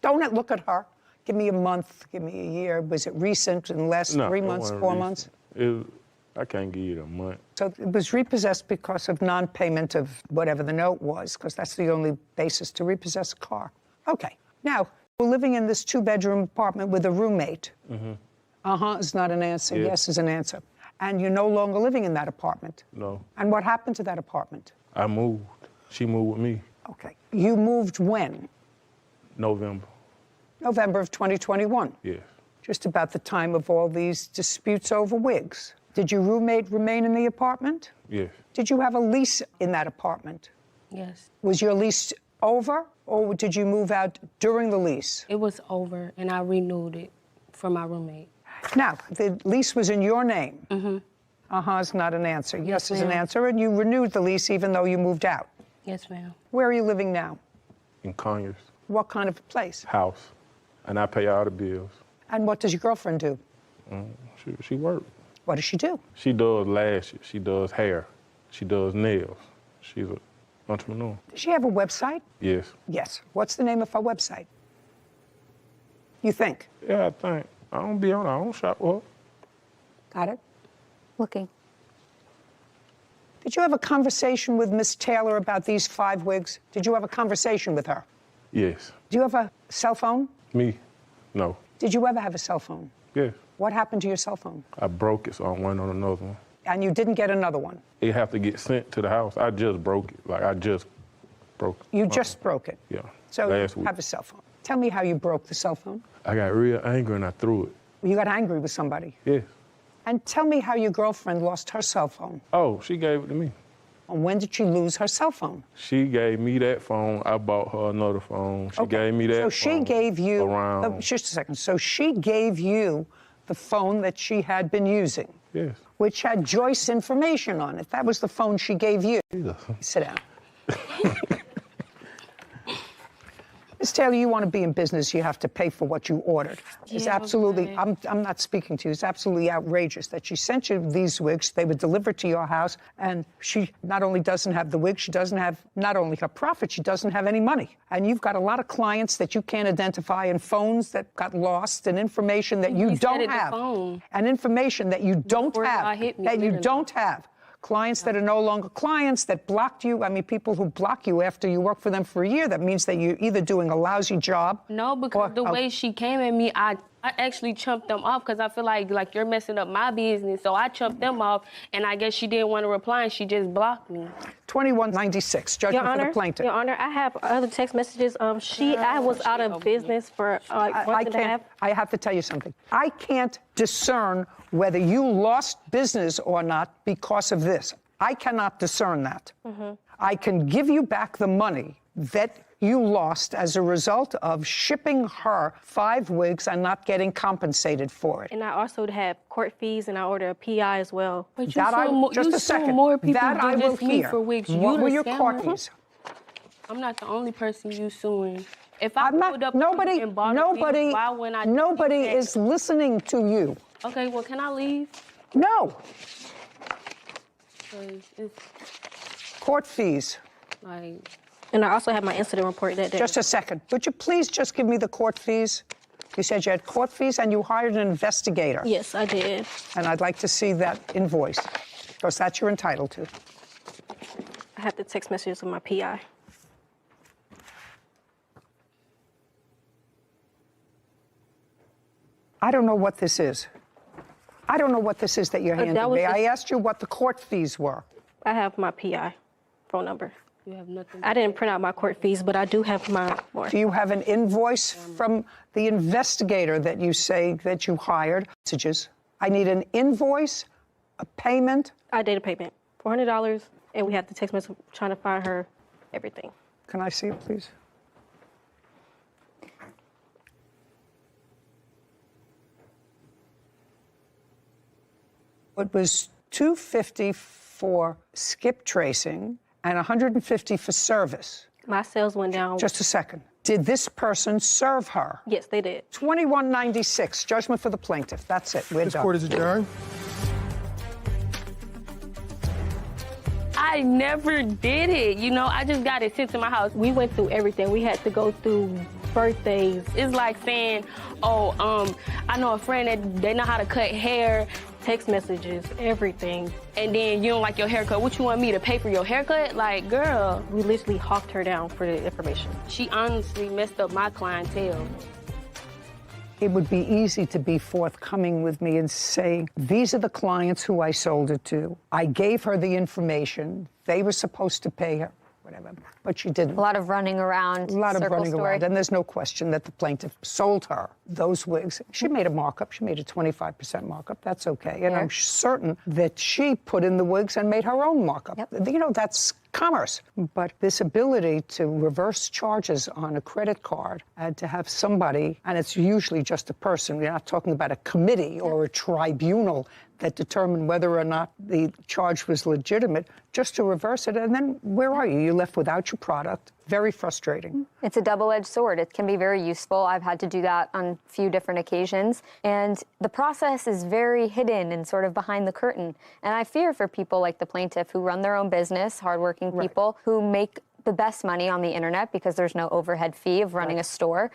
Don't look at her. Give me a month, give me a year. Was it recent, in the last 3 months, 4 months? I can't give you a month. So it was repossessed because of non-payment of whatever the note was, because that's the only basis to repossess a car. Okay. Now, we're living in this 2-bedroom apartment with a roommate. Uh-huh is not an answer. Yeah. Yes is an answer. And you're no longer living in that apartment. No. And what happened to that apartment? I moved. She moved with me. Okay. You moved when? November. November of 2021. Yes. Just about the time of all these disputes over wigs. Did your roommate remain in the apartment? Yes. Did you have a lease in that apartment? Yes. Was your lease over, or did you move out during the lease? It was over, and I renewed it for my roommate. Now, the lease was in your name. Mm-hmm. Uh-huh is not an answer. Yes is an ma'am. answer, and you renewed the lease even though you moved out. Yes, ma'am. Where are you living now? In Conyers. What kind of place? House. And I pay all the bills. And what does your girlfriend do? She works. What does she do? She does lashes. She does hair. She does nails. She's an entrepreneur. Does she have a website? Yes. Yes. What's the name of her website? You think? Yeah, I think. I don't be on her. I don't shop with her. Got it? Looking. Did you have a conversation with Miss Taylor about these 5 wigs? Did you have a conversation with her? Yes. Do you have a cell phone? Me? No. Did you ever have a cell phone? Yes. What happened to your cell phone? I broke it, so I went on another one. And you didn't get another one? It have to get sent to the house. I just broke it. Like, I just broke it. You just broke it? Yeah. So last you week. have a cell phone. Tell me how you broke the cell phone. I got real angry and I threw it. You got angry with somebody? Yes. And tell me how your girlfriend lost her cell phone. Oh, she gave it to me. And when did she lose her cell phone? She gave me that phone. I bought her another phone. She gave me that phone. So she gave you, around. just a second. So she gave you the phone that she had been using. Yes. Which had Joyce information on it. That was the phone she gave you. Sit down. Ms. Taylor, you want to be in business, you have to pay for what you ordered. It's absolutely, I'm not speaking to you, it's absolutely outrageous that she sent you these wigs, they were delivered to your house, and she not only doesn't have the wig, she doesn't have not only her profit, she doesn't have any money. And you've got a lot of clients that you can't identify, and phones that got lost, and information that you don't have. And information that you don't have, that you don't have. Clients that are no longer clients, that blocked you. I mean, people who block you after you work for them for a year, that means that you're either doing a lousy job. No, because the way she came at me, I actually chumped them off because I feel like you're messing up my business. So I chumped them off, and I guess she didn't want to reply, and she just blocked me. 2196, judgment for the plaintiff. Your Honor, I have other text messages. I was out of business for like month and a half. I have to tell you something. I can't discern whether you lost business or not because of this. I cannot discern that. I can give you back the money that you lost as a result of shipping her 5 wigs and not getting compensated for it. And I also have court fees, and I ordered a PI as well. But That I will hear. For wigs. What were your scammer? court fees? I'm not the only person you suing. If I I'm pulled not, up nobody and bought a wig, why wouldn't I is listening to you. Okay, well, can I leave? No. 'Cause it's Court fees. like... And I also have my incident report that day. Just a second. Would you please just give me the court fees? You said you had court fees and you hired an investigator. Yes, I did. And I'd like to see that invoice, because that's you're entitled to. I have the text messages of my PI. I don't know what this is. I don't know what this is that you're handing me. I asked you what the court fees were. I have my PI phone number. You have nothing. I didn't print out my court fees, but I do have my more. Do you have an invoice from the investigator that you say that you hired? Messages. I need an invoice, a payment. I did a payment, $400, and we have the text message trying to find her everything. Can I see it, please? It was $250 for skip tracing and $150 for service. My sales went down. Just a second. Did this person serve her? Yes, they did. $21.96, judgment for the plaintiff. That's it. We're This done. court is adjourned. I never did it. You know, I just got it sent to my house. We went through everything. We had to go through birthdays. It's like saying, oh, I know a friend that they know how to cut hair. Text messages, everything. And then you don't like your haircut. What you want me to pay for your haircut? Like, girl. We literally hawked her down for the information. She honestly messed up my clientele. It would be easy to be forthcoming with me and say, these are the clients who I sold it to. I gave her the information. They were supposed to pay her, whatever, but she didn't. A lot of running around. A lot of running story. around. And there's no question that the plaintiff sold her those wigs. She made a markup. She made a 25% markup. That's okay. And I'm certain that she put in the wigs and made her own markup. Yep. You know, that's commerce. But this ability to reverse charges on a credit card and to have somebody, and it's usually just a person, we're not talking about a committee or a tribunal that determined whether or not the charge was legitimate, just to reverse it. And then where are you? You're left without your product. Very frustrating. It's a double-edged sword. It can be very useful. I've had to do that on a few different occasions. And the process is very hidden and sort of behind the curtain. And I fear for people like the plaintiff who run their own business, hardworking people who make the best money on the internet because there's no overhead fee of running a store.